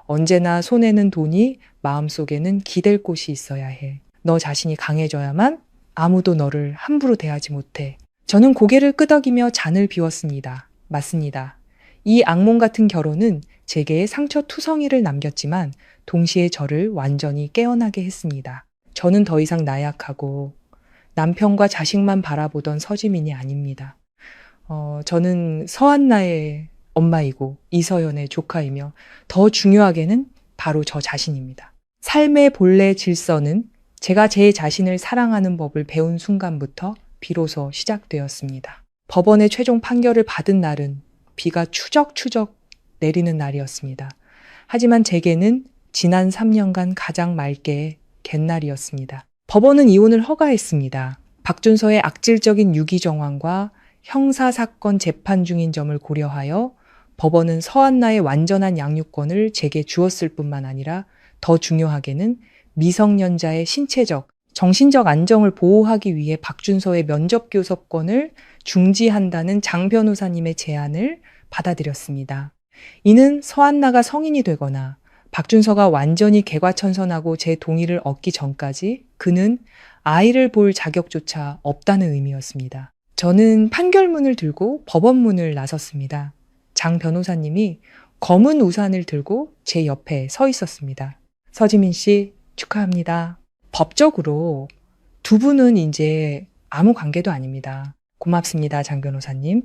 언제나 손에는 돈이, 마음속에는 기댈 곳이 있어야 해. 너 자신이 강해져야만 아무도 너를 함부로 대하지 못해. 저는 고개를 끄덕이며 잔을 비웠습니다. 맞습니다. 이 악몽 같은 결혼은 제게 상처투성이를 남겼지만 동시에 저를 완전히 깨어나게 했습니다. 저는 더 이상 나약하고 남편과 자식만 바라보던 서지민이 아닙니다. 저는 서한나의 엄마이고 이서연의 조카이며 더 중요하게는 바로 저 자신입니다. 삶의 본래 질서는 제가 제 자신을 사랑하는 법을 배운 순간부터 비로소 시작되었습니다. 법원의 최종 판결을 받은 날은 비가 추적추적 내리는 날이었습니다. 하지만 제게는 지난 3년간 가장 맑게 갯날이었습니다. 법원은 이혼을 허가했습니다. 박준서의 악질적인 유기 정황과 형사사건 재판 중인 점을 고려하여 법원은 서한나의 완전한 양육권을 제게 주었을 뿐만 아니라 더 중요하게는 미성년자의 신체적, 정신적 안정을 보호하기 위해 박준서의 면접 교섭권을 중지한다는 장 변호사님의 제안을 받아들였습니다. 이는 서한나가 성인이 되거나 박준서가 완전히 개과천선하고 제 동의를 얻기 전까지 그는 아이를 볼 자격조차 없다는 의미였습니다. 저는 판결문을 들고 법원문을 나섰습니다. 장 변호사님이 검은 우산을 들고 제 옆에 서 있었습니다. 서지민 씨, 축하합니다. 법적으로 두 분은 이제 아무 관계도 아닙니다. 고맙습니다, 장 변호사님.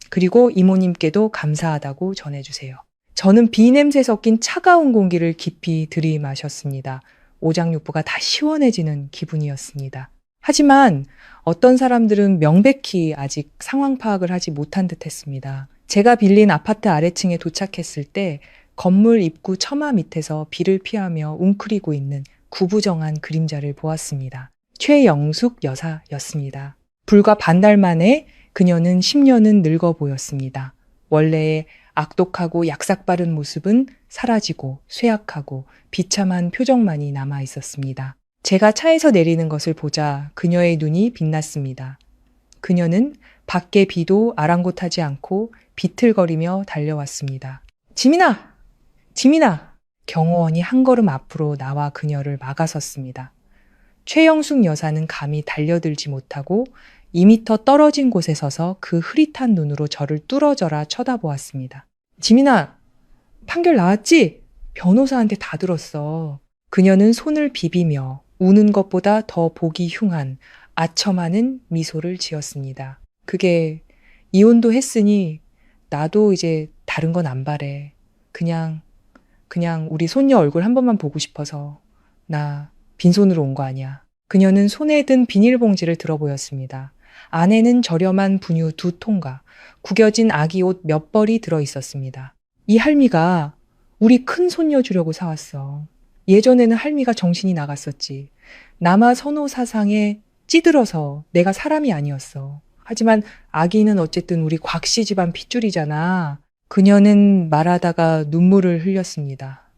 그리고 이모님께도 감사하다고 전해주세요. 저는 비냄새 섞인 차가운 공기를 깊이 들이마셨습니다. 오장육부가 다 시원해지는 기분이었습니다. 하지만 어떤 사람들은 명백히 아직 상황 파악을 하지 못한 듯 했습니다. 제가 빌린 아파트 아래층에 도착했을 때 건물 입구 처마 밑에서 비를 피하며 웅크리고 있는 구부정한 그림자를 보았습니다. 최영숙 여사였습니다. 불과 반달 만에 그녀는 10년은 늙어 보였습니다. 원래의 악독하고 약삭빠른 모습은 사라지고 쇠약하고 비참한 표정만이 남아 있었습니다. 제가 차에서 내리는 것을 보자 그녀의 눈이 빛났습니다. 그녀는 밖에 비도 아랑곳하지 않고 비틀거리며 달려왔습니다. 지민아! 지민아! 경호원이 한 걸음 앞으로 나와 그녀를 막아섰습니다. 최영숙 여사는 감히 달려들지 못하고 2미터 떨어진 곳에 서서 그 흐릿한 눈으로 저를 뚫어져라 쳐다보았습니다. 지민아, 판결 나왔지? 변호사한테 다 들었어. 그녀는 손을 비비며 우는 것보다 더 보기 흉한 아첨하는 미소를 지었습니다. 그게 이혼도 했으니 나도 이제 다른 건 안 바래. 그냥 우리 손녀 얼굴 한 번만 보고 싶어서 나 빈손으로 온 거 아니야. 그녀는 손에 든 비닐봉지를 들어 보였습니다. 안에는 저렴한 분유 2통과 구겨진 아기 옷 몇 벌이 들어 있었습니다. 이 할미가 우리 큰 손녀 주려고 사왔어. 예전에는 할미가 정신이 나갔었지. 남아 선호 사상에 찌들어서 내가 사람이 아니었어. 하지만 아기는 어쨌든 우리 곽씨 집안 핏줄이잖아. 그녀는 말하다가 눈물을 흘렸습니다.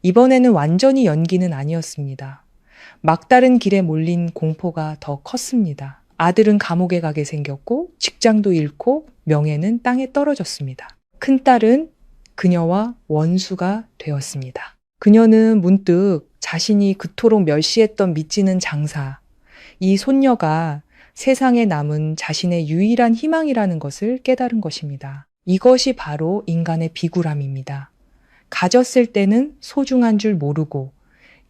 이번에는 완전히 연기는 아니었습니다. 막다른 길에 몰린 공포가 더 컸습니다. 아들은 감옥에 가게 생겼고 직장도 잃고 명예는 땅에 떨어졌습니다. 큰딸은 그녀와 원수가 되었습니다. 그녀는 문득 자신이 그토록 멸시했던 믿지는 장사, 이 손녀가 세상에 남은 자신의 유일한 희망이라는 것을 깨달은 것입니다. 이것이 바로 인간의 비굴함입니다. 가졌을 때는 소중한 줄 모르고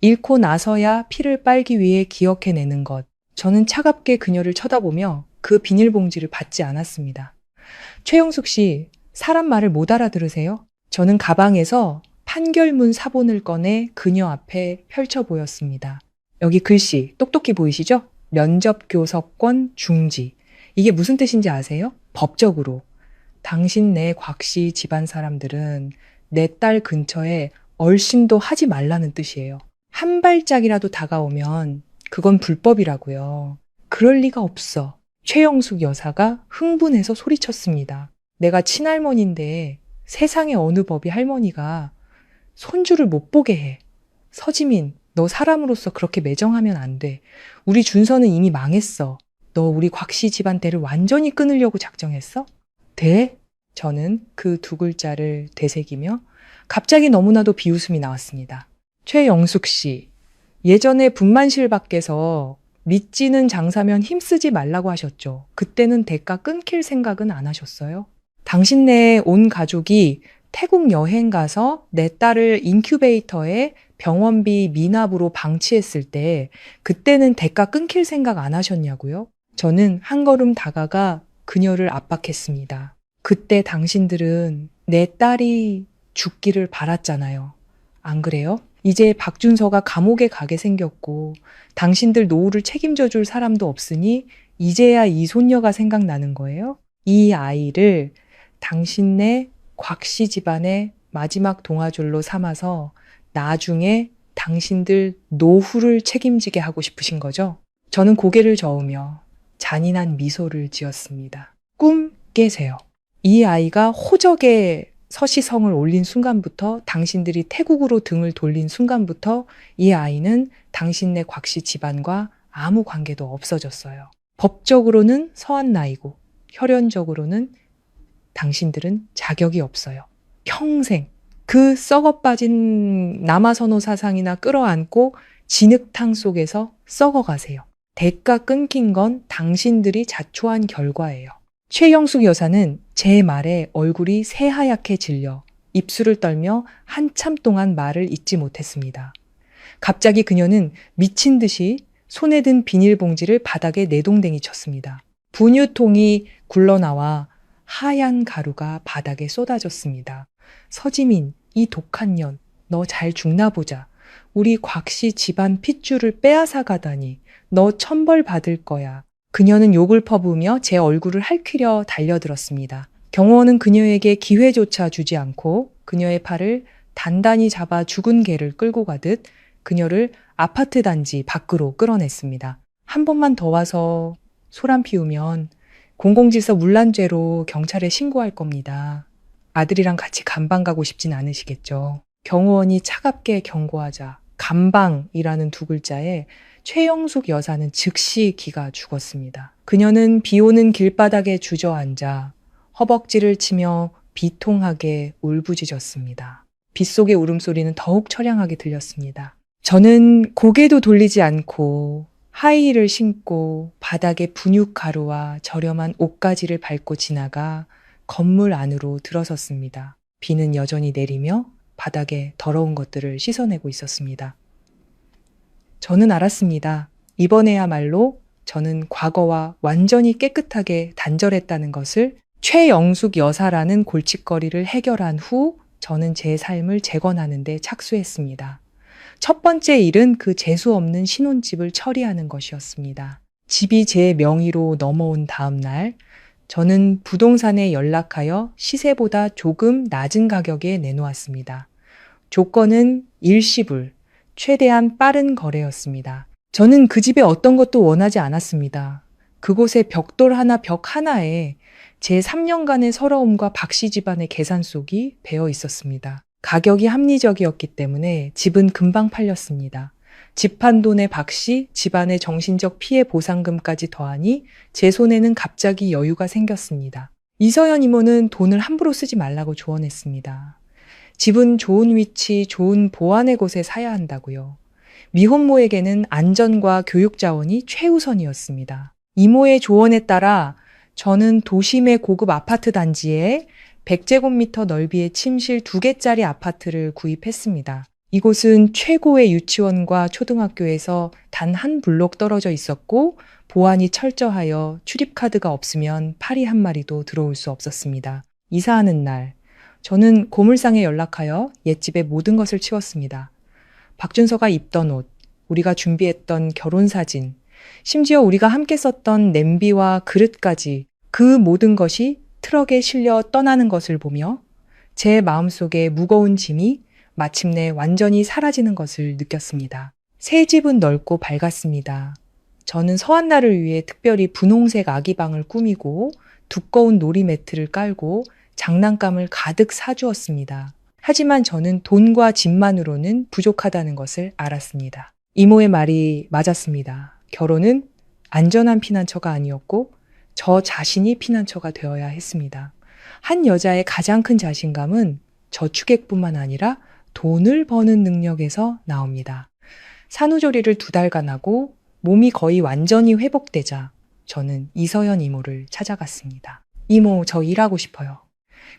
잃고 나서야 피를 빨기 위해 기억해내는 것. 저는 차갑게 그녀를 쳐다보며 그 비닐봉지를 받지 않았습니다. 최영숙 씨, 사람 말을 못 알아들으세요? 저는 가방에서 판결문 사본을 꺼내 그녀 앞에 펼쳐 보였습니다. 여기 글씨 똑똑히 보이시죠? 면접교섭권 중지. 이게 무슨 뜻인지 아세요? 법적으로. 당신네 곽씨 집안 사람들은 내 딸 근처에 얼씬도 하지 말라는 뜻이에요. 한 발짝이라도 다가오면 그건 불법이라고요. 그럴 리가 없어. 최영숙 여사가 흥분해서 소리쳤습니다. 내가 친할머니인데 세상에 어느 법이 할머니가 손주를 못 보게 해. 서지민, 너 사람으로서 그렇게 매정하면 안 돼. 우리 준서는 이미 망했어. 너 우리 곽씨 집안 대를 완전히 끊으려고 작정했어? 대? 저는 그 두 글자를 되새기며 갑자기 너무나도 비웃음이 나왔습니다. 최영숙 씨, 예전에 분만실 밖에서 믿지는 장사면 힘쓰지 말라고 하셨죠. 그때는 대가 끊길 생각은 안 하셨어요? 당신네 온 가족이 태국 여행 가서 내 딸을 인큐베이터에 병원비 미납으로 방치했을 때 그때는 대가 끊길 생각 안 하셨냐고요? 저는 한 걸음 다가가 그녀를 압박했습니다. 그때 당신들은 내 딸이 죽기를 바랐잖아요. 안 그래요? 이제 박준서가 감옥에 가게 생겼고 당신들 노후를 책임져 줄 사람도 없으니 이제야 이 손녀가 생각나는 거예요? 이 아이를 당신네 곽씨 집안의 마지막 동아줄로 삼아서 나중에 당신들 노후를 책임지게 하고 싶으신 거죠? 저는 고개를 저으며 잔인한 미소를 지었습니다. 꿈 깨세요. 이 아이가 호적에 서시성을 올린 순간부터 당신들이 태국으로 등을 돌린 순간부터 이 아이는 당신네 곽씨 집안과 아무 관계도 없어졌어요. 법적으로는 서한 나이고 혈연적으로는 당신들은 자격이 없어요. 평생 그 썩어빠진 남아선호 사상이나 끌어안고 진흙탕 속에서 썩어가세요. 대가 끊긴 건 당신들이 자초한 결과예요. 최영숙 여사는 제 말에 얼굴이 새하얗게 질려 입술을 떨며 한참 동안 말을 잇지 못했습니다. 갑자기 그녀는 미친 듯이 손에 든 비닐봉지를 바닥에 내동댕이 쳤습니다. 분유통이 굴러나와 하얀 가루가 바닥에 쏟아졌습니다. 서지민, 이 독한 년, 너 잘 죽나 보자. 우리 곽씨 집안 핏줄을 빼앗아 가다니. 너 천벌 받을 거야. 그녀는 욕을 퍼부으며 제 얼굴을 핥히려 달려들었습니다. 경호원은 그녀에게 기회조차 주지 않고 그녀의 팔을 단단히 잡아 죽은 개를 끌고 가듯 그녀를 아파트 단지 밖으로 끌어냈습니다. 한 번만 더 와서 소란 피우면 공공질서 문란죄로 경찰에 신고할 겁니다. 아들이랑 같이 감방 가고 싶진 않으시겠죠. 경호원이 차갑게 경고하자 감방이라는 두 글자에 최영숙 여사는 즉시 기가 죽었습니다. 그녀는 비 오는 길바닥에 주저앉아 허벅지를 치며 비통하게 울부짖었습니다. 빗속의 울음소리는 더욱 처량하게 들렸습니다. 저는 고개도 돌리지 않고 하이힐을 신고 바닥에 분육 가루와 저렴한 옷가지를 밟고 지나가 건물 안으로 들어섰습니다. 비는 여전히 내리며 바닥에 더러운 것들을 씻어내고 있었습니다. 저는 알았습니다. 이번에야말로 저는 과거와 완전히 깨끗하게 단절했다는 것을. 최영숙 여사라는 골칫거리를 해결한 후 저는 제 삶을 재건하는 데 착수했습니다. 첫 번째 일은 그 재수 없는 신혼집을 처리하는 것이었습니다. 집이 제 명의로 넘어온 다음 날 저는 부동산에 연락하여 시세보다 조금 낮은 가격에 내놓았습니다. 조건은 일시불, 최대한 빠른 거래였습니다. 저는 그 집에 어떤 것도 원하지 않았습니다. 그곳에 벽돌 하나 벽 하나에 제 3년간의 서러움과 박씨 집안의 계산 속이 배어 있었습니다. 가격이 합리적이었기 때문에 집은 금방 팔렸습니다. 집 판 돈에 박씨 집안의 정신적 피해 보상금까지 더하니 제 손에는 갑자기 여유가 생겼습니다. 이서연 이모는 돈을 함부로 쓰지 말라고 조언했습니다. 집은 좋은 위치, 좋은 보안의 곳에 사야 한다고요. 미혼모에게는 안전과 교육 자원이 최우선이었습니다. 이모의 조언에 따라 저는 도심의 고급 아파트 단지에 100제곱미터 넓이의 침실 2개짜리 아파트를 구입했습니다. 이곳은 최고의 유치원과 초등학교에서 단 한 블록 떨어져 있었고 보안이 철저하여 출입카드가 없으면 파리 한 마리도 들어올 수 없었습니다. 이사하는 날, 저는 고물상에 연락하여 옛집의 모든 것을 치웠습니다. 박준서가 입던 옷, 우리가 준비했던 결혼사진, 심지어 우리가 함께 썼던 냄비와 그릇까지 그 모든 것이 트럭에 실려 떠나는 것을 보며 제 마음속에 무거운 짐이 마침내 완전히 사라지는 것을 느꼈습니다. 새 집은 넓고 밝았습니다. 저는 서한날을 위해 특별히 분홍색 아기방을 꾸미고 두꺼운 놀이 매트를 깔고 장난감을 가득 사주었습니다. 하지만 저는 돈과 집만으로는 부족하다는 것을 알았습니다. 이모의 말이 맞았습니다. 결혼은 안전한 피난처가 아니었고 저 자신이 피난처가 되어야 했습니다. 한 여자의 가장 큰 자신감은 저축액뿐만 아니라 돈을 버는 능력에서 나옵니다. 산후조리를 2달간 하고 몸이 거의 완전히 회복되자 저는 이서연 이모를 찾아갔습니다. 이모, 저 일하고 싶어요.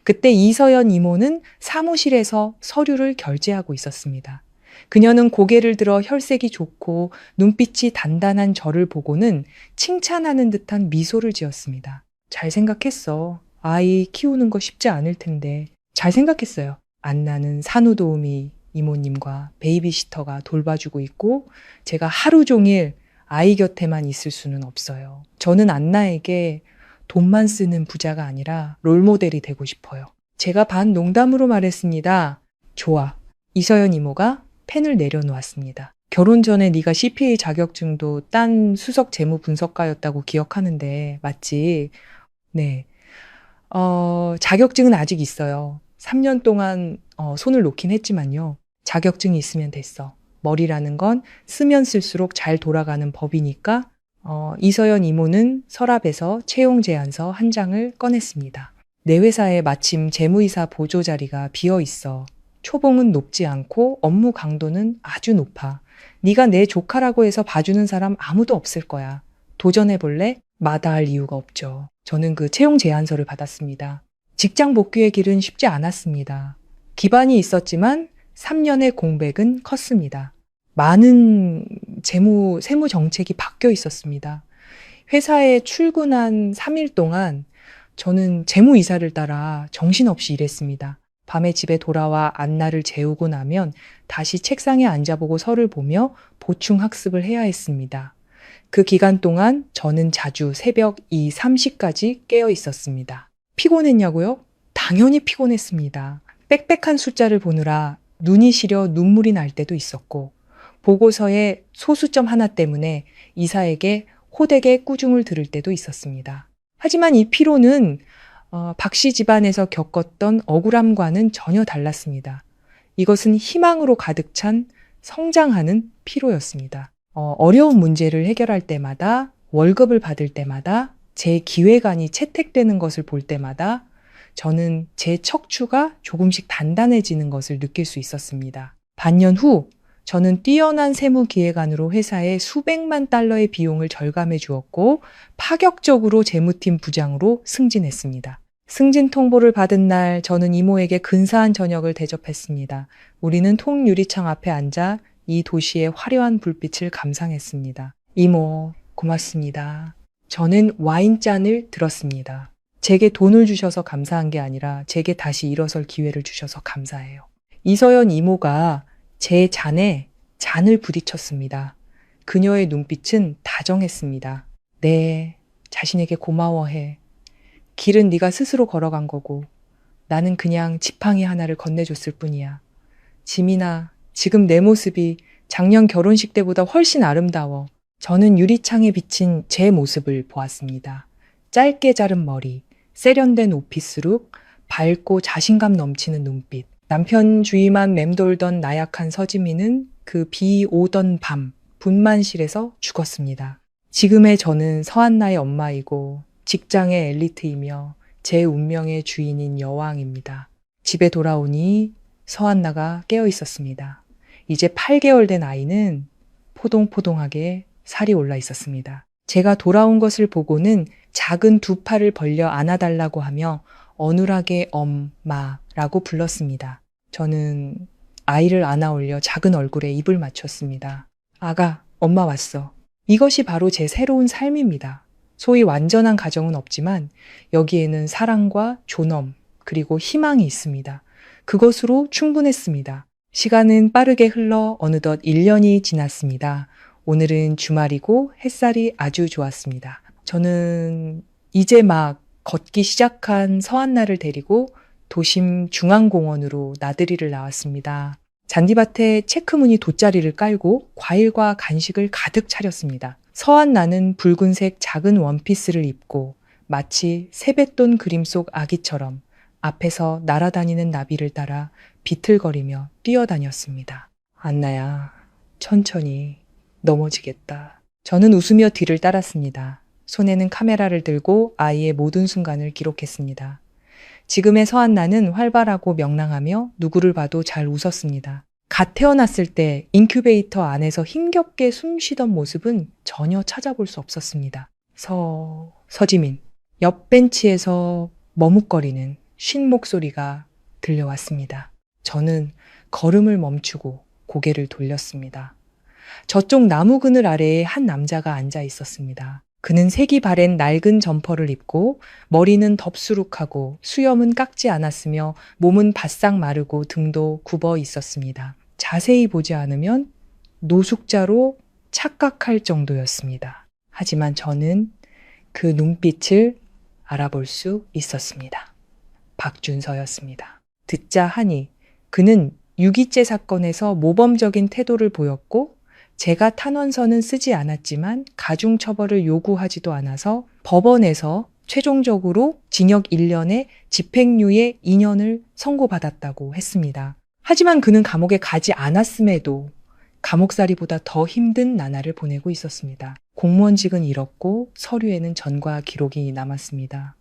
그때 이서연 이모는 사무실에서 서류를 결제하고 있었습니다. 그녀는 고개를 들어 혈색이 좋고 눈빛이 단단한 저를 보고는 칭찬하는 듯한 미소를 지었습니다. 잘 생각했어. 아이 키우는 거 쉽지 않을 텐데. 잘 생각했어요. 안나는 산후도우미 이모님과 베이비시터가 돌봐주고 있고 제가 하루 종일 아이 곁에만 있을 수는 없어요. 저는 안나에게 돈만 쓰는 부자가 아니라 롤모델이 되고 싶어요. 제가 반 농담으로 말했습니다. 좋아. 이서연 이모가 펜을 내려놓았습니다. 결혼 전에 네가 CPA 자격증도 딴 수석 재무 분석가였다고 기억하는데 맞지? 네. 자격증은 아직 있어요. 3년 동안 손을 놓긴 했지만요. 자격증이 있으면 됐어. 머리라는 건 쓰면 쓸수록 잘 돌아가는 법이니까 이서연 이모는 서랍에서 채용 제안서 한 장을 꺼냈습니다. 내 회사에 마침 재무이사 보조 자리가 비어 있어. 초봉은 높지 않고 업무 강도는 아주 높아. 네가 내 조카라고 해서 봐주는 사람 아무도 없을 거야. 도전해볼래? 마다할 이유가 없죠. 저는 그 채용 제안서를 받았습니다. 직장 복귀의 길은 쉽지 않았습니다. 기반이 있었지만 3년의 공백은 컸습니다. 많은 세무 정책이 바뀌어 있었습니다. 회사에 출근한 3일 동안 저는 재무이사를 따라 정신없이 일했습니다. 밤에 집에 돌아와 안나를 재우고 나면 다시 책상에 앉아보고 서를 보며 보충 학습을 해야 했습니다. 그 기간 동안 저는 자주 새벽 2, 3시까지 깨어 있었습니다. 피곤했냐고요? 당연히 피곤했습니다. 빽빽한 숫자를 보느라 눈이 시려 눈물이 날 때도 있었고 보고서의 소수점 하나 때문에 이사에게 호되게 꾸중을 들을 때도 있었습니다. 하지만 이 피로는 박씨 집안에서 겪었던 억울함과는 전혀 달랐습니다. 이것은 희망으로 가득 찬 성장하는 피로였습니다. 어려운 문제를 해결할 때마다 월급을 받을 때마다 제 기획안이 채택되는 것을 볼 때마다 저는 제 척추가 조금씩 단단해지는 것을 느낄 수 있었습니다. 반년 후 저는 뛰어난 세무 기획안으로 회사에 수백만 달러의 비용을 절감해 주었고 파격적으로 재무팀 부장으로 승진했습니다. 승진 통보를 받은 날 저는 이모에게 근사한 저녁을 대접했습니다. 우리는 통유리창 앞에 앉아 이 도시의 화려한 불빛을 감상했습니다. 이모, 고맙습니다. 저는 와인잔을 들었습니다. 제게 돈을 주셔서 감사한 게 아니라 제게 다시 일어설 기회를 주셔서 감사해요. 이서연 이모가 제 잔에 잔을 부딪혔습니다. 그녀의 눈빛은 다정했습니다. 네, 자신에게 고마워해. 길은 네가 스스로 걸어간 거고 나는 그냥 지팡이 하나를 건네줬을 뿐이야. 지민아, 지금 내 모습이 작년 결혼식 때보다 훨씬 아름다워. 저는 유리창에 비친 제 모습을 보았습니다. 짧게 자른 머리, 세련된 오피스룩, 밝고 자신감 넘치는 눈빛. 남편 주위만 맴돌던 나약한 서지민은 그 비 오던 밤 분만실에서 죽었습니다. 지금의 저는 서한나의 엄마이고 직장의 엘리트이며 제 운명의 주인인 여왕입니다. 집에 돌아오니 서한나가 깨어 있었습니다. 이제 8개월 된 아이는 포동포동하게 살이 올라 있었습니다. 제가 돌아온 것을 보고는 작은 두 팔을 벌려 안아달라고 하며 어눌하게 엄마라고 불렀습니다. 저는 아이를 안아 올려 작은 얼굴에 입을 맞췄습니다. 아가, 엄마 왔어. 이것이 바로 제 새로운 삶입니다. 소위 완전한 가정은 없지만 여기에는 사랑과 존엄 그리고 희망이 있습니다. 그것으로 충분했습니다. 시간은 빠르게 흘러 어느덧 1년이 지났습니다. 오늘은 주말이고 햇살이 아주 좋았습니다. 저는 이제 막 걷기 시작한 서한나를 데리고 도심 중앙공원으로 나들이를 나왔습니다. 잔디밭에 체크무늬 돗자리를 깔고 과일과 간식을 가득 차렸습니다. 서한나는 붉은색 작은 원피스를 입고 마치 세뱃돈 그림 속 아기처럼 앞에서 날아다니는 나비를 따라 비틀거리며 뛰어다녔습니다. 안나야, 천천히 넘어지겠다. 저는 웃으며 뒤를 따랐습니다. 손에는 카메라를 들고 아이의 모든 순간을 기록했습니다. 지금의 서한나는 활발하고 명랑하며 누구를 봐도 잘 웃었습니다. 갓 태어났을 때 인큐베이터 안에서 힘겹게 숨 쉬던 모습은 전혀 찾아볼 수 없었습니다. 서지민. 옆 벤치에서 머뭇거리는 쉰 목소리가 들려왔습니다. 저는 걸음을 멈추고 고개를 돌렸습니다. 저쪽 나무 그늘 아래에 한 남자가 앉아 있었습니다. 그는 색이 바랜 낡은 점퍼를 입고 머리는 덥수룩하고 수염은 깎지 않았으며 몸은 바싹 마르고 등도 굽어 있었습니다. 자세히 보지 않으면 노숙자로 착각할 정도였습니다. 하지만 저는 그 눈빛을 알아볼 수 있었습니다. 박준서였습니다. 듣자 하니 그는 유기죄 사건에서 모범적인 태도를 보였고 제가 탄원서는 쓰지 않았지만 가중처벌을 요구하지도 않아서 법원에서 최종적으로 징역 1년에 집행유예 2년을 선고받았다고 했습니다. 하지만 그는 감옥에 가지 않았음에도 감옥살이보다 더 힘든 나날을 보내고 있었습니다. 공무원직은 잃었고 서류에는 전과 기록이 남았습니다.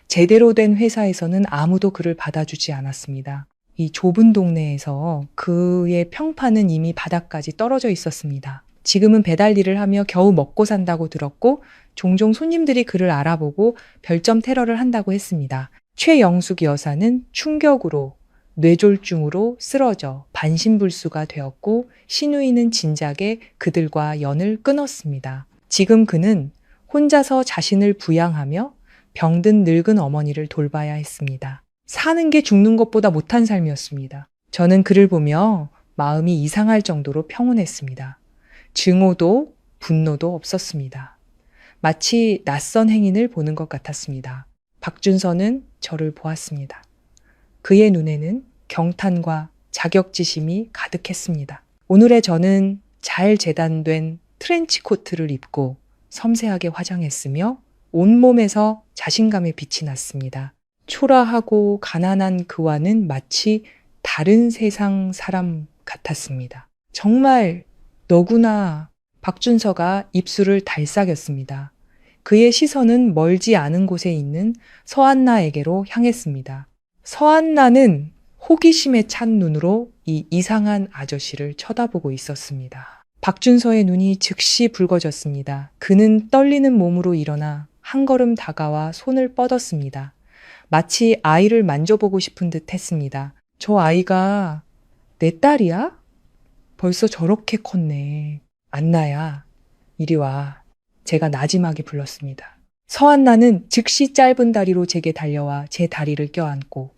제대로 된 회사에서는 아무도 그를 받아주지 않았습니다. 이 좁은 동네에서 그의 평판은 이미 바닥까지 떨어져 있었습니다. 지금은 배달 일을 하며 겨우 먹고 산다고 들었고 종종 손님들이 그를 알아보고 별점 테러를 한다고 했습니다. 최영숙 여사는 충격으로 뇌졸중으로 쓰러져 반신불수가 되었고 신우이는 진작에 그들과 연을 끊었습니다. 지금 그는 혼자서 자신을 부양하며 병든 늙은 어머니를 돌봐야 했습니다. 사는 게 죽는 것보다 못한 삶이었습니다. 저는 그를 보며 마음이 이상할 정도로 평온했습니다. 증오도 분노도 없었습니다. 마치 낯선 행인을 보는 것 같았습니다. 박준서는 저를 보았습니다. 그의 눈에는 경탄과 자격지심이 가득했습니다. 오늘의 저는 잘 재단된 트렌치 코트를 입고 섬세하게 화장했으며 온몸에서 자신감의 빛이 났습니다. 초라하고 가난한 그와는 마치 다른 세상 사람 같았습니다. 정말 너구나. 박준서가 입술을 달싹였습니다. 그의 시선은 멀지 않은 곳에 있는 서한나에게로 향했습니다. 서한나는 호기심에 찬 눈으로 이 이상한 아저씨를 쳐다보고 있었습니다. 박준서의 눈이 즉시 붉어졌습니다. 그는 떨리는 몸으로 일어나 한 걸음 다가와 손을 뻗었습니다. 마치 아이를 만져보고 싶은 듯 했습니다. 저 아이가 내 딸이야? 벌써 저렇게 컸네. 안나야, 이리 와. 제가 나지막이 불렀습니다. 서한나는 즉시 짧은 다리로 제게 달려와 제 다리를 껴안고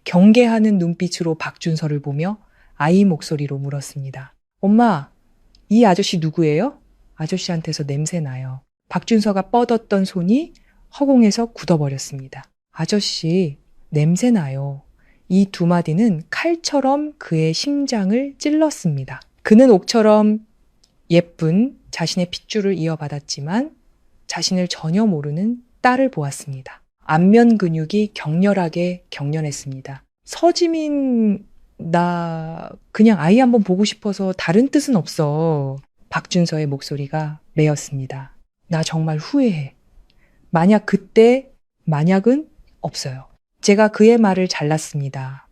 경계하는 눈빛으로 박준서를 보며 아이 목소리로 물었습니다. 엄마, 이 아저씨 누구예요? 아저씨한테서 냄새 나요. 박준서가 뻗었던 손이 허공에서 굳어버렸습니다. 아저씨, 냄새 나요. 이 두 마디는 칼처럼 그의 심장을 찔렀습니다. 그는 옥처럼 예쁜 자신의 핏줄을 이어받았지만 자신을 전혀 모르는 딸을 보았습니다. 안면 근육이 격렬하게 경련했습니다. 서지민, 나 그냥 아이 한번 보고 싶어서 다른 뜻은 없어. 박준서의 목소리가 메었습니다. 나 정말 후회해. 만약 그때 만약은 없어요. 제가 그의 말을 잘랐습니다.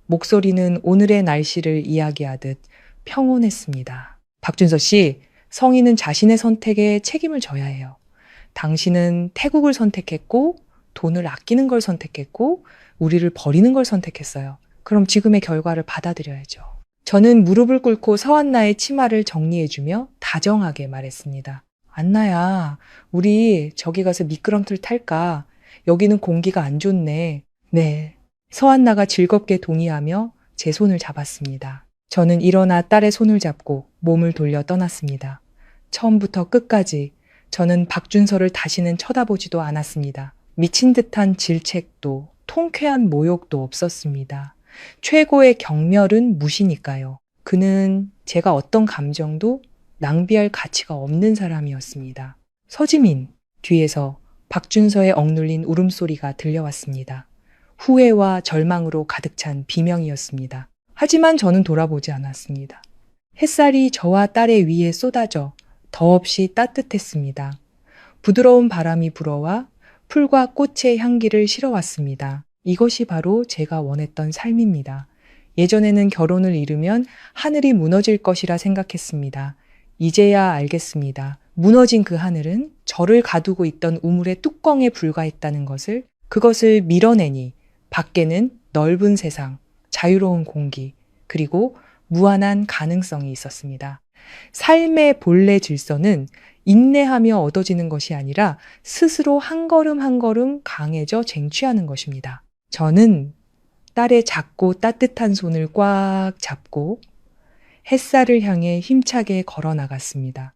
목소리는 오늘의 날씨를 이야기하듯 평온했습니다. 박준서 씨, 성인은 자신의 선택에 책임을 져야 해요. 당신은 태국을 선택했고 돈을 아끼는 걸 선택했고 우리를 버리는 걸 선택했어요. 그럼 지금의 결과를 받아들여야죠. 저는 무릎을 꿇고 서한나의 치마를 정리해주며 다정하게 말했습니다. 안나야, 우리 저기 가서 미끄럼틀 탈까? 여기는 공기가 안 좋네. 네. 서한나가 즐겁게 동의하며 제 손을 잡았습니다. 저는 일어나 딸의 손을 잡고 몸을 돌려 떠났습니다. 처음부터 끝까지 저는 박준서를 다시는 쳐다보지도 않았습니다. 미친 듯한 질책도 통쾌한 모욕도 없었습니다. 최고의 경멸은 무시니까요. 그는 제가 어떤 감정도 낭비할 가치가 없는 사람이었습니다. 서지민, 뒤에서 박준서의 억눌린 울음소리가 들려왔습니다. 후회와 절망으로 가득 찬 비명이었습니다. 하지만 저는 돌아보지 않았습니다. 햇살이 저와 딸의 위에 쏟아져 더없이 따뜻했습니다. 부드러운 바람이 불어와 풀과 꽃의 향기를 실어왔습니다. 이것이 바로 제가 원했던 삶입니다. 예전에는 결혼을 이루면 하늘이 무너질 것이라 생각했습니다. 이제야 알겠습니다. 무너진 그 하늘은 저를 가두고 있던 우물의 뚜껑에 불과했다는 것을, 그것을 밀어내니 밖에는 넓은 세상, 자유로운 공기, 그리고 무한한 가능성이 있었습니다. 삶의 본래 질서는 인내하며 얻어지는 것이 아니라 스스로 한 걸음 한 걸음 강해져 쟁취하는 것입니다. 저는 딸의 작고 따뜻한 손을 꽉 잡고 햇살을 향해 힘차게 걸어 나갔습니다.